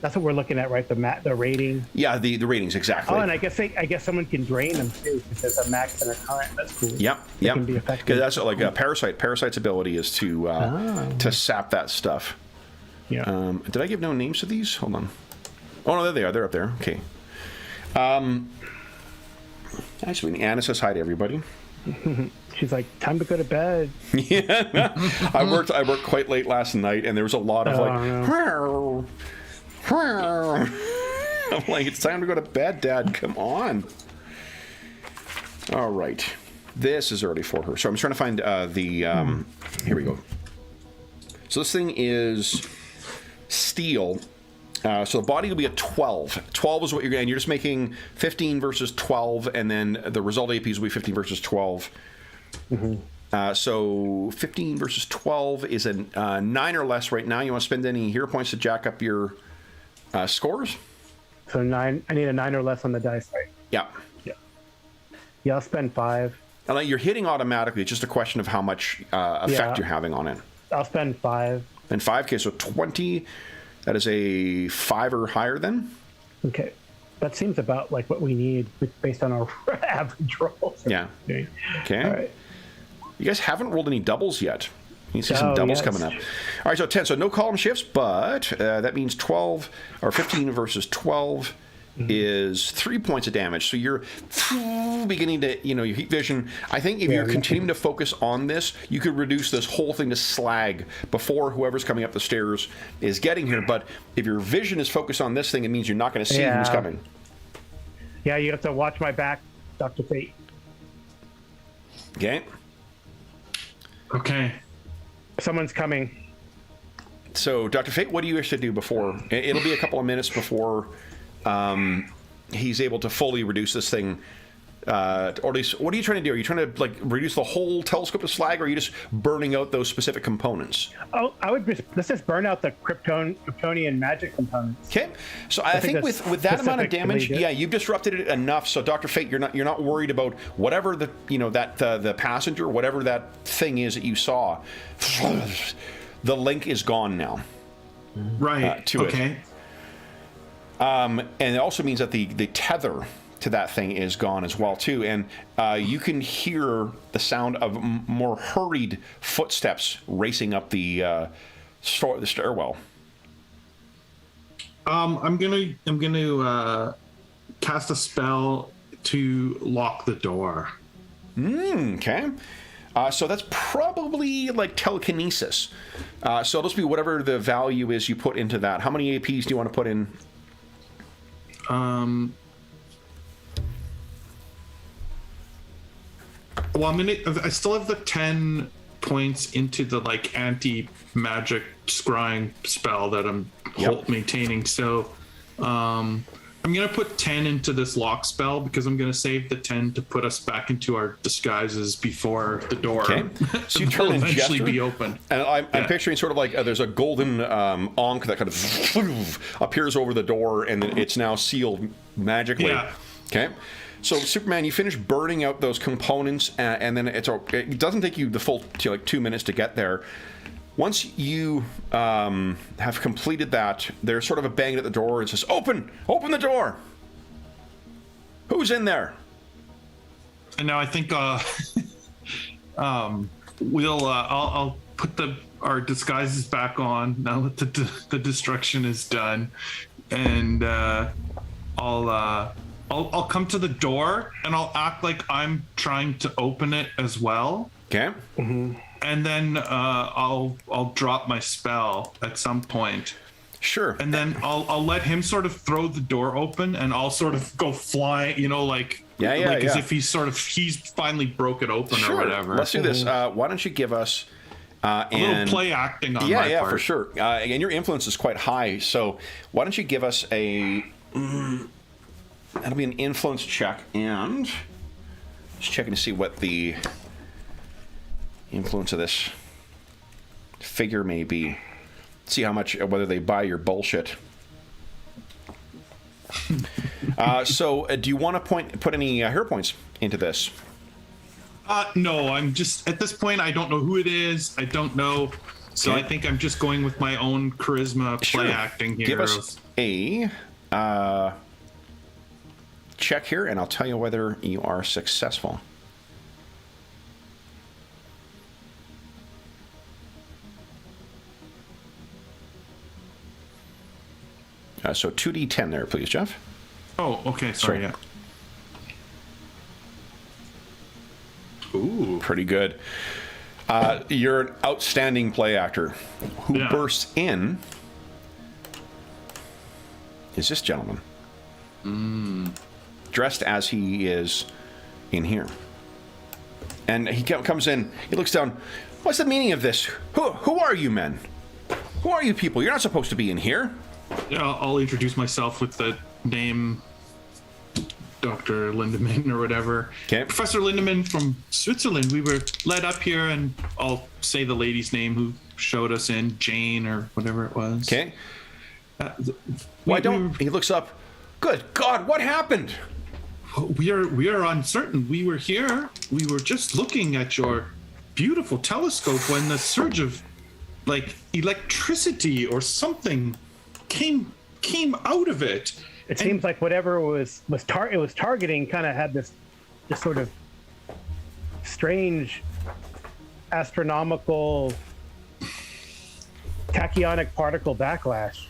That's what we're looking at, right? The rating. Yeah, the ratings exactly. Oh, and I guess someone can drain them too, because there's a max and a current. That's cool. Yep. Can be effective. That's like a parasite. Parasite's ability is to sap that stuff. Yeah. Did I give no names to these? Hold on. Oh no, there they are. They're up there. Okay. Actually, Anna says hi to everybody. She's like, time to go to bed. Yeah, I worked quite late last night, and there was a lot of I'm like, it's time to go to bed, Dad. Come on. All right, this is early for her, so I'm just trying to find here we go. So this thing is steel. So the body will be a 12. 12 is what you're getting. You're just making 15 versus 12, and then the result APs will be 15 versus 12. So 15 versus 12 is a 9 or less right now. You want to spend any hero points to jack up your scores? So 9. I need a 9 or less on the dice, right? Yeah. Yeah, I'll spend 5. And you're hitting automatically. It's just a question of how much effect you're having on it. I'll spend 5. And 5, so 20. That is a 5 or higher then? Okay. That seems about like what we need based on our average rolls. Yeah. Okay. All right. You guys haven't rolled any doubles yet. You see some doubles coming up. All right, so 10. So no column shifts, but that means 12 or 15 versus 12 is 3 points of damage. So you're beginning to, your heat vision. I think if you're continuing to focus on this, you could reduce this whole thing to slag before whoever's coming up the stairs is getting here. But if your vision is focused on this thing, it means you're not going to see who's coming. Yeah, you have to watch my back, Dr. Fate. Okay. Okay. Someone's coming. So, Dr. Fate, what do you wish to do before? It'll be a couple of minutes before he's able to fully reduce this thing. Or at least, what are you trying to do? Are you trying to reduce the whole telescope to slag, or are you just burning out those specific components? Oh, let's just burn out the Kryptonian magic components. Okay, so I think with that amount of damage, you've disrupted it enough. So Dr. Fate, you're not worried about whatever the passenger, whatever that thing is that you saw. The link is gone now. Right. To it. And it also means that the tether to that thing is gone as well too, and you can hear the sound of more hurried footsteps racing up the stairwell. I'm gonna cast a spell to lock the door. Okay. So that's probably like telekinesis. So it'll just be whatever the value is you put into that. How many APs do you want to put in? Well, I still have the 10 points into the anti-magic scrying spell that I'm maintaining. So I'm going to put 10 into this lock spell because I'm going to save the 10 to put us back into our disguises before the door so you turn will in eventually Jester, be open. And I'm picturing sort of like there's a golden ankh that kind of appears over the door, and then it's now sealed magically. Yeah. Okay. So Superman, you finish burning out those components, and then it doesn't take you the full 2 minutes to get there. Once you have completed that, there's sort of a bang at the door. It says, "Open the door. Who's in there?" And now I think I'll put our disguises back on now that the destruction is done, and I'll come to the door and I'll act like I'm trying to open it as well. Okay. Mm-hmm. And then I'll drop my spell at some point. Sure. And then I'll let him sort of throw the door open, and I'll sort of go fly, as if he's finally broke it open or whatever. Let's do this. Why don't you give us a little play acting on my part. Yeah, for sure. And your influence is quite high, so why don't you give us that'll be an influence check, and just checking to see what the influence of this figure may be. See how much, whether they buy your bullshit. So do you want to put any hero points into this? No, I'm just, at this point, I don't know who it is. I don't know. So I think I'm just going with my own charisma play acting here. Give us a check here, and I'll tell you whether you are successful. So 2d10 there, please, Jeff. Oh, okay. Sorry. Yeah. Ooh. Pretty good. You're an outstanding play actor. Who bursts in is this gentleman. Dressed as he is in here. And he comes in, he looks down. What's the meaning of this? Who are you men? Who are you people? You're not supposed to be in here. Yeah, I'll introduce myself with the name Dr. Lindemann or whatever. Okay. Professor Lindemann from Switzerland. We were led up here, and I'll say the lady's name who showed us in, Jane or whatever it was. Okay. He looks up. Good God, what happened? We are uncertain. We were here. We were just looking at your beautiful telescope when the surge of electricity or something came out of it. It seems like whatever it was targeting kind of had this sort of strange astronomical tachyonic particle backlash.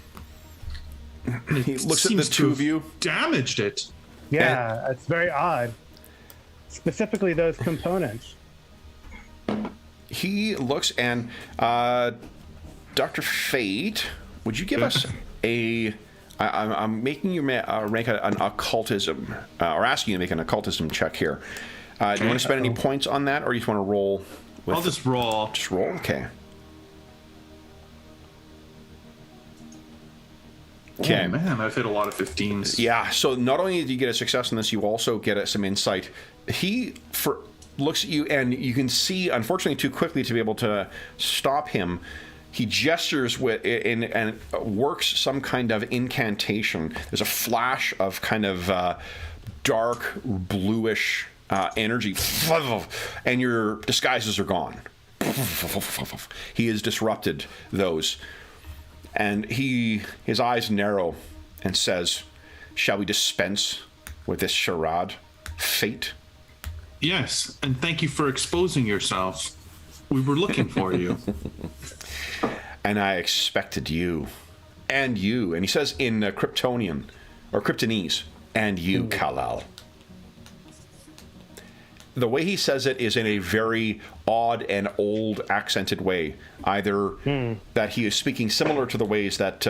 He looks at the two of you. Damaged it. Yeah, it's very odd. Specifically those components. He looks and Dr. Fate, would you give us I'm making you make an occultism, or asking you to make an occultism check here. Do you want to spend any points on that, or you just want to roll? I'll just roll. Just roll? Okay. Okay. Oh, man, I've hit a lot of 15s. Yeah, so not only do you get a success on this, you also get some insight. He looks at you, and you can see, unfortunately, too quickly to be able to stop him. He gestures and works some kind of incantation. There's a flash of kind of dark, bluish energy, and your disguises are gone. He has disrupted those. And his eyes narrow and says, "Shall we dispense with this charade, Fate?" Yes, and thank you for exposing yourself. We were looking for you. And I expected you. And you. And he says in Kryptonian, or Kryptonese, and you, Kal-El. The way he says it is in a very odd and old accented way. Either that he is speaking similar to the ways that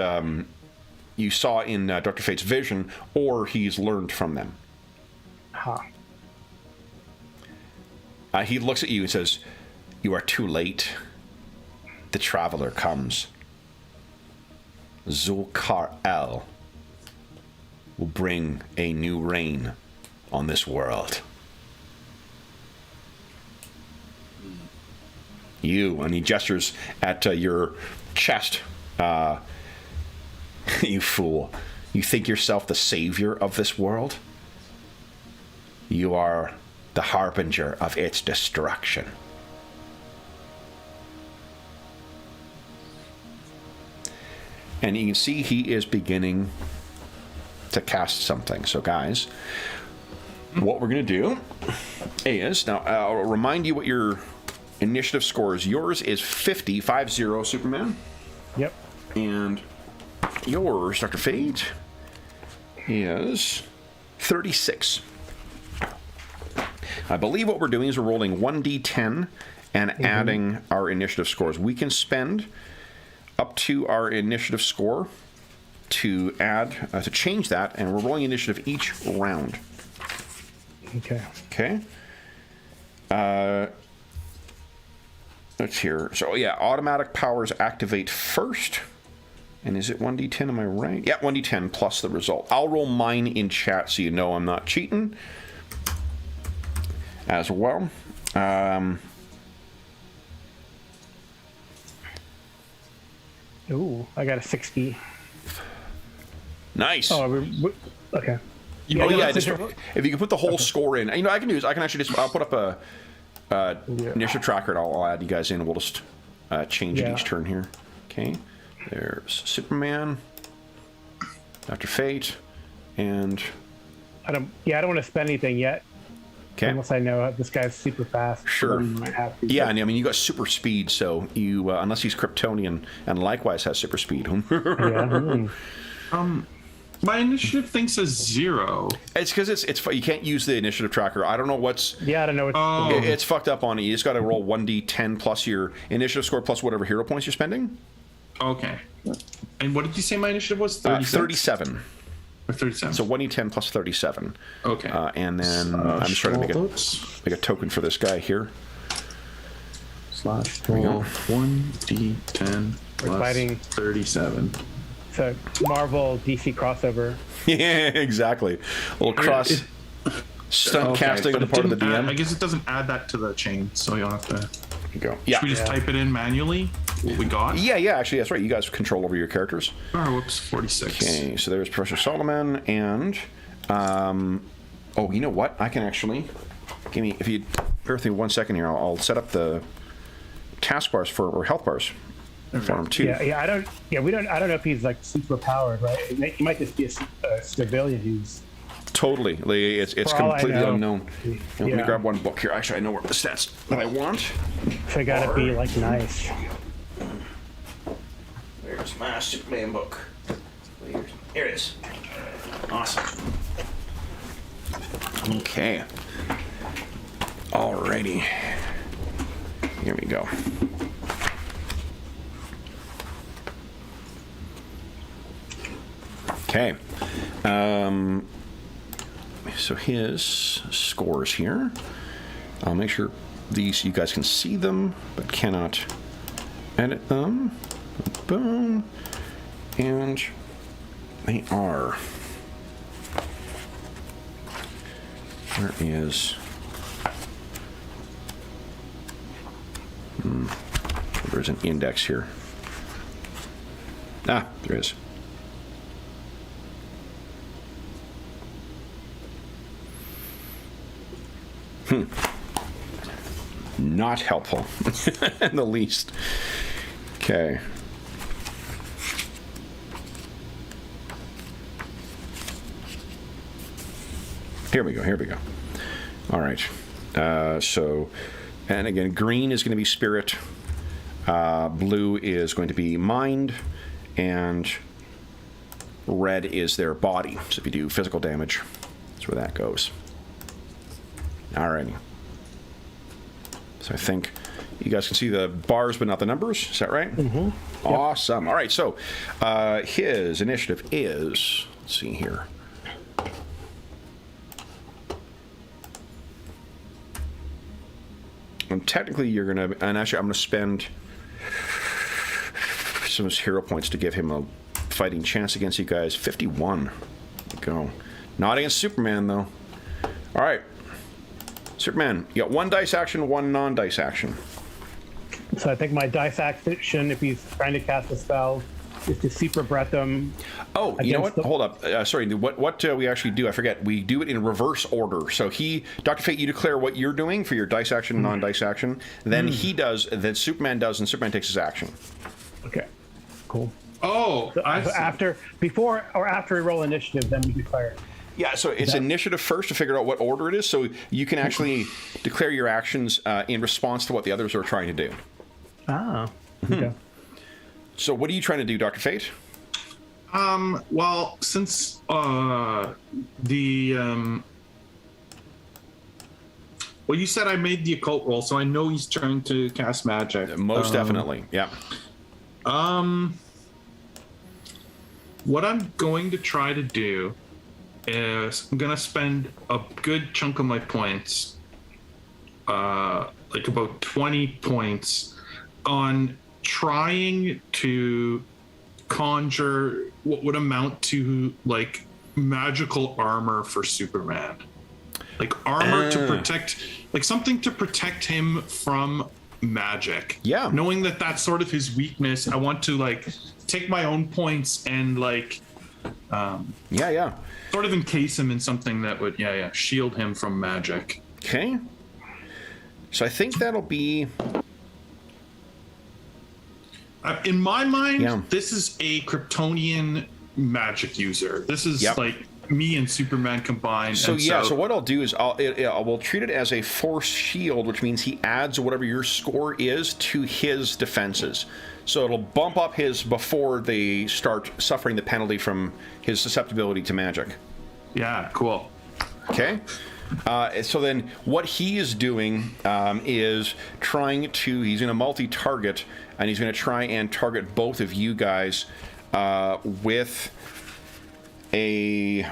you saw in Dr. Fate's vision, or he's learned from them. Huh. He looks at you and says, "You are too late. The traveler comes. Zul-Kar-El will bring a new reign on this world. You," and he gestures at your chest. "You fool. You think yourself the savior of this world? You are the harbinger of its destruction." And you can see he is beginning to cast something. So, guys, what we're going to do is, now I'll remind you what your initiative score is. Yours is 50, Superman. Yep. And yours, Dr. Fate, is 36. I believe what we're doing is we're rolling 1d10 and adding our initiative scores. We can spend up to our initiative score to add, to change that, and we're rolling initiative each round. Okay. Okay. Let's hear. So, yeah, automatic powers activate first. And is it 1d10? Am I right? Yeah, 1d10 plus the result. I'll roll mine in chat so you know I'm not cheating as well. Ooh, I got a 60. Nice. Oh, okay. Yeah, just, if you can put the whole score in. You know, I can actually just, I'll put up a initiative tracker and I'll add you guys in. We'll just change it each turn here. Okay. There's Superman, Dr. Fate, and I don't want to spend anything yet. Okay. Unless I know this guy's super fast. Sure. Might have to, yeah, and I mean, you got super speed, so you, unless he's Kryptonian and likewise has super speed. yeah. My initiative thing says 0. It's because you can't use the initiative tracker. I don't know what's. Yeah, I don't know. It's fucked up on it. You just got to roll 1d10 plus your initiative score plus whatever hero points you're spending. Okay. And what did you say my initiative was? 37. Or 37. So 1d10 plus 37. Okay. And then I'm just trying to make a token for this guy here. Slash roll 1d10 plus fighting 37. So Marvel DC crossover. Yeah, exactly. A little cross stunt casting on the part of the DM. I guess it doesn't add that to the chain, so you'll have to. There you go. Yeah. Should we just type it in manually? What we got? Yeah, actually, that's right. You guys control over your characters. Oh, whoops, 46. Okay, so there's Professor Solomon, and oh, you know what? I can actually if you bear with me 1 second here, I'll set up the task bars or health bars for him too. Yeah, I don't know if he's like super powered, right? He might just be a civilian who's Totally, it's For all I completely know. unknown. Here, let me grab one book here. Actually, I know where the stats that I want. so gotta be like nice. There's my Superman book. Here it is. Awesome. Okay. Alrighty. Here we go. Okay. So his scores here. I'll make sure you guys can see them, but cannot edit them. Boom. And they are. Where is. There's an index here. Ah, there is. Not helpful in the least. Okay. Here we go. All right. So, and again, green is going to be spirit. Blue is going to be mind. And red is their body. So if you do physical damage, that's where that goes. All right. So I think you guys can see the bars but not the numbers. Is that right? Mm-hmm. Awesome. Yep. All right. So his initiative is, let's see here. And technically you're going to, and actually I'm going to spend some of his hero points to give him a fighting chance against you guys. 51. There you go. Not against Superman, though. All right. Superman, you got one dice action, one non-dice action. So I think my dice action, if he's trying to cast a spell, is to super breath him. Oh, you know what? Hold up. Sorry. What we actually do, I forget. We do it in reverse order. So Dr. Fate, you declare what you're doing for your dice action, non-dice action. Then he does, then Superman does, and Superman takes his action. Okay. Cool. Oh, So before or after we roll initiative, then we declare. Yeah, so it's initiative first to figure out what order it is, so you can actually declare your actions in response to what the others are trying to do. Ah. Okay. So what are you trying to do, Dr. Fate? Well, since well, you said I made the occult roll, so I know he's trying to cast magic. Most definitely, yeah. What I'm going to try to do is I'm gonna spend a good chunk of my points, like about 20 points, on trying to conjure what would amount to like magical armor for Superman, like armor to protect, like something to protect him from magic. Yeah, knowing that that's sort of his weakness, I want to like take my own points and like sort of encase him in something that would shield him from magic. Okay, so I think that'll be in my mind, this is a Kryptonian magic user. This is like me and Superman combined. So and so what I'll do is we'll treat it as a force shield, which means he adds whatever your score is to his defenses. So it'll bump up his before they start suffering the penalty from his susceptibility to magic. Yeah, cool. Okay. So then what he is doing is trying to, he's going to multi-target, and he's going to try and target both of you guys with a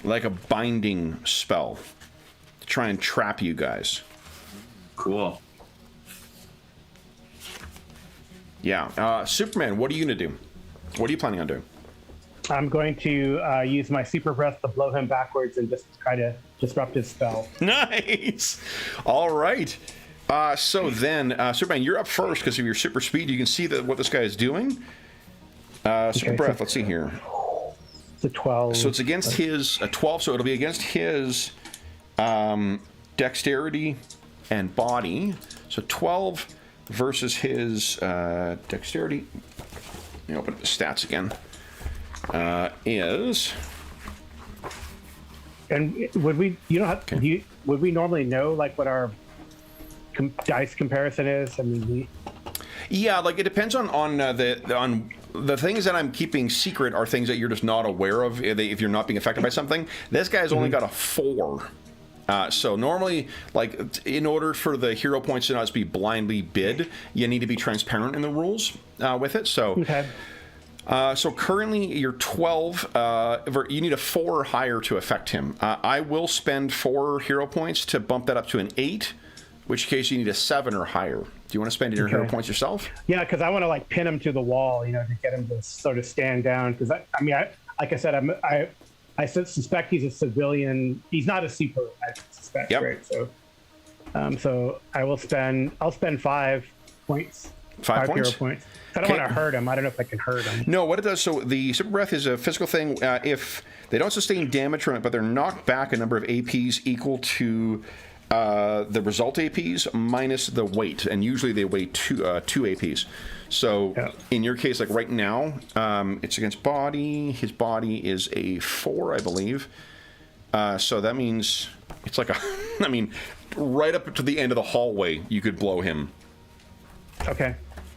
like a binding spell to try and trap you guys. Cool. Yeah. Superman, what are you going to do? What are you planning on doing? I'm going to use my super breath to blow him backwards and just try to disrupt his spell. Nice. All right. So then, Superman, you're up first because of your super speed. You can see what this guy is doing. Super breath. Let's see here. It's a 12. So it's against his 12. So it'll be against his dexterity and body. So 12 versus his dexterity. Let me open up the stats again. Is. And would we? You don't have. Okay. Would we normally know like what our dice comparison is? I mean, Yeah, like it depends on the things that I'm keeping secret are things that you're just not aware of if you're not being affected by something. This guy's only got a 4. So normally, like, in order for the hero points to not just be blindly bid, you need to be transparent in the rules with it. So, okay. So currently you're 12. You need a 4 or higher to affect him. I will spend 4 hero points to bump that up to an 8, which case you need a 7 or higher. Do you want to spend your hero points yourself? Yeah, because I want to like pin him to the wall, to get him to sort of stand down. Because like I said, I suspect he's a civilian. He's not a super. I suspect, right? So, so I'll spend 5 points. 5 points? Hero points. I don't want to hurt him. I don't know if I can hurt him. No, what it does, so the super breath is a physical thing. If they don't sustain damage from it, but they're knocked back a number of APs equal to the result APs minus the weight, and usually they weigh 2 APs. So in your case, like right now, it's against body. His body is a 4, I believe. So that means it's like right up to the end of the hallway, you could blow him. Okay.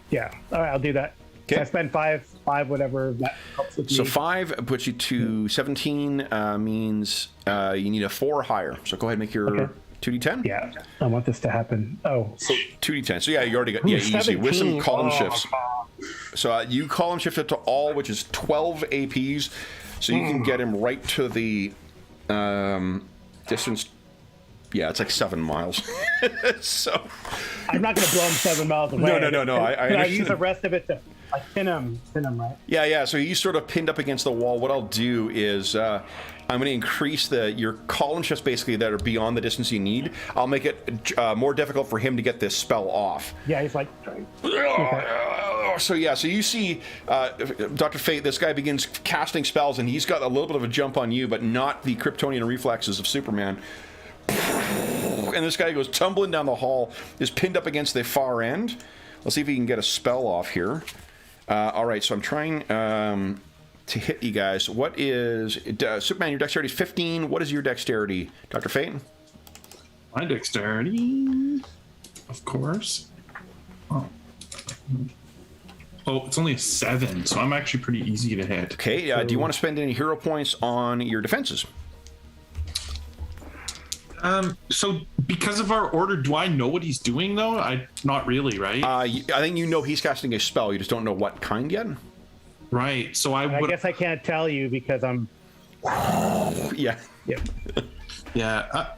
Yeah. All right, I'll do that. Okay. So I spend 5, whatever that helps with me. So 5 puts you to 17, means you need a 4 or higher. So go ahead and make your 2d10. Yeah, I want this to happen. Oh. So 2d10. So yeah, you already got easy with some column shifts. So you column shift it to all, which is 12 APs. So you can get him right to the distance. Yeah, it's like 7 miles. So I'm not going to blow him 7 miles away. No. I use the rest of it to pin him, right? Yeah. So he's sort of pinned up against the wall. What I'll do is I'm going to increase your column shifts basically that are beyond the distance you need. I'll make it more difficult for him to get this spell off. Yeah, he's like. Okay. So you see Dr. Fate, this guy begins casting spells, and he's got a little bit of a jump on you, but not the Kryptonian reflexes of Superman. And this guy goes tumbling down the hall, is pinned up against the far end. Let's see if he can get a spell off here. All right, so I'm trying to hit you guys. What is Superman? Your dexterity is 15. What is your dexterity, Dr. Fate? My dexterity, of course. Oh, it's only a 7, so I'm actually pretty easy to hit. Okay. Do you want to spend any hero points on your defenses? So because of our order, do I know what he's doing though? Not really, right? I think you know he's casting a spell. You just don't know what kind yet. Right. So I guess I can't tell you because I'm. Yeah. Yeah. Yeah.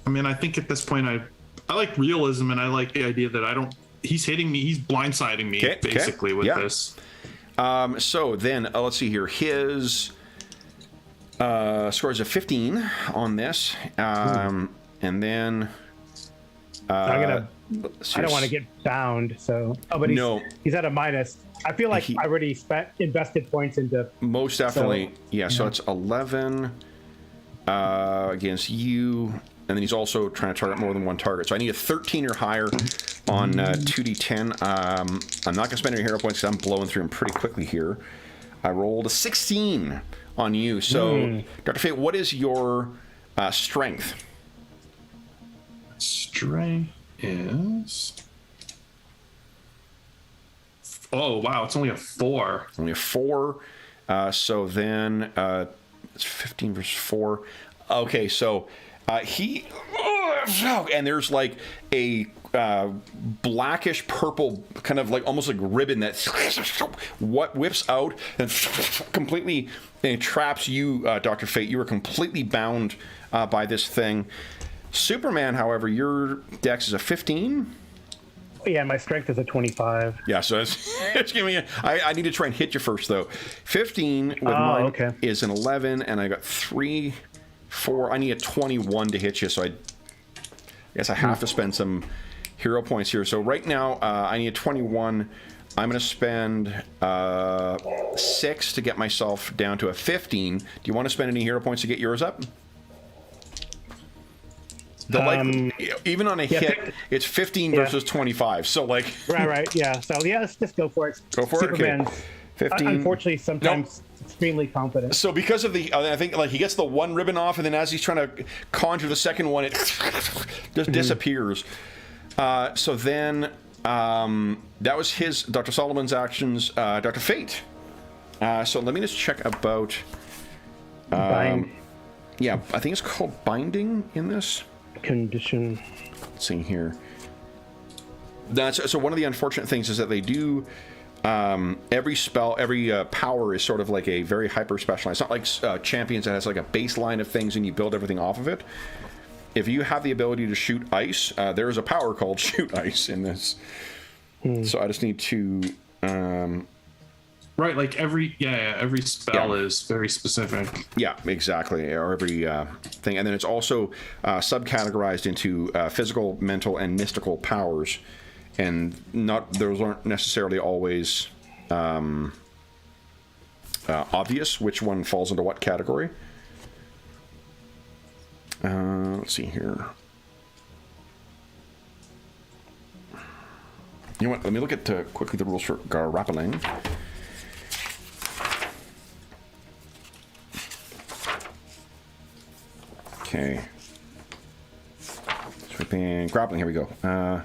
I mean, I think at this point, I like realism, and I like the idea that he's hitting me, he's blindsiding me basically with this. So then let's see here. His scores a 15 on this, and then I don't want to get bound, so but he's at a minus. I feel like I already invested points into most definitely. So it's 11 against you, and then he's also trying to target more than one target. So I need a 13 or higher on 2d10. I'm not going to spend any hero points because I'm blowing through them pretty quickly here. I rolled a 16 on you. So, Dr. Fate, what is your strength? Strength is... Oh, wow. It's only a 4. Only a 4. So then it's 15 versus 4. Okay, so he... and there's like a blackish purple kind of like almost like ribbon that what whips out and completely traps you, Dr. Fate. You are completely bound by this thing. Superman, however, your dex is a 15. Yeah, my strength is a 25. Yeah, so it's giving me. I need to try and hit you first though. 15 with mine is an 11, and I got 3, 4. I need a 21 to hit you, so I guess I have to spend some hero points here. So right now, I need a 21. I'm going to spend 6 to get myself down to a 15. Do you want to spend any hero points to get yours up? Even on a hit, it's 15 versus 25. So like, right, yeah. So yeah, let's just go for it. Go for it. Okay. 15. Unfortunately, sometimes extremely confident. So because of the, I think like he gets the one ribbon off, and then as he's trying to conjure the second one, it just disappears. So then that was his Dr. Solomon's actions. Dr. Fate. So let me just check about. Bind. Yeah, I think it's called binding in this. Condition. Let's see here. So one of the unfortunate things is that they do every spell, every power is sort of like a very hyper specialized. It's not like Champions that has like a baseline of things and you build everything off of it. If you have the ability to shoot ice, there is a power called shoot ice in this. So I just need to. Right, like every spell is very specific. Yeah, exactly. Or every thing, and then it's also subcategorized into physical, mental, and mystical powers, and those aren't necessarily always obvious which one falls into what category. Let's see here. You know what? Let me look at quickly the rules for grappling. Okay. Sweeping, grappling, here we go. I'm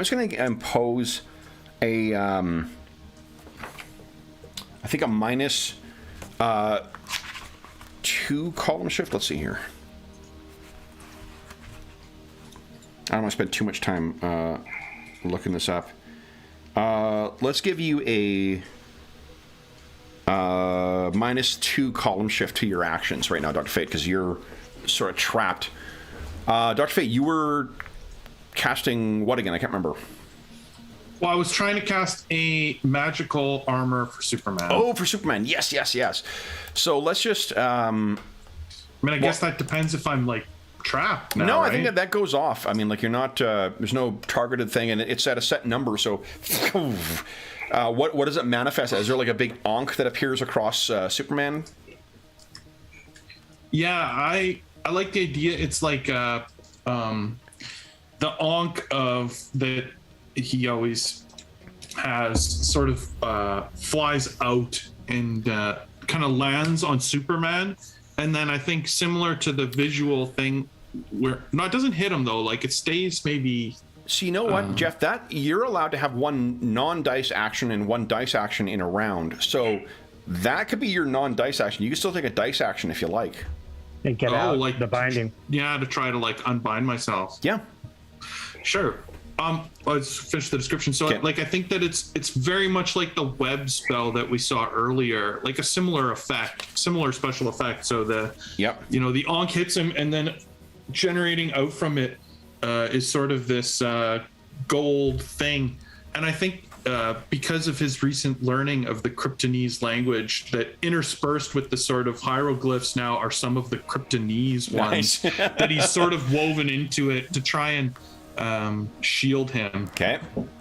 just going to impose a, I think a minus 2 column shift. Let's see here. I don't want to spend too much time looking this up. Let's give you a minus 2 column shift to your actions right now, Dr. Fate, because you're sort of trapped. Dr. Fate, you were casting what again? I can't remember. Well, I was trying to cast a magical armor for Superman. Oh, for Superman. Yes. So let's just... I guess that depends if I'm like trapped now, I think that goes off. I mean, like you're not there's no targeted thing, and it's at a set number, so what does it manifest as? Is there like a big onk that appears across Superman? Yeah, I like the idea. It's like the onk of that he always has sort of flies out and kind of lands on Superman. And then I think similar to the visual thing where, no, it doesn't hit him though. Like it stays maybe. So you know what, Jeff, that you're allowed to have one non-dice action and one dice action in a round. So that could be your non-dice action. You can still take a dice action if you like. And get out like the binding. Yeah, to try to like unbind myself. Yeah. Sure. Let's finish the description. So like I think that it's very much like the web spell that we saw earlier, like a similar effect, similar special effect. So the the onk hits him, and then generating out from it is sort of this gold thing. And I think because of his recent learning of the Kryptonese language, that interspersed with the sort of hieroglyphs now are some of the Kryptonese ones that he's sort of woven into it to try and shield him. Okay,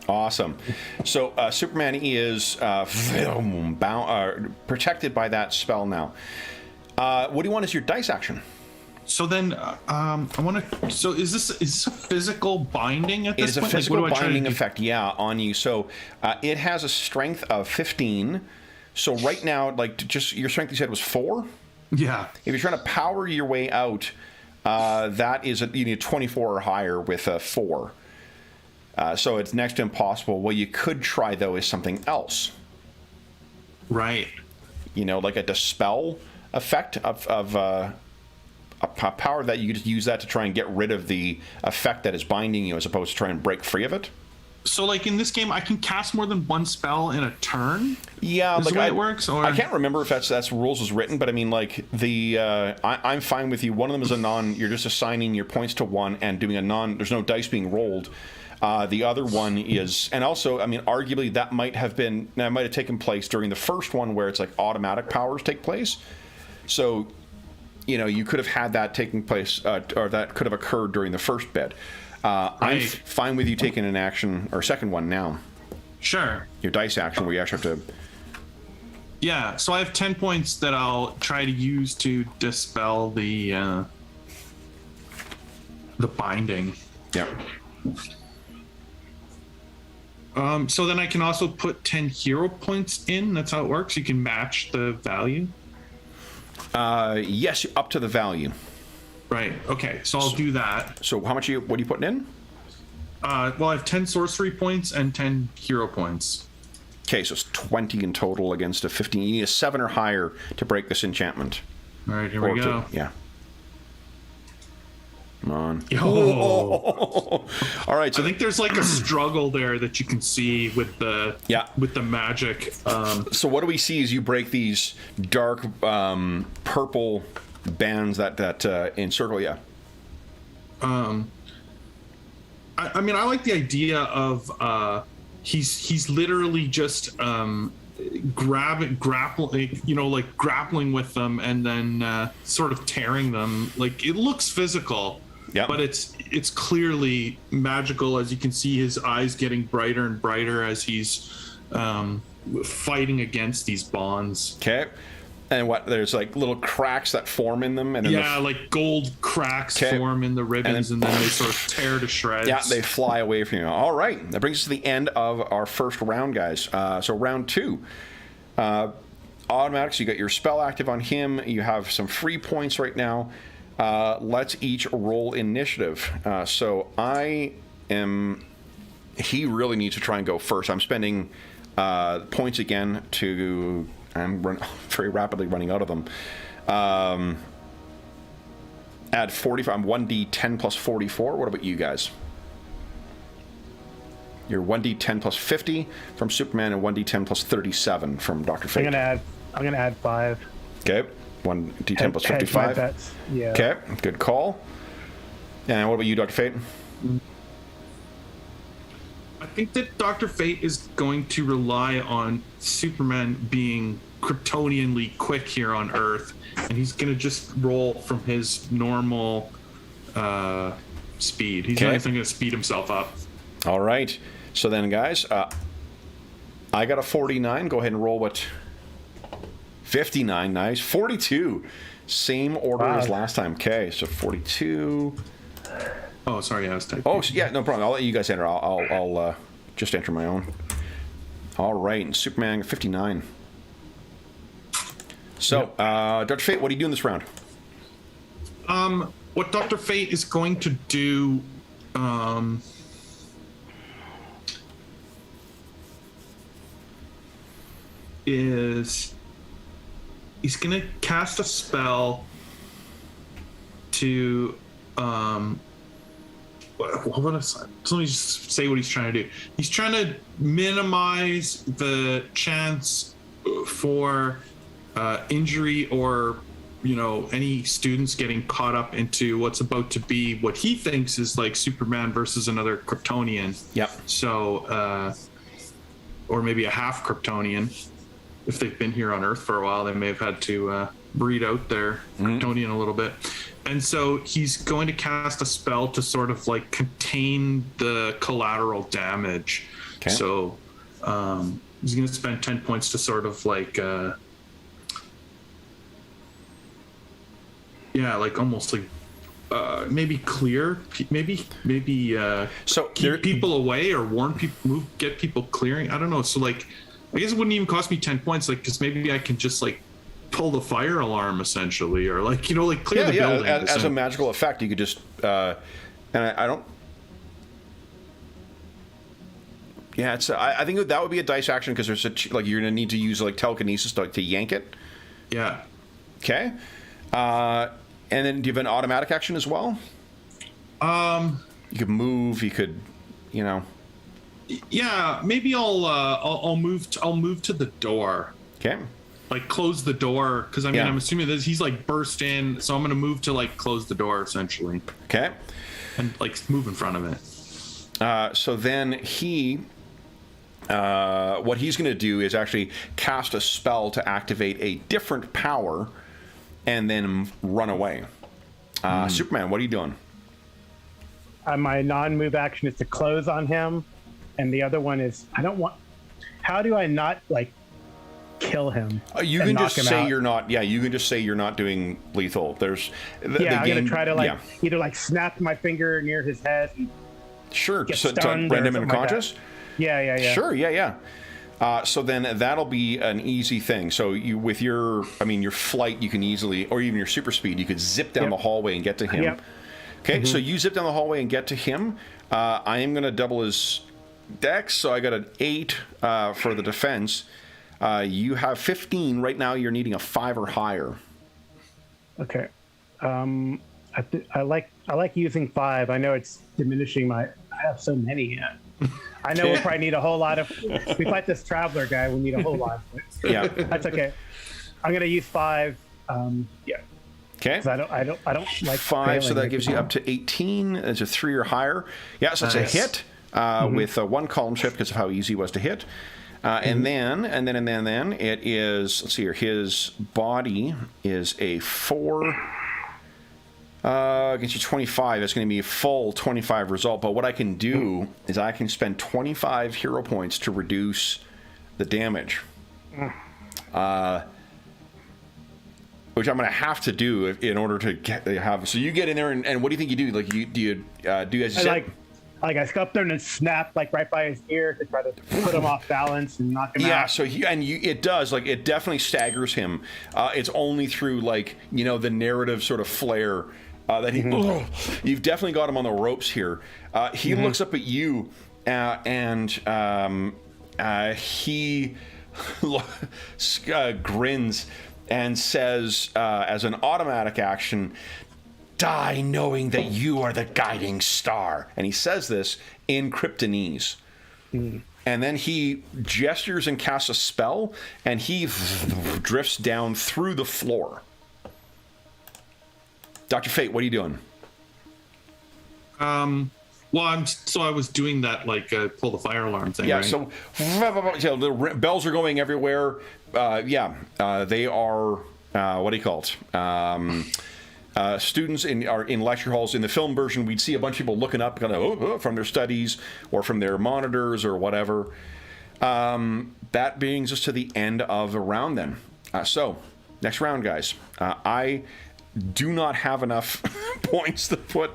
awesome. So Superman is protected by that spell now. What do you want as your dice action? So then, I want to. So is this a physical binding at this It is point? a physical What do I try to binding do? effect, yeah, on you. So it has a strength of 15. So right now, like just your strength, you said was 4. Yeah. If you're trying to power your way out, that is you need 24 or higher with a 4. So it's next to impossible. What you could try though is something else. Right. You know, like a dispel effect of a power that you could just use that to try and get rid of the effect that is binding you, as opposed to try and break free of it. So, like in this game, I can cast more than one spell in a turn. Yeah, Is like the way it works. Or I can't remember if that's rules was written, but I mean, like I'm fine with you. One of them is a non. You're just assigning your points to one and doing a non. There's no dice being rolled. The other one is, and also, I mean, arguably that might have taken place during the first one, where it's like automatic powers take place. So, you know, you could have had that taking place, or that could have occurred during the first bit. I'm Right. fine with you taking an action, or second one now. Sure. Your dice action, where you actually have to. Yeah. So I have 10 points that I'll try to use to dispel the binding. Yeah. So then I can also put 10 hero points in. That's how it works. You can match the value. Yes, up to the value. Right. Okay. So I'll do that. So how much what are you putting in? Well, I have 10 sorcery points and 10 hero points. Okay, so it's 20 in total against a 15. You need a 7 or higher to break this enchantment. All right. Here we go. Yeah. Come on. Yo. All right. So I think there's like a struggle there that you can see with the magic. So what do we see as you break these dark purple bands that encircle you? I mean, I like the idea of he's literally just grappling, you know, like grappling with them and then sort of tearing them. Like it looks physical. Yeah. But it's clearly magical, as you can see his eyes getting brighter and brighter as he's fighting against these bonds. Okay. And what? There's like little cracks that form in them, and then like gold cracks form in the ribbons, and then they sort of tear to shreds. Yeah, they fly away from you. All right, that brings us to the end of our first round, guys. So round 2, automatics. You got your spell active on him. You have some free points right now. Let's each roll initiative. So I am. He really needs to try and go first. I'm spending points again to. I'm very rapidly running out of them. Add 45. I'm 1d10 plus 44. What about you guys? You're 1d10 plus 50 from Superman and 1d10 plus 37 from Dr. Fate. I'm gonna add 5. Okay. 1d10 plus 55. Yeah. Okay. Good call. And what about you, Dr. Fate? I think that Dr. Fate is going to rely on Superman being Kryptonianly quick here on Earth, and he's going to just roll from his normal speed. He's not even going to speed himself up. All right. So then, guys, I got a 49. Go ahead and roll what? 59. Nice. 42. Same order as last time. Okay, so 42. Oh, sorry, I was typing. Oh, yeah, no problem. I'll let you guys enter. I'll just enter my own. All right, and Superman 59. So, Dr. Fate, what are you doing this round? What Dr. Fate is going to do, is he's going to cast a spell to let me just say what he's trying to do. He's trying to minimize the chance for injury or, you know, any students getting caught up into what's about to be what he thinks is like Superman versus another Kryptonian. Yep. So, or maybe a half Kryptonian. If they've been here on Earth for a while, they may have had to breed out there, Kryptonian a little bit. And so he's going to cast a spell to sort of like contain the collateral damage. Okay. So he's going to spend 10 points to sort of like, like almost like maybe clear, maybe So keep people away or warn people, get people clearing. I don't know. So like, I guess it wouldn't even cost me 10 points, like, because maybe I can just like pull the fire alarm essentially, or like, you know, like clear the building. As a magical effect, you could just and I don't. Yeah, it's. I think that would be a dice action because there's like you're gonna need to use like telekinesis to yank it. Yeah. Okay. And then do you have an automatic action as well? You could move. You could, you know. Yeah, maybe I'll move to the door. Okay. Like close the door, because I mean I'm assuming that he's like burst in, so I'm gonna move to like close the door essentially. Okay. And like move in front of it. So then what he's going to do is actually cast a spell to activate a different power, and then run away. Superman, what are you doing? My non-move action is to close on him, and the other one is I don't want. How do I not like kill him? You can just say you're not. Yeah, you can just say you're not doing lethal. There's. I'm gonna try to either like snap my finger near his head. And sure. get So to stunned render him or something unconscious. like Yeah. Sure. Yeah. So then that'll be an easy thing. So you, with your flight, you can easily, or even your super speed, you could zip down the hallway and get to him. Yep. Okay, so you zip down the hallway and get to him. I am going to double his dex, so I got an 8 for the defense. You have 15 right now. You're needing a 5 or higher. Okay. I like using 5. I know it's diminishing my. I have so many. I know we'll probably need a whole lot of. We fight this traveler guy. We need a whole lot. Yeah, that's okay. I'm gonna use 5. Yeah. Okay. I don't like 5, so that gives you up to 18. It's a 3 or higher. Yeah, so it's a hit with 1 column shift because of how easy it was to hit. And then it is. Let's see here. His body is a 4. Against you 25, that's going to be a full 25 result. But what I can do is I can spend 25 hero points to reduce the damage. Which I'm going to have to do in order to have. So you get in there, and what do you think you do? Like, do you do as you said? I go up there and snap like right by his ear to try to put him off balance and knock him out. Yeah, so it does, like, it definitely staggers him. It's only through, like, you know, the narrative sort of flair that you've definitely got him on the ropes here. He looks up at you and he grins and says, as an automatic action, "Die knowing that you are the guiding star." And he says this in Kryptonese. And then he gestures and casts a spell, and he drifts down through the floor. Dr. Fate, what are you doing? Well, I was doing that, like, pull the fire alarm thing, Yeah, right? so the bells are going everywhere. They are, what do you call it? Students are in lecture halls. In the film version, we'd see a bunch of people looking up kind of from their studies or from their monitors or whatever. That brings us to the end of the round then. So, next round, guys. I do not have enough points to put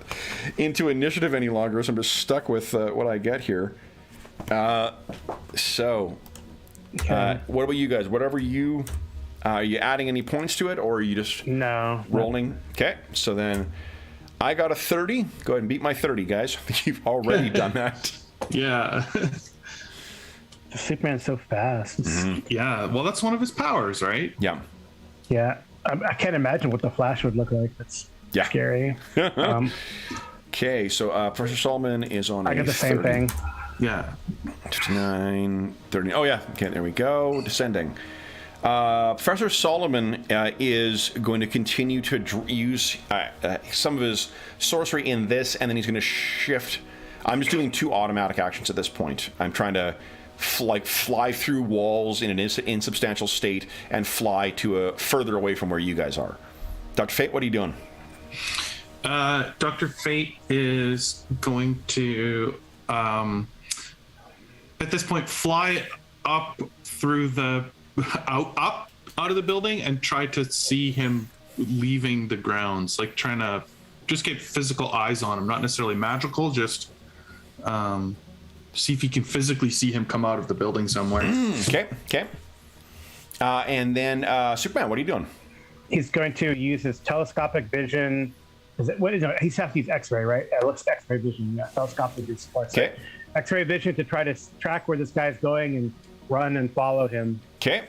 into initiative any longer, so I'm just stuck with what I get here. What about you guys? Whatever you... are you adding any points to it, or are you just rolling? Okay, so then I got a 30. Go ahead and beat my 30, guys. You've already done that. Yeah. Superman's so fast. Yeah, well, that's one of his powers, right? Yeah. Yeah. I can't imagine what the Flash would look like. That's scary. Okay, so Professor Solomon is on I got the same 30. thing. Yeah. 59, 30. Oh, yeah. Okay, there we go. Descending. Professor Solomon is going to continue to use some of his sorcery in this, and then he's going to shift. I'm just doing 2 automatic actions at this point. I'm trying to fly through walls in an insubstantial state and fly to further away from where you guys are. Dr. Fate, what are you doing? Dr. Fate is going to, at this point, fly up through out of the building and try to see him leaving the grounds, like trying to just get physical eyes on him, not necessarily magical, just see if he can physically see him come out of the building somewhere. Okay. And then Superman, what are you doing? He's going to use his telescopic vision. He has to use X-ray, right? It looks X-ray vision. Yeah, telescopic vision supports it. X-ray vision to try to track where this guy's going and run and follow him. Okay.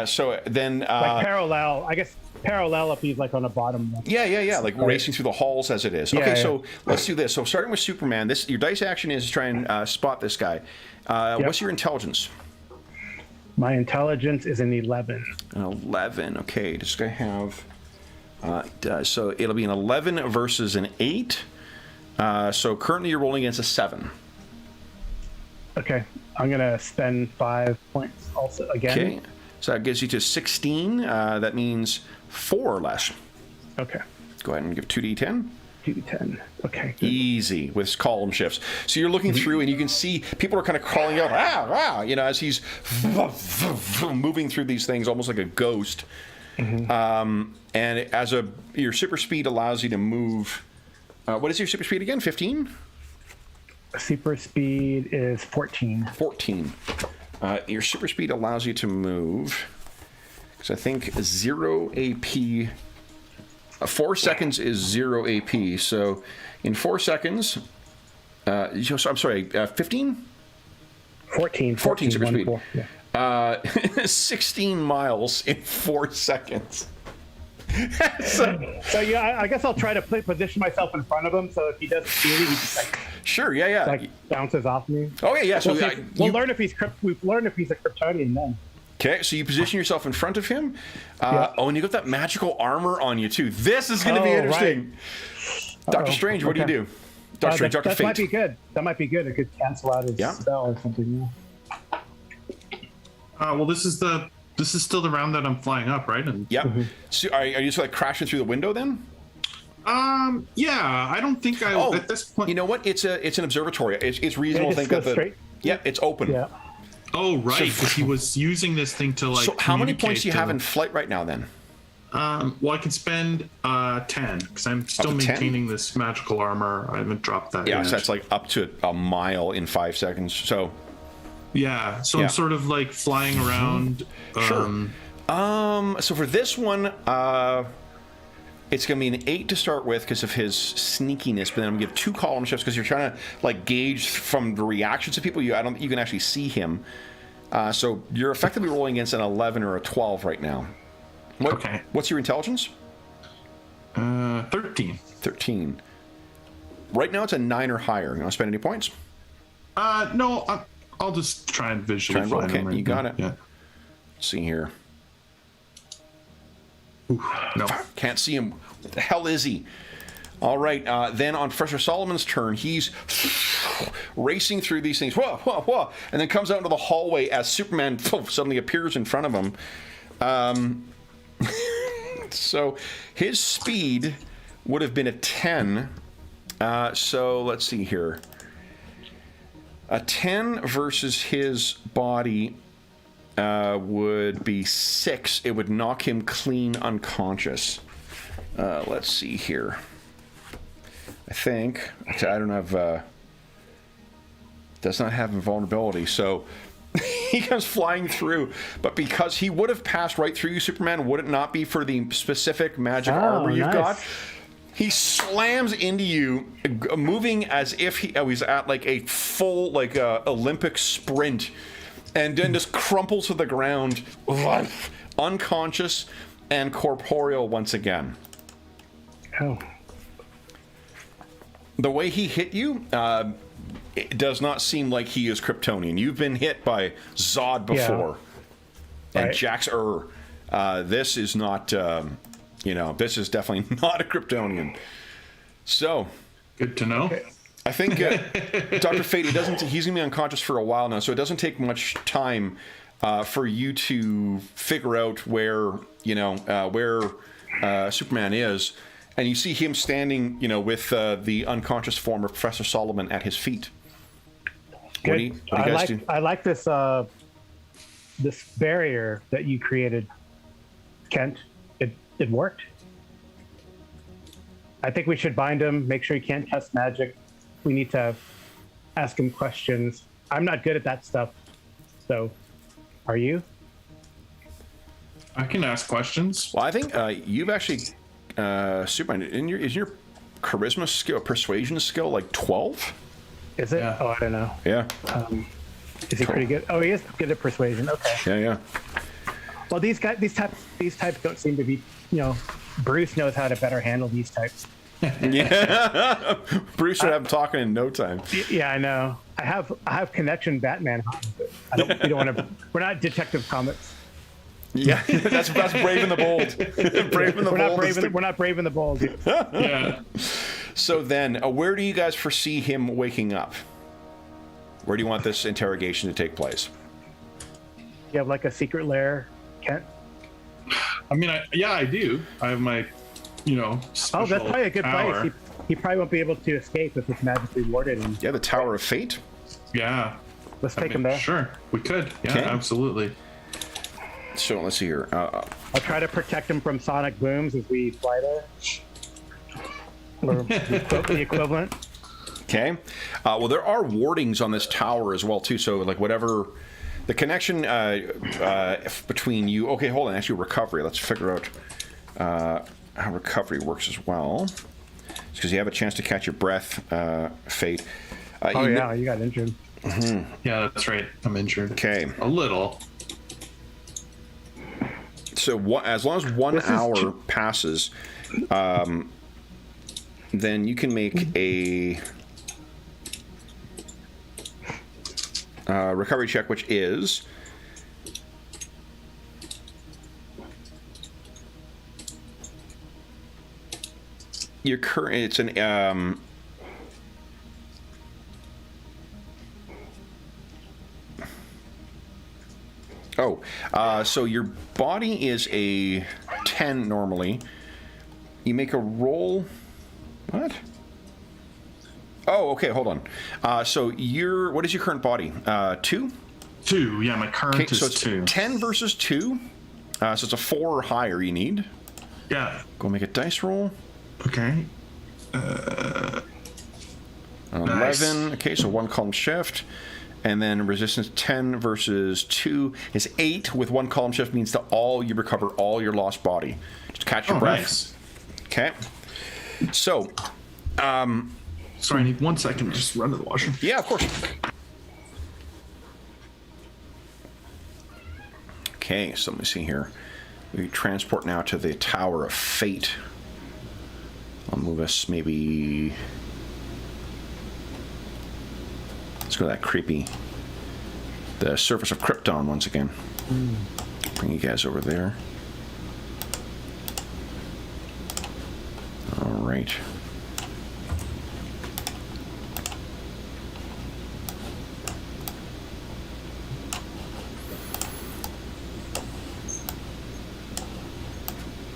So then, like parallel. I guess parallel if he's like on the bottom. Yeah. Like racing through the halls as it is. Yeah, okay, yeah. so let's do this. So starting with Superman, your dice action is to try and spot this guy. What's your intelligence? My intelligence is an 11. An 11. Okay. Does this guy have? So it'll be an 11 versus an 8. So currently you're rolling against a 7. Okay. I'm going to spend 5 points also again. Okay. So that gives you to 16. That means 4 or less. Okay. Go ahead and give 2d10. 2d10. Okay. Good. Easy with column shifts. So you're looking through and you can see people are kind of crawling out, as he's moving through these things almost like a ghost. And your super speed allows you to move. What is your super speed again? 15? Super speed is 14. 14. Your super speed allows you to move, because I think 0 AP. 4 seconds is 0 AP. So in 4 seconds, I'm sorry, 15? 14 super speed. 4, yeah. 16 miles in 4 seconds. So yeah, I guess I'll try to position myself in front of him, so if he doesn't see me, he just Sure, yeah. like bounces off me. Oh yeah. So we'll learn if he's we've learned if he's a Kryptonian then. Okay, so you position yourself in front of him. Yeah. Oh, and you got that magical armor on you too. This is going to be interesting. Right. Doctor Strange, what do you do? Doctor Strange, Doctor That Fate. might be good. That might be good. It could cancel out his spell or something. Yeah. Well, this is still the round that I'm flying up, right? And Yeah. So are you just like crashing through the window then? yeah. I don't think at this point. You know what? It's an observatory. It's reasonable to think that straight? it's open. Yeah. Oh, right. Because he was using this thing to like. So how many points communicate do you have in flight right now then? Well, I can spend 10 because I'm still to 10? maintaining this magical armor. I haven't dropped that Yeah, yet. so that's like up to a mile in 5 seconds. So Yeah, so Yeah. I'm sort of like flying around. Sure. So for this one, it's going to be an 8 to start with because of his sneakiness, but then I'm going to give 2 column shifts because you're trying to like gauge from the reactions of people. I don't think you can actually see him. So you're effectively rolling against an 11 or a 12 right now. Okay. What's your intelligence? 13. 13. Right now it's a 9 or higher. You want to spend any points? No, I'll just try and visually Try and roll. find Okay, him right you got it. Yeah. Let's see here. No. Can't see him. What the hell is he? All right. Then on Professor Solomon's turn, he's racing through these things. Whoa, whoa, whoa. And then comes out into the hallway as Superman suddenly appears in front of him. So his speed would have been a 10. So let's see here. A 10 versus his body would be 6. It would knock him clean unconscious. Let's see here. I think I don't have. Does not have invulnerability, so he comes flying through. But because he would have passed right through you, Superman, would it not be for the specific magic armor you've got? He slams into you, moving as if he was at like a full Olympic sprint, and then just crumples to the ground, unconscious and corporeal once again. Oh. The way he hit you, it does not seem like he is Kryptonian. You've been hit by Zod before, and Right. Jax this is not, this is definitely not a Kryptonian. So, Good to know. I think Dr. Fate, he's going to be unconscious for a while now, so it doesn't take much time for you to figure out where Superman is, and you see him standing, with the unconscious form of Professor Solomon at his feet. What do you guys do? I like this this barrier that you created, Kent. It worked. I think we should bind him, make sure he can't test magic. We need to ask him questions. I'm not good at that stuff. So, are you? I can ask questions. Well, I think you've actually, Superman, is your charisma skill, persuasion skill, like 12? Is it? Yeah. Oh, I don't know. Yeah. Is he pretty good? Oh, he is good at persuasion. Okay. Yeah. Well, these types don't seem to be. Bruce knows how to better handle these types. Yeah. Bruce should have him talking in no time. Yeah, I know. I have connection Batman. But we don't want to. We're not Detective Comics. Yeah, that's Brave and the Bold. Brave and the Bold. We're not Brave and the Bold. Yeah. So then, where do you guys foresee him waking up? Where do you want this interrogation to take place? You have like a secret lair, Kent? I mean, I do. I have my, special that's probably a good power. place. He probably won't be able to escape if it's magically warded. And Yeah, the Tower of Fate. Yeah. let's take him there. Sure, we could. Yeah, Okay. absolutely. So let's see here. I'll try to protect him from sonic booms as we fly there. Or the equivalent. Okay. Well, there are wardings on this tower as well too. So like whatever the connection between you. Okay, hold on. Actually, recovery. Let's figure out how recovery works as well. It's because you have a chance to catch your breath, Fate. You got injured. Yeah, that's right. I'm injured. Okay. A little. So as long as 1 hour passes, then you can make a recovery check, which is your current. It's an so your body is a 10 normally. You make a roll. What? Oh, okay. Hold on. So what is your current body? 2? 2. Yeah, my current Okay, so is it's 2. 10 versus 2. So it's a 4 or higher you need. Yeah. Go make a dice roll. Okay. 11. Nice. Okay, so 1 column shift. And then resistance 10 versus 2 is 8 with 1 column shift means that you recover all your lost body. Just catch your breath. Nice. Okay. So, Sorry, I need 1 second to just run to the washroom. yeah, of course. Okay, so let me see here. We transport now to the Tower of Fate. I'll move us maybe. Let's go to that creepy. The surface of Krypton once again. Bring you guys over there. All right.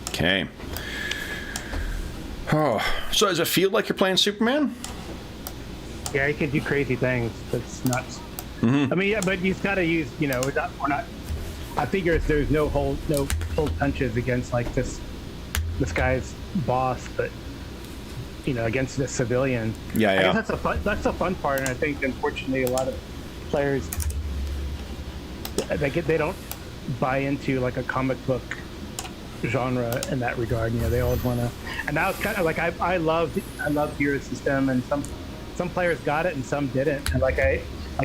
Okay. Oh, so does it feel like you're playing Superman? Yeah, he can do crazy things. That's nuts. I mean, yeah, but he's got to use. We're not. I figure there's no hold punches against like this guy's boss, but against the civilian. Yeah. I guess that's the fun part, and I think unfortunately a lot of players they don't buy into like a comic book genre in that regard. They always want to, and that was kind of like I loved Hero System, and some players got it and some didn't. And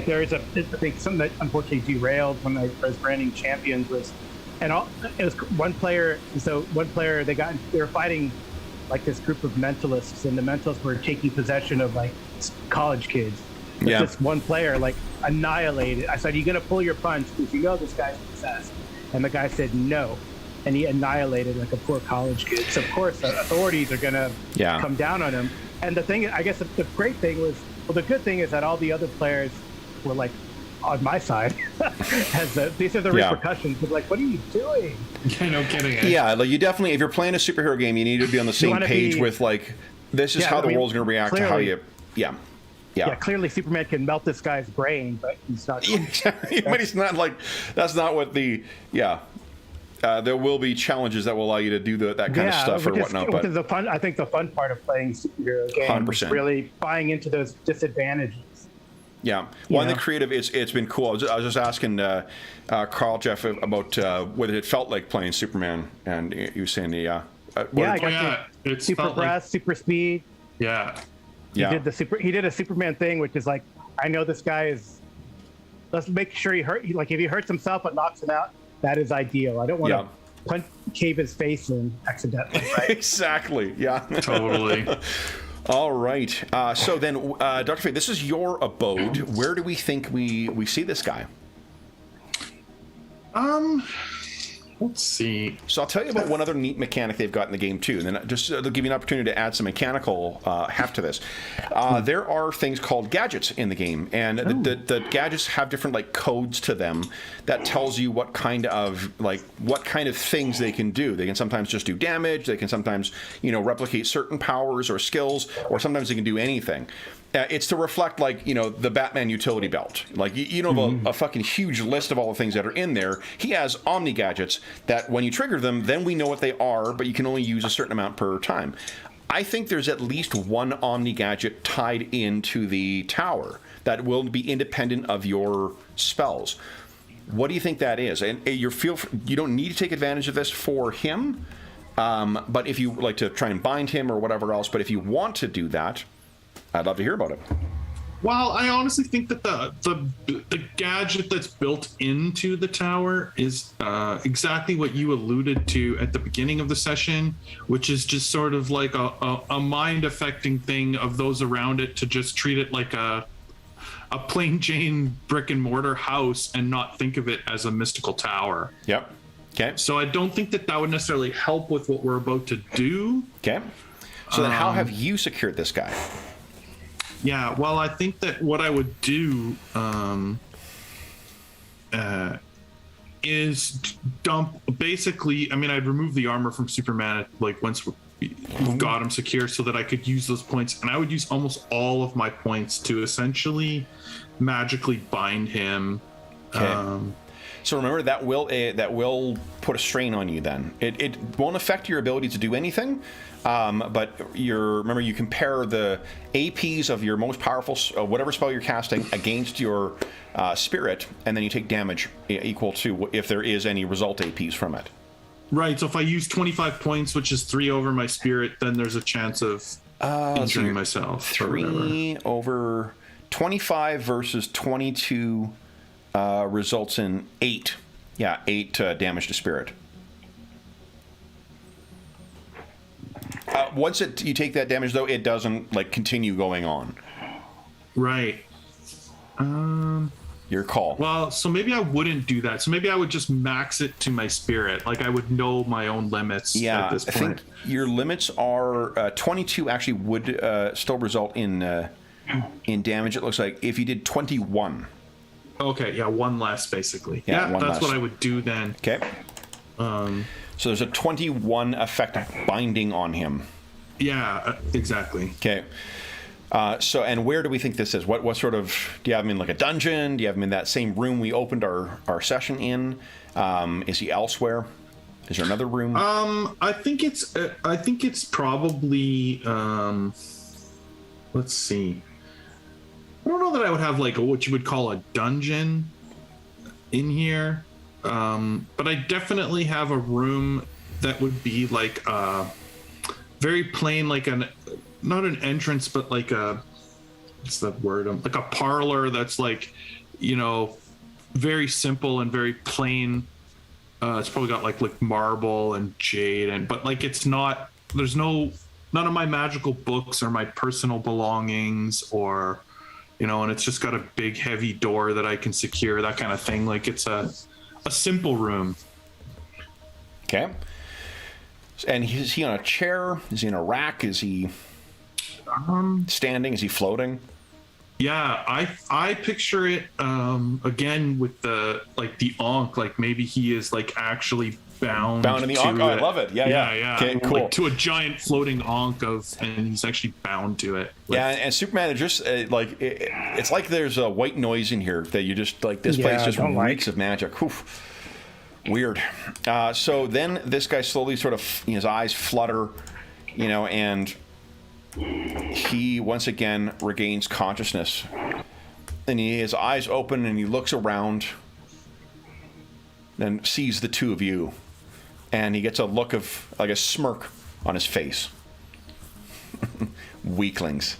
there's I think something that unfortunately derailed when I was branding champions was, it was one player. So one player they were fighting like this group of mentalists, and the mentalists were taking possession of like college kids. But Yeah. this one player like annihilated. I said, "You gonna pull your punch because this guy's possessed?" And the guy said no. And he annihilated like a poor college kid. So of course the authorities are gonna come down on him. And the thing, I guess the great thing was, well, the good thing is that all the other players were like on my side. These are the repercussions. But like, what are you doing? Yeah, no kidding. Yeah, like you definitely, if you're playing a superhero game, you need to be on the same page with like, this is how the world's going to react to how you, Yeah, clearly Superman can melt this guy's brain, but he's not. But he's not like, that's not what the, there will be challenges that will allow you to do that kind of stuff or whatnot. But the fun, I think the fun part of playing superhero games 100%. is really buying into those disadvantages. Yeah, well, in the creative, it's been cool. I was just asking Carl Jeff about whether it felt like playing Superman, and he was saying, I got it's super breath, super speed. Yeah. He did a Superman thing, which is like, I know this guy is. Let's make sure if he hurts himself but knocks him out, that is ideal. I don't want to cave his face in accidentally. Right? Exactly. Yeah. Totally. All right. So then, Dr. Fate, this is your abode. Where do we think we see this guy? Let's see. So I'll tell you about one other neat mechanic they've got in the game too, and then just they'll give you an opportunity to add some mechanical heft to this. There are things called gadgets in the game, and the gadgets have different like codes to them that tells you what kind of things they can do. They can sometimes just do damage. They can sometimes replicate certain powers or skills, or sometimes they can do anything. It's to reflect, like, the Batman utility belt. Like, a fucking huge list of all the things that are in there. He has Omni gadgets that when you trigger them, then we know what they are, but you can only use a certain amount per time. I think there's at least one Omni gadget tied into the tower that will be independent of your spells. What do you think that is? And you don't need to take advantage of this for him, but if you like to try and bind him or whatever else, but if you want to do that, I'd love to hear about it. Well, I honestly think that the gadget that's built into the tower is exactly what you alluded to at the beginning of the session, which is just sort of like a mind-affecting thing of those around it to just treat it like a plain Jane brick and mortar house and not think of it as a mystical tower. Yep. Okay. So I don't think that would necessarily help with what we're about to do. Okay. So then how have you secured this guy? Yeah, well, I think that what I would do is dump. Basically, I mean, I'd remove the armor from Superman like once we've got him secure, so that I could use those points, and I would use almost all of my points to essentially magically bind him. Okay. So remember, that will put a strain on you. Then it won't affect your ability to do anything. But remember, you compare the APs of your most powerful, whatever spell you're casting, against your spirit, and then you take damage equal to if there is any result APs from it. Right. So if I use 25 points, which is 3 over my spirit, then there's a chance of injuring myself. 3 over 25 versus 22 results in 8. Yeah, 8 damage to spirit. Once you take that damage, though, it doesn't continue going on. Right. Your call. Well, so maybe I wouldn't do that. So maybe I would just max it to my spirit. Like I would know my own limits at this point. I think your limits are 22. Actually, would still result in damage. It looks like if you did 21. Okay. Yeah, one less basically. Yeah, that's less. what I would do then. Okay. So there's a 21 effect binding on him. Yeah, exactly. Okay. So, and where do we think this is? What sort of, do you have him in like a dungeon? Do you have him in that same room we opened our session in? Is he elsewhere? Is there another room? I think it's probably, let's see. I don't know that I would have like what you would call a dungeon in here. But I definitely have a room that would be like very plain, like not an entrance, but like what's that word? Like a parlor that's like, very simple and very plain. It's probably got like marble and jade, but like it's not. There's none of my magical books or my personal belongings, or and it's just got a big heavy door that I can secure, that kind of thing. Like it's a simple room. Okay. And is he on a chair? Is he in a rack? Is he? Standing? Is he floating? Yeah, I picture it again with the Ankh, like maybe he is like actually bound In the to Ankh? Oh, I love it. Yeah. Okay, cool. Like to a giant floating Ankh and he's actually bound to it. Yeah, and Superman is just it's like there's a white noise in here that you just like. This place just reeks of magic. Oof. Weird. So then this guy slowly sort of his eyes flutter, and he once again regains consciousness, and his eyes open and he looks around, then sees the two of you, and he gets a look of like a smirk on his face. Weaklings,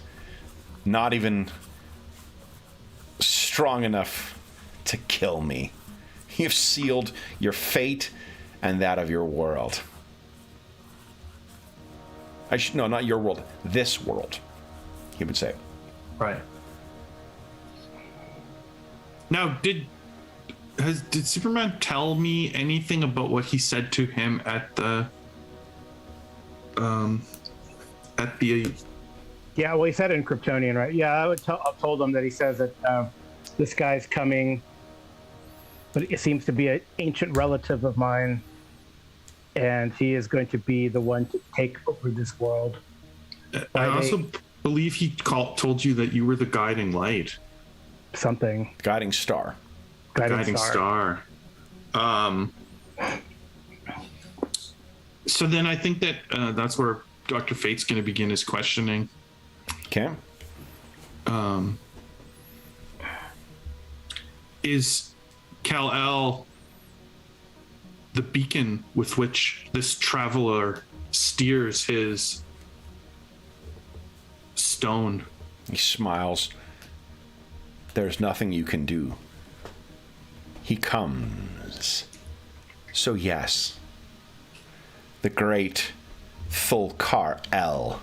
not even strong enough to kill me. You've sealed your fate and that of your world. No, not your world. This world, he would say. Right. Now, did Superman tell me anything about what he said to him at the Yeah, well, he said it in Kryptonian, right? Yeah, I told him that he says that this guy's coming, but it seems to be an ancient relative of mine, and he is going to be the one to take over this world. I also believe he told you that you were the guiding light. Something. Guiding star. Guiding star. So then I think that that's where Dr. Fate's going to begin his questioning. Okay. Is Kal-El the beacon with which this traveler steers his stone? He smiles. There's nothing you can do. He comes. So yes, the great Kal-El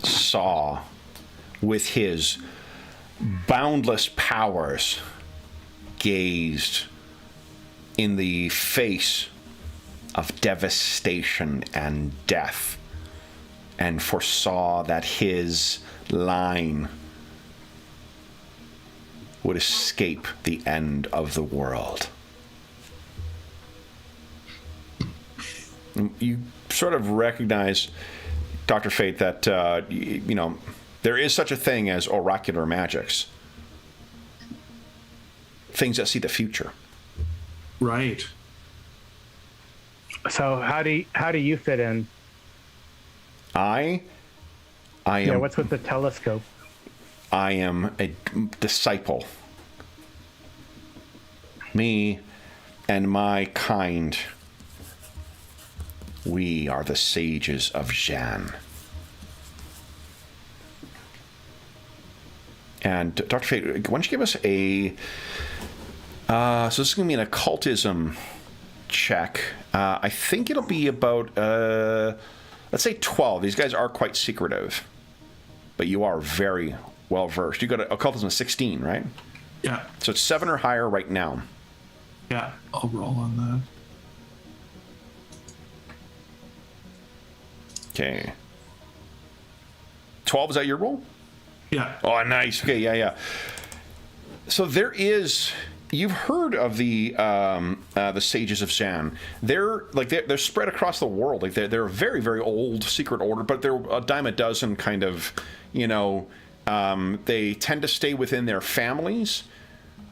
saw with his boundless powers, gazed in the face of devastation and death, and foresaw that his line would escape the end of the world. You sort of recognize, Dr. Fate, that there is such a thing as oracular magics, things that see the future. Right. So how do you fit in? I am. Yeah. What's with the telescope? I am a disciple. Me and my kind. We are the sages of Jan. And Dr. Fate, why don't you give us a... so this is going to be an occultism check. I think it'll be about, let's say 12. These guys are quite secretive. But you are very well versed. You got occultism 16, right? Yeah. So it's 7 or higher right now. Yeah, I'll roll on that. Okay. 12, is that your roll? Yeah. Oh, nice. Okay, yeah. So there is... You've heard of the Sages of Zan. They're spread across the world. Like they're a very, very old secret order, but they're a dime a dozen kind of, they tend to stay within their families,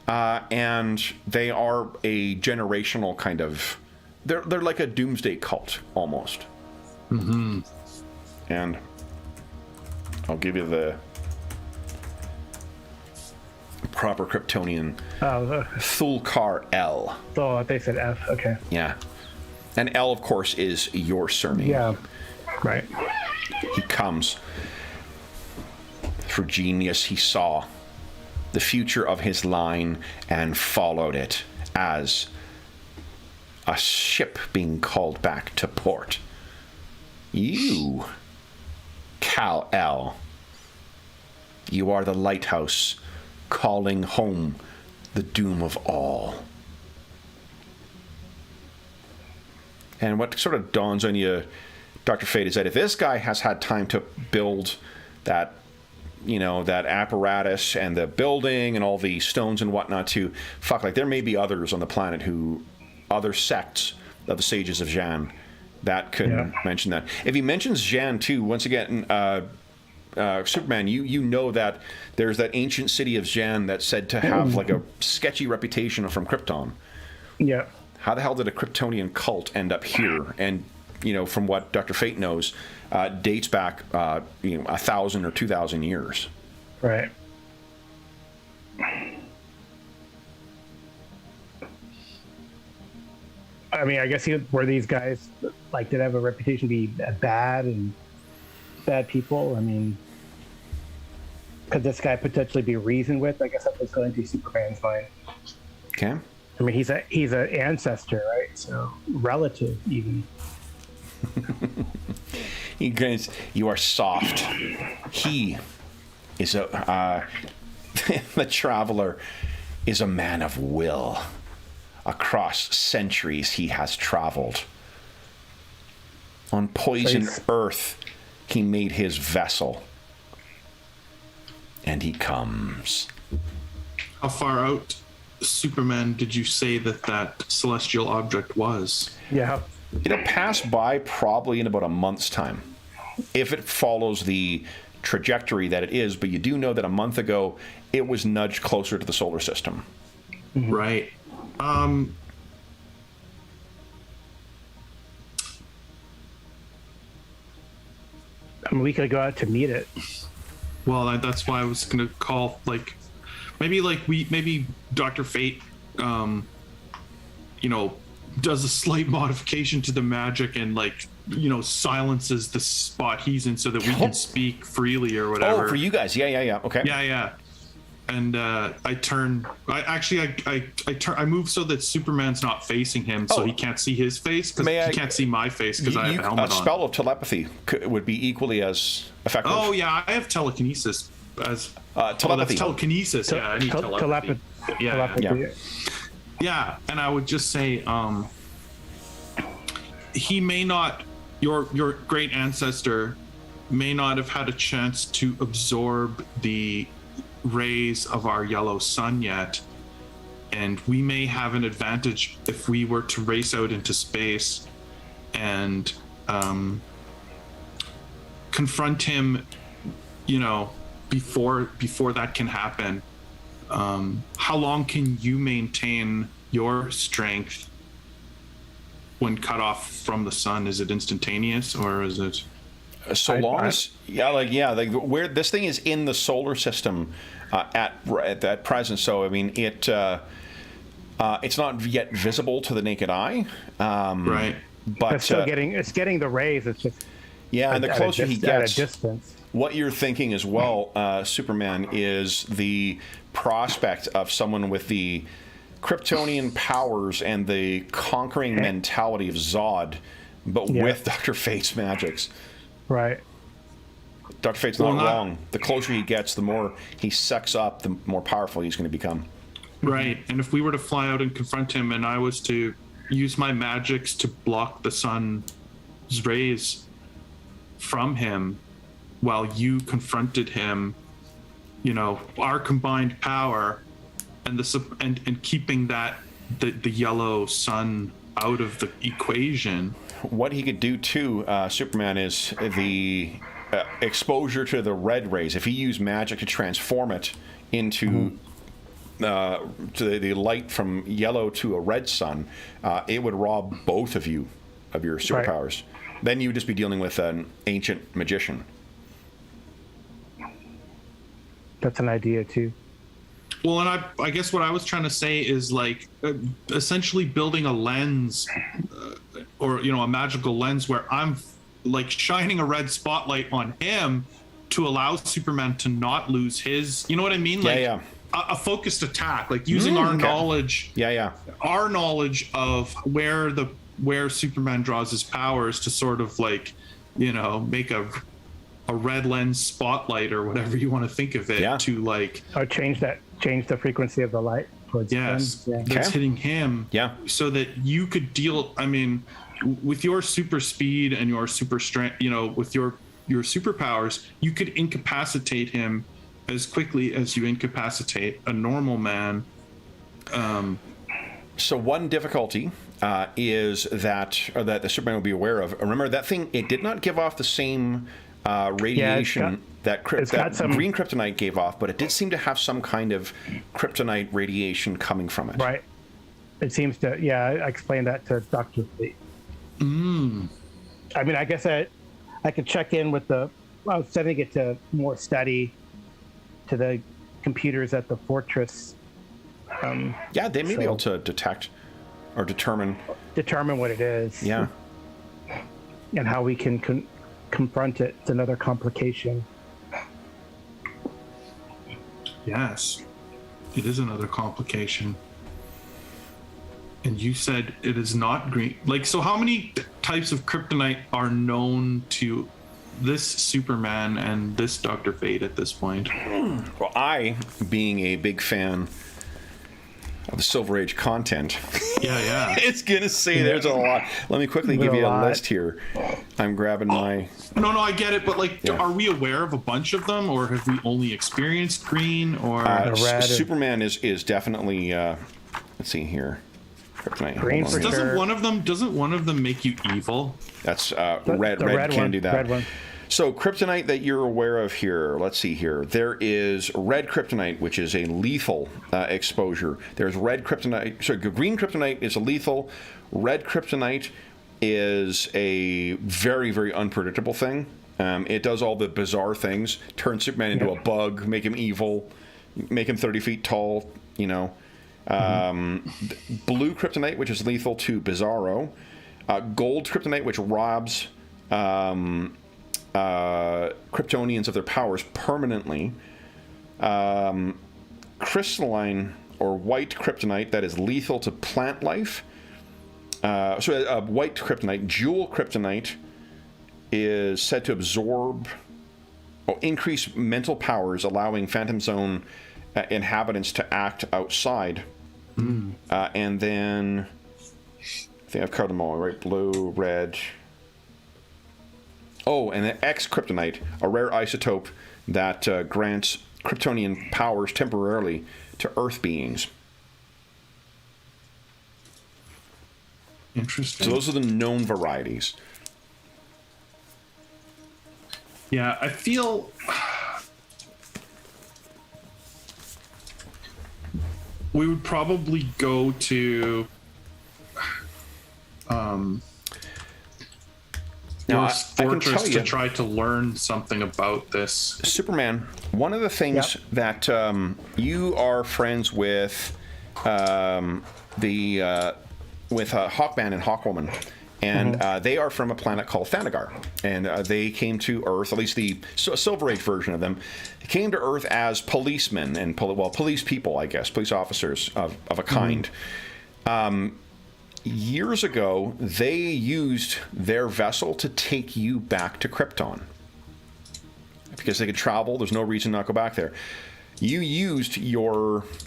and they are a generational kind of... They're like a doomsday cult, almost. Mm-hmm. And I'll give you the proper Kryptonian. Kal-El. Oh, they said F. Okay. Yeah. And L, of course, is your surname. Yeah. Right. He comes. Through genius, he saw the future of his line and followed it as a ship being called back to port. You, Kal-El, you are the lighthouse calling home the doom of all. And what sort of dawns on you, Dr. Fate, is that if this guy has had time to build that that apparatus and the building and all the stones and whatnot to like there may be others on the planet other sects of the sages of Jan that could mention that. If he mentions Jan too, once again, Superman, you know that there's that ancient city of Jan that's said to have like a sketchy reputation from Krypton. Yeah. How the hell did a Kryptonian cult end up here? And from what Dr. Fate knows, dates back 1,000 or 2,000 years. Right. I mean, I guess were these guys like did have a reputation to be bad people? I mean, could this guy potentially be reasoned with? I guess that was going through Superman's mind. Okay. I mean, he's an ancestor, right? So relative, even. You are soft. He is the traveler is a man of will. Across centuries he has traveled. On poisoned earth he made his vessel. And he comes. How far out, Superman, did you say that celestial object was? Yeah. It'll pass by probably in about a month's time, if it follows the trajectory that it is. But you do know that a month ago, it was nudged closer to the solar system. Right. I mean, we could go out to meet it. Well, that's why I was going to call, maybe Dr. Fate, does a slight modification to the magic and silences the spot he's in so that we can speak freely or whatever. Oh, for you guys. Yeah. Okay. Yeah. And I move so that Superman's not facing him, so he can't see his face, because he can't see my face because I have a helmet on. A spell of telepathy would be equally as effective. Oh yeah, I have telekinesis as telepathy. That's telekinesis. I need telepathy. Yeah, and I would just say, he may not. Your great ancestor may not have had a chance to absorb the rays of our yellow sun yet, and we may have an advantage if we were to race out into space and confront him before that can happen. How long can you maintain your strength when cut off from the sun? Is it instantaneous, or is it so long as where this thing is in the solar system at present? So I mean, it's not yet visible to the naked eye, right? But it's still getting the rays. It's just and the closer he gets, at a distance. What you're thinking as well, Superman, is the prospect of someone with the Kryptonian powers and the conquering mentality of Zod, but with Dr. Fate's magics. Right. Dr. Fate's not wrong. The closer he gets, the more he sucks up, the more powerful he's going to become. Right. And if we were to fly out and confront him, and I was to use my magics to block the sun's rays from him while you confronted him, our combined power and keeping the yellow sun out of the equation. What he could do too, Superman, is the exposure to the red rays. If he used magic to transform it into to the light from yellow to a red sun, it would rob both of you of your superpowers. Right. Then you would just be dealing with an ancient magician. That's an idea too. Well, and I guess what I was trying to say is essentially building a lens or a magical lens where I'm shining a red spotlight on him to allow Superman to not lose his, you know what I mean? A focused attack, using our knowledge. Our knowledge of where Superman draws his powers to sort of make a red lens spotlight or whatever you want to think of it to or change the frequency of the light towards that's hitting him so that you could deal with your super speed and your super strength, with your your superpowers, you could incapacitate him as quickly as you incapacitate a normal man. So one difficulty is that the Superman will be aware of. Remember that thing? It did not give off the same radiation that green kryptonite gave off, but it did seem to have some kind of kryptonite radiation coming from it. Right. It seems to. Yeah, I explained that to Dr. Fleet. I mean, I guess I could check in with I was sending it to more study to the computers at the fortress. Yeah, they may be able to detect or determine what it is. Yeah. And how we can confront it. It's another complication. Yes, it is another complication. And you said it is not green. Like, so how many types of kryptonite are known to this Superman and this Dr. Fate at this point? Well, I, being a big fan of the Silver Age content, yeah, it's gonna say there's a lot. Let me quickly give you a list here. I'm grabbing my. No, I get it, but like, are we aware of a bunch of them, or have we only experienced green? Or Superman is definitely. Let's see here. Kryptonite. Green for doesn't one of them make you evil? That's red. Red can do that. Red one. So kryptonite that you're aware of here, let's see here. There is red kryptonite, which is a lethal exposure. There's red kryptonite. So green kryptonite is a lethal. Red kryptonite is a very, very unpredictable thing. It does all the bizarre things. Turn Superman into a bug, make him evil, make him 30 feet tall, you know. Blue kryptonite, which is lethal to Bizarro. Gold kryptonite, which robs Kryptonians of their powers permanently. Crystalline or white kryptonite, that is lethal to plant life. White kryptonite, jewel kryptonite, is said to absorb or increase mental powers, allowing Phantom Zone inhabitants to act outside. And then I think I've covered them all, right? Blue, red. Oh, and the X kryptonite, a rare isotope that grants Kryptonian powers temporarily to Earth beings. Interesting. So those are the known varieties. Yeah, I feel we would probably go to Now, fortress to try to learn something about this. Superman, one of the things that you are friends with Hawkman and Hawkwoman, and they are from a planet called Thanagar, and they came to Earth, at least the Silver Age version of them, came to Earth as policemen and police people, I guess, police officers of a kind. Years ago, they used their vessel to take you back to Krypton. Because they could travel, there's no reason not to go back there. You used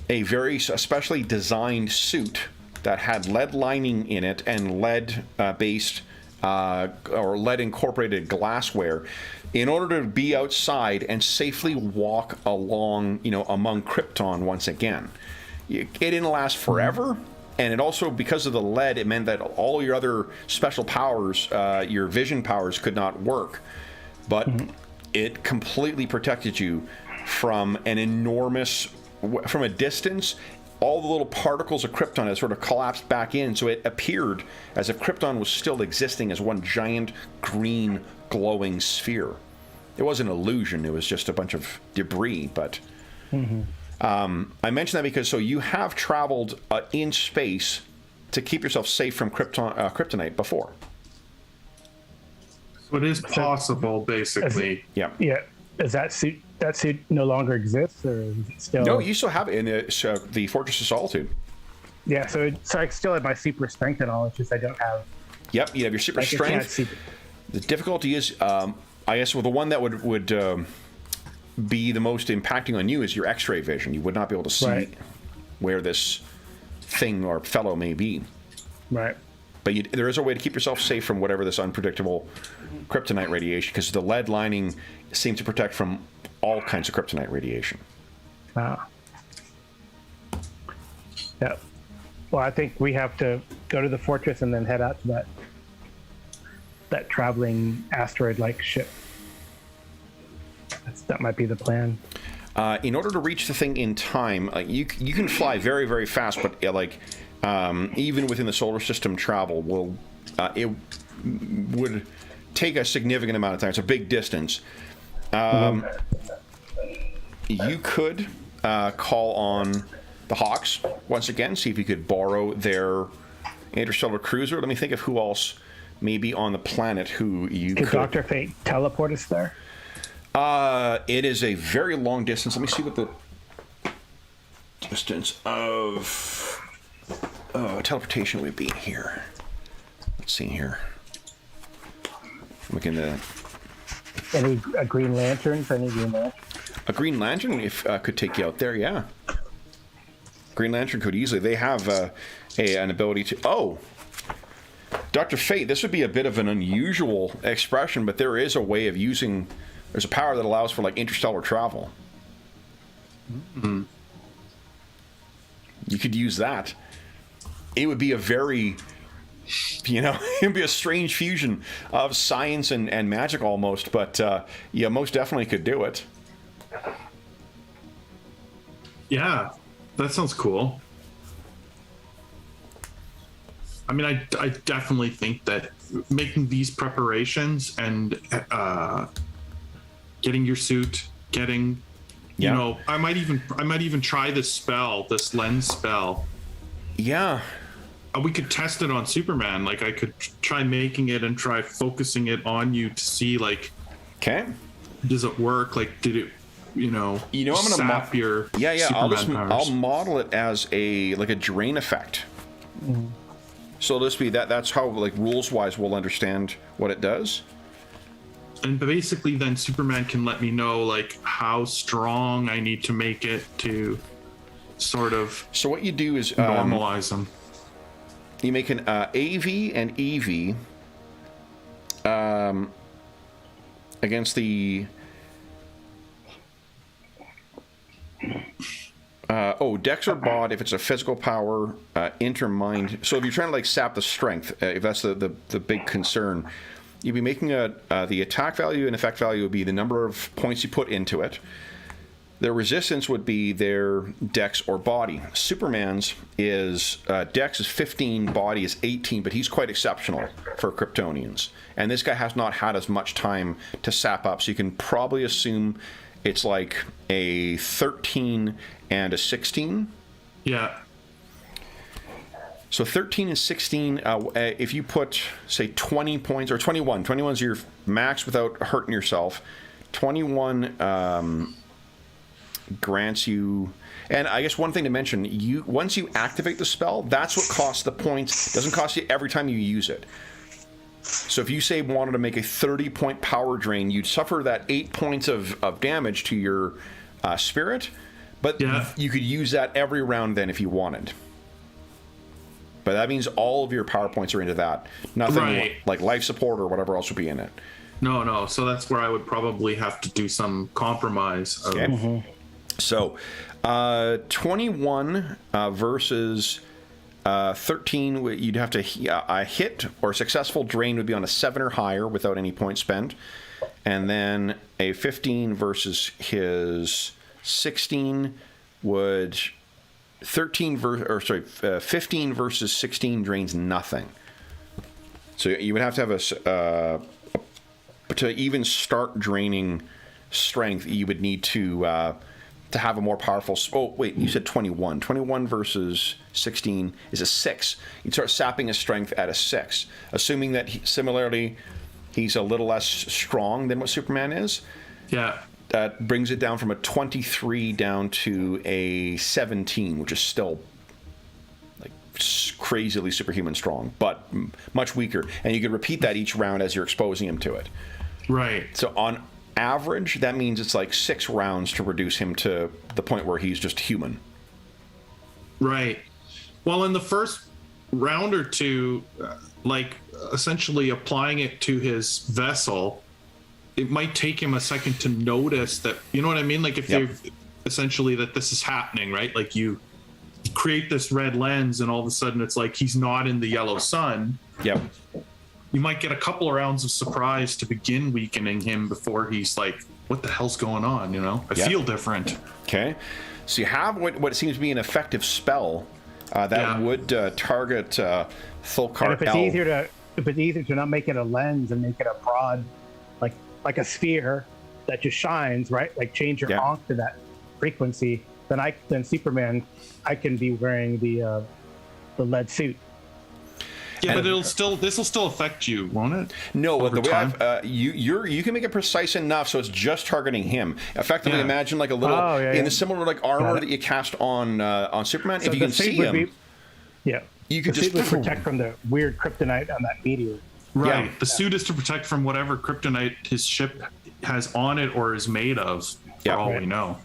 a very specially designed suit that had lead lining in it and lead-based or lead-incorporated glassware in order to be outside and safely walk along, among Krypton once again. It didn't last forever. And it also, because of the lead, it meant that all your other special powers, your vision powers, could not work. But it completely protected you from from a distance, all the little particles of Krypton had sort of collapsed back in. So it appeared as if Krypton was still existing as one giant green glowing sphere. It wasn't an illusion. It was just a bunch of debris, but... I mention that because you have traveled in space to keep yourself safe from kryptonite before. So it is possible, basically. Yeah. Does that suit no longer exists, or is it still? No, you still have it in the Fortress of Solitude. Yeah. So I still have my super strength and all. It's just I don't have. Yep, you have your super strength. The difficulty is, I guess, the one that would be the most impacting on you is your X-ray vision. You would not be able to see where this thing or fellow may be. Right. But there is a way to keep yourself safe from whatever this unpredictable kryptonite radiation, because the lead lining seems to protect from all kinds of kryptonite radiation. Yeah. Well, I think we have to go to the fortress and then head out to that traveling asteroid-like ship. That might be the plan. In order to reach the thing in time, you can fly very, very fast, but even within the solar system, travel it would take a significant amount of time. It's a big distance. You could call on the Hawks once again, see if you could borrow their interstellar cruiser. Let me think of who else may be on the planet who you could. Dr. Fate teleport us there? It is a very long distance. Let me see what the distance of teleportation would be here. Let's see here. Looking at Any Green Lanterns? Any Green Lanterns? a Green Lantern could take you out there. Yeah, Green Lantern could easily. They have an ability to. Oh, Dr. Fate. This would be a bit of an unusual expression, but there is a way of using. There's a power that allows for like interstellar travel. Mm-hmm. You could use that. It would be a very, it'd be a strange fusion of science and magic almost, but yeah, most definitely could do it. Yeah, that sounds cool. I mean, I definitely think that making these preparations and getting your suit, I might even try this lens spell. Yeah. We could test it on Superman. Like, I could try making it and try focusing it on you to see, like, okay, does it work? Like, did it, I'm gonna sap your Superman I'll powers? model it as a drain effect. Mm. So this be that's how, like, rules wise we'll understand what it does. And basically then Superman can let me know, like, how strong I need to make it to sort of. So what you do is normalize them. You make an AV and EV against the Dex or Bod if it's a physical power, Intermind. So if you're trying to, like, sap the strength, if that's the big concern, you'd be making the attack value and effect value would be the number of points you put into it. Their resistance would be their Dex or body. Superman's is Dex is 15, body is 18, but he's quite exceptional for Kryptonians. And this guy has not had as much time to sap up, so you can probably assume it's like a 13 and a 16. Yeah. So 13 and 16, if you put, say, 20 points, or 21. 21 is your max without hurting yourself. 21... grants you, and I guess one thing to mention, once you activate the spell, that's what costs the points. It doesn't cost you every time you use it. So if you say wanted to make a 30-point power drain, you'd suffer that 8 points of damage to your spirit, but you could use that every round then if you wanted. But that means all of your power points are into that. Nothing like life support or whatever else would be in it. No. So that's where I would probably have to do some compromise. Okay. Mm-hmm. So, 21 versus 13, you'd have to a hit or successful drain would be on a 7 or higher without any points spent. And then a 15 versus his 16 would 15 versus 16 drains nothing. So you would have to have to even start draining strength, you would need to have a more powerful. Oh wait, you said 21. 21 versus 16 is a 6. You'd start sapping his strength at a 6, assuming that similarly he's a little less strong than what Superman is. Yeah. That brings it down from a 23 down to a 17, which is still like crazily superhuman strong, but much weaker. And you could repeat that each round as you're exposing him to it. Right. So on average, that means it's like 6 rounds to reduce him to the point where he's just human. Right. Well, in the first round or two, like essentially applying it to his vessel, it might take him a second to notice that, you know what I mean? Like if you're essentially that this is happening, right? Like you create this red lens and all of a sudden it's like he's not in the yellow sun. Yep. You might get a couple of rounds of surprise to begin weakening him before he's like, what the hell's going on? You know, I feel different. Okay. So you have what seems to be an effective spell that would target Thulkar. And if it's easier to not make it a lens and make it a broad, like a sphere that just shines, right? Like change your honk to that frequency. Then Superman, I can be wearing the lead suit. Yeah, but this will still affect you, won't it? No, the way you can make it precise enough so it's just targeting him. Effectively, imagine like a little in the similar like armor that you cast on Superman. So if you can see him, you could just protect from the weird kryptonite on that meteor. Right. Yeah. The suit is to protect from whatever kryptonite his ship has on it or is made of. For all we know.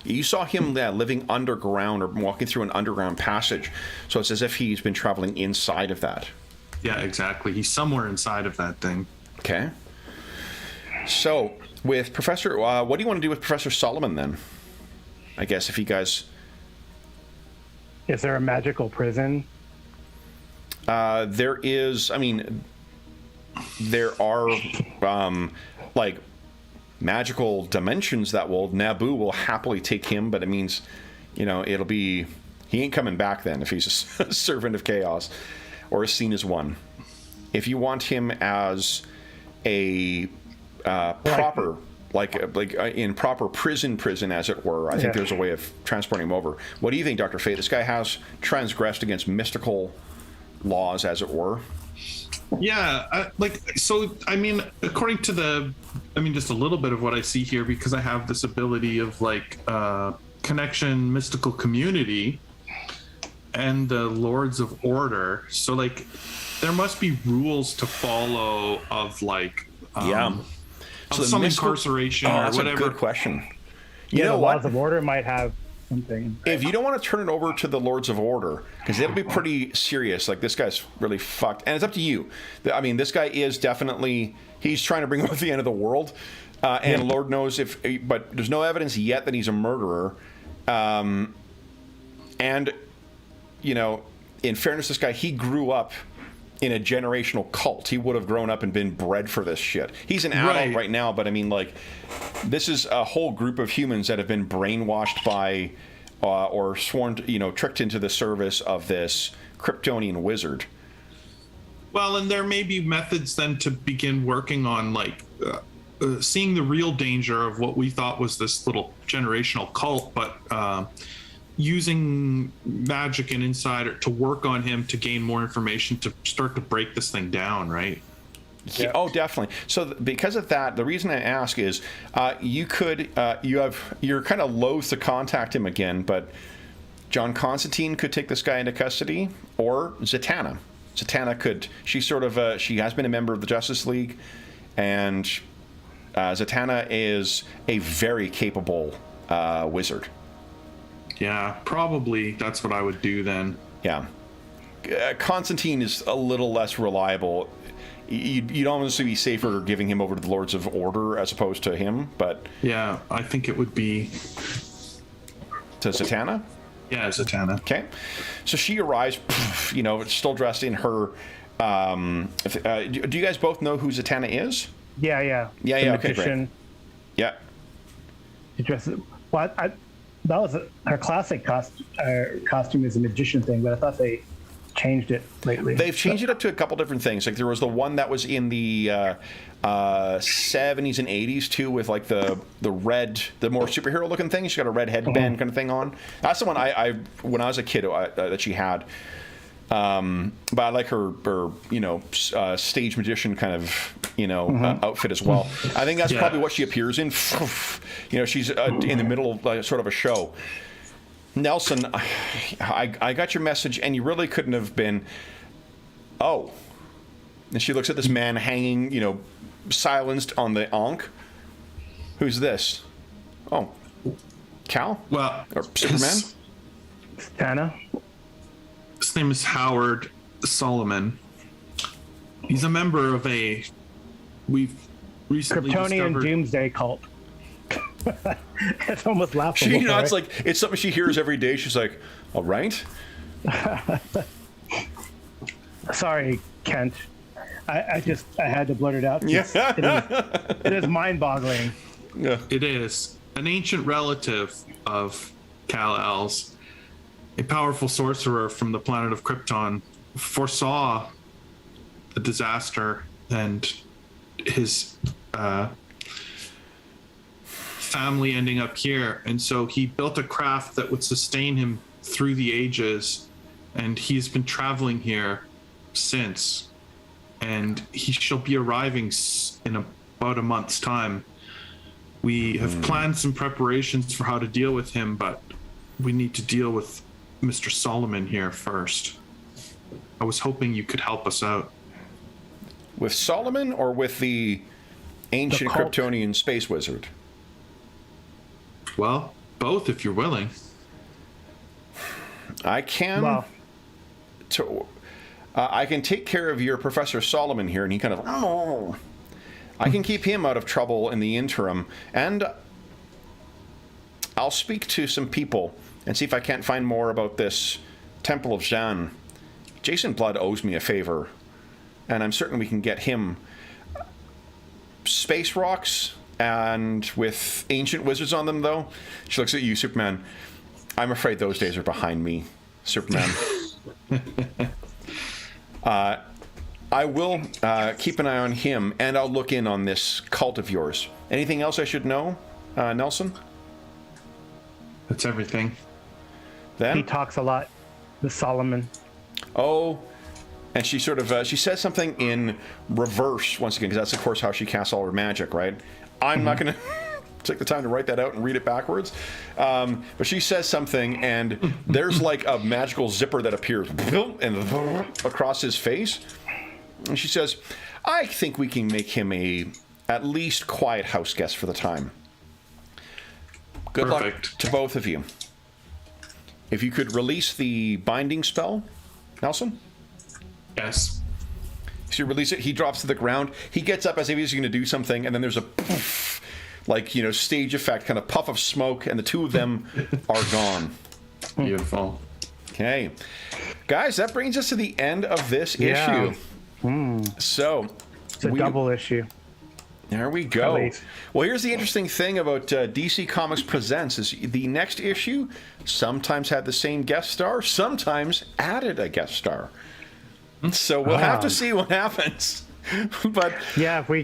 You saw him living underground or walking through an underground passage, so it's as if he's been traveling inside of that. Yeah, exactly. He's somewhere inside of that thing. Okay. So, with Professor, what do you want to do with Professor Solomon then? I guess if you guys... Is there a magical prison? There is, I mean, there are, like... magical dimensions that Naboo will happily take him, but it means, it'll be, he ain't coming back then if he's a servant of chaos or is seen as one. If you want him as a proper, like in proper prison as it were, I think there's a way of transporting him over. What do you think, Dr. Fate? This guy has transgressed against mystical laws, as it were. Yeah, according to just a little bit of what I see here, because I have this ability of connection, mystical community, and the Lords of Order. So there must be rules to follow of so some incarceration or that's whatever. A good question. You know what? Lords of Order might have something. If you don't want to turn it over to the Lords of Order, because it'll be pretty serious, like this guy's really fucked, and it's up to you. I mean, this guy is definitely, he's trying to bring about the end of the world, and Lord knows but there's no evidence yet that he's a murderer. And, in fairness, this guy, he grew up in a generational cult. He would have grown up and been bred for this shit. He's an adult right now, but I mean, this is a whole group of humans that have been brainwashed by or sworn, tricked into the service of this Kryptonian wizard. Well, and there may be methods then to begin working on seeing the real danger of what we thought was this little generational cult, but using magic and insider to work on him to gain more information to start to break this thing down, right? Yeah. Oh, definitely. So because of that, the reason I ask is you're kind of loath to contact him again, but John Constantine could take this guy into custody, or Zatanna. Zatanna she has been a member of the Justice League, and Zatanna is a very capable wizard. Yeah, probably that's what I would do then. Yeah. Constantine is a little less reliable. You'd almost be safer giving him over to the Lords of Order as opposed to him, but... Yeah, I think it would be... To Zatanna? Yeah, Zatanna. Okay. So she arrives, still dressed in her... do you guys both know who Zatanna is? Yeah. Yeah, okay, great. Yeah. She dresses... Well, that was her classic costume is a magician thing, but I thought they changed it lately. They've changed it up to a couple different things. Like there was the one that was in the 70s and 80s too, with the red, the more superhero looking thing. She's got a red headband kind of thing on. That's the one I when I was a kid that she had. But I like her stage magician kind of outfit as well. I think that's probably what she appears in. She's in the middle of sort of a show. Nelson, I got your message, and you really couldn't have been. Oh, and she looks at this man hanging, silenced on the Ankh. Who's this? Oh, Cal? Well, or Superman? name is Howard Solomon. He's a member of we've recently Kryptonian discovered... doomsday cult. It's almost laughable. She nods right? like it's something she hears every day. She's like, all right. Sorry, Kent. I had to blurt it out. Yeah. It is mind-boggling. Yeah. It is an ancient relative of Kal-El's. A powerful sorcerer from the planet of Krypton foresaw the disaster and his family ending up here. And so he built a craft that would sustain him through the ages. And he's been traveling here since. And he shall be arriving in about a month's time. We have planned some preparations for how to deal with him, but we need to deal with Mr. Solomon here first. I was hoping you could help us out. With Solomon or with the ancient cult. Kryptonian space wizard? Well, both if you're willing. I can. Well, I can take care of your Professor Solomon here, and he kind of. Oh, I can keep him out of trouble in the interim, and I'll speak to some people and see if I can't find more about this Temple of Jeanne. Jason Blood owes me a favor, and I'm certain we can get him space rocks and with ancient wizards on them, though. She looks at you, Superman. I'm afraid those days are behind me, Superman. I will keep an eye on him, and I'll look in on this cult of yours. Anything else I should know, Nelson? That's everything. Then? he talks a lot. The Solomon. Oh, and she sort of, she says something in reverse once again, because that's, of course, how she casts all her magic, right? I'm not going to take the time to write that out and read it backwards. But she says something, and there's like a magical zipper that appears and across his face. And she says, I think we can make him at least quiet house guest for the time. Good Perfect. luck to both of you. If you could release the binding spell, Nelson? Yes. So you release it, he drops to the ground. He gets up as if he's going to do something, and then there's a poof, like, stage effect, kind of puff of smoke, and the two of them are gone. Beautiful. Okay. Guys, that brings us to the end of this Yeah. issue. So, It's a double issue. there we go. At least. Well, here's the interesting thing about DC Comics Presents is the next issue sometimes had the same guest star, sometimes added a guest star. So we'll have to see what happens. But Yeah, if we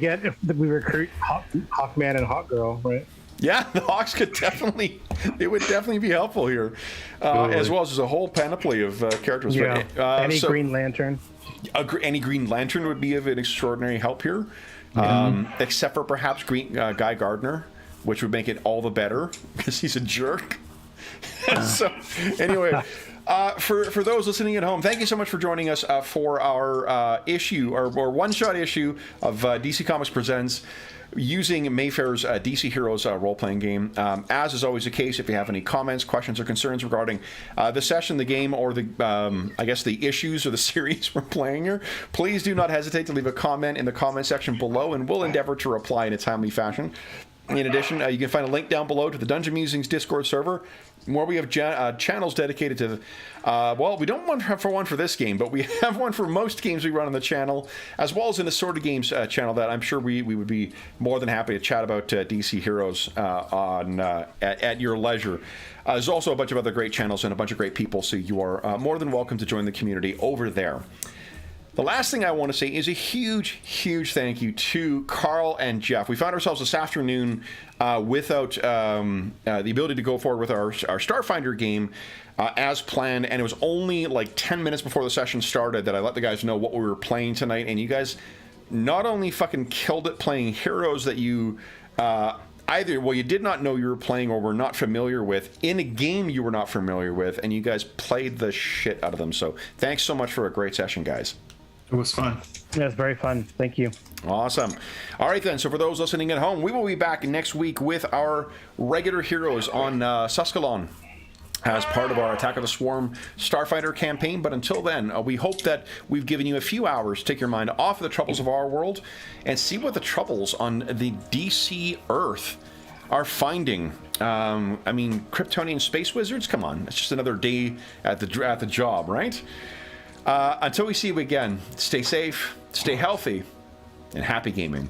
recruit Hawkman and Hawkgirl, right? yeah, the Hawks could definitely, it would definitely be helpful here, as well as there's a whole panoply of characters. Yeah. But, so Green Lantern. any Green Lantern would be of an extraordinary help here, except for perhaps Guy Gardner, which would make it all the better because he's a jerk. So anyway. For those listening at home, thank you so much for joining us for our issue, or one-shot issue of DC Comics Presents using Mayfair's DC Heroes role-playing game. As is always the case, if you have any comments, questions, or concerns regarding the session, the game, or I guess the issues or the series we're playing here, please do not hesitate to leave a comment in the comment section below, and we'll endeavor to reply in a timely fashion. In addition, you can find a link down below to the Dungeon Musings Discord server, where we have channels dedicated to, well, we don't have one for this game, but we have one for most games we run on the channel, as well as an assorted games channel that I'm sure we would be more than happy to chat about DC Heroes at your leisure. There's also a bunch of other great channels and a bunch of great people, so you are more than welcome to join the community over there. The last thing I want to say is a huge, huge thank you to Carl and Jeff. We found ourselves this afternoon without the ability to go forward with our Starfinder game as planned, and it was only like 10 minutes before the session started that I let the guys know what we were playing tonight, and you guys not only fucking killed it playing heroes that you you did not know you were playing or were not familiar with, in a game you were not familiar with, and you guys played the shit out of them. So thanks so much for a great session, guys. It was fun. Yeah, it's very fun. Thank you. Awesome. All right, then. So for those listening at home, we will be back next week with our regular heroes on Suskalon. as part of our Attack of the Swarm Starfighter campaign. But until then, we hope that we've given you a few hours to take your mind off of the troubles of our world and see what the troubles on the DC Earth are finding. I mean, Kryptonian space wizards, come on, it's just another day at the job, right? Until we see you again, stay safe, stay healthy, and happy gaming.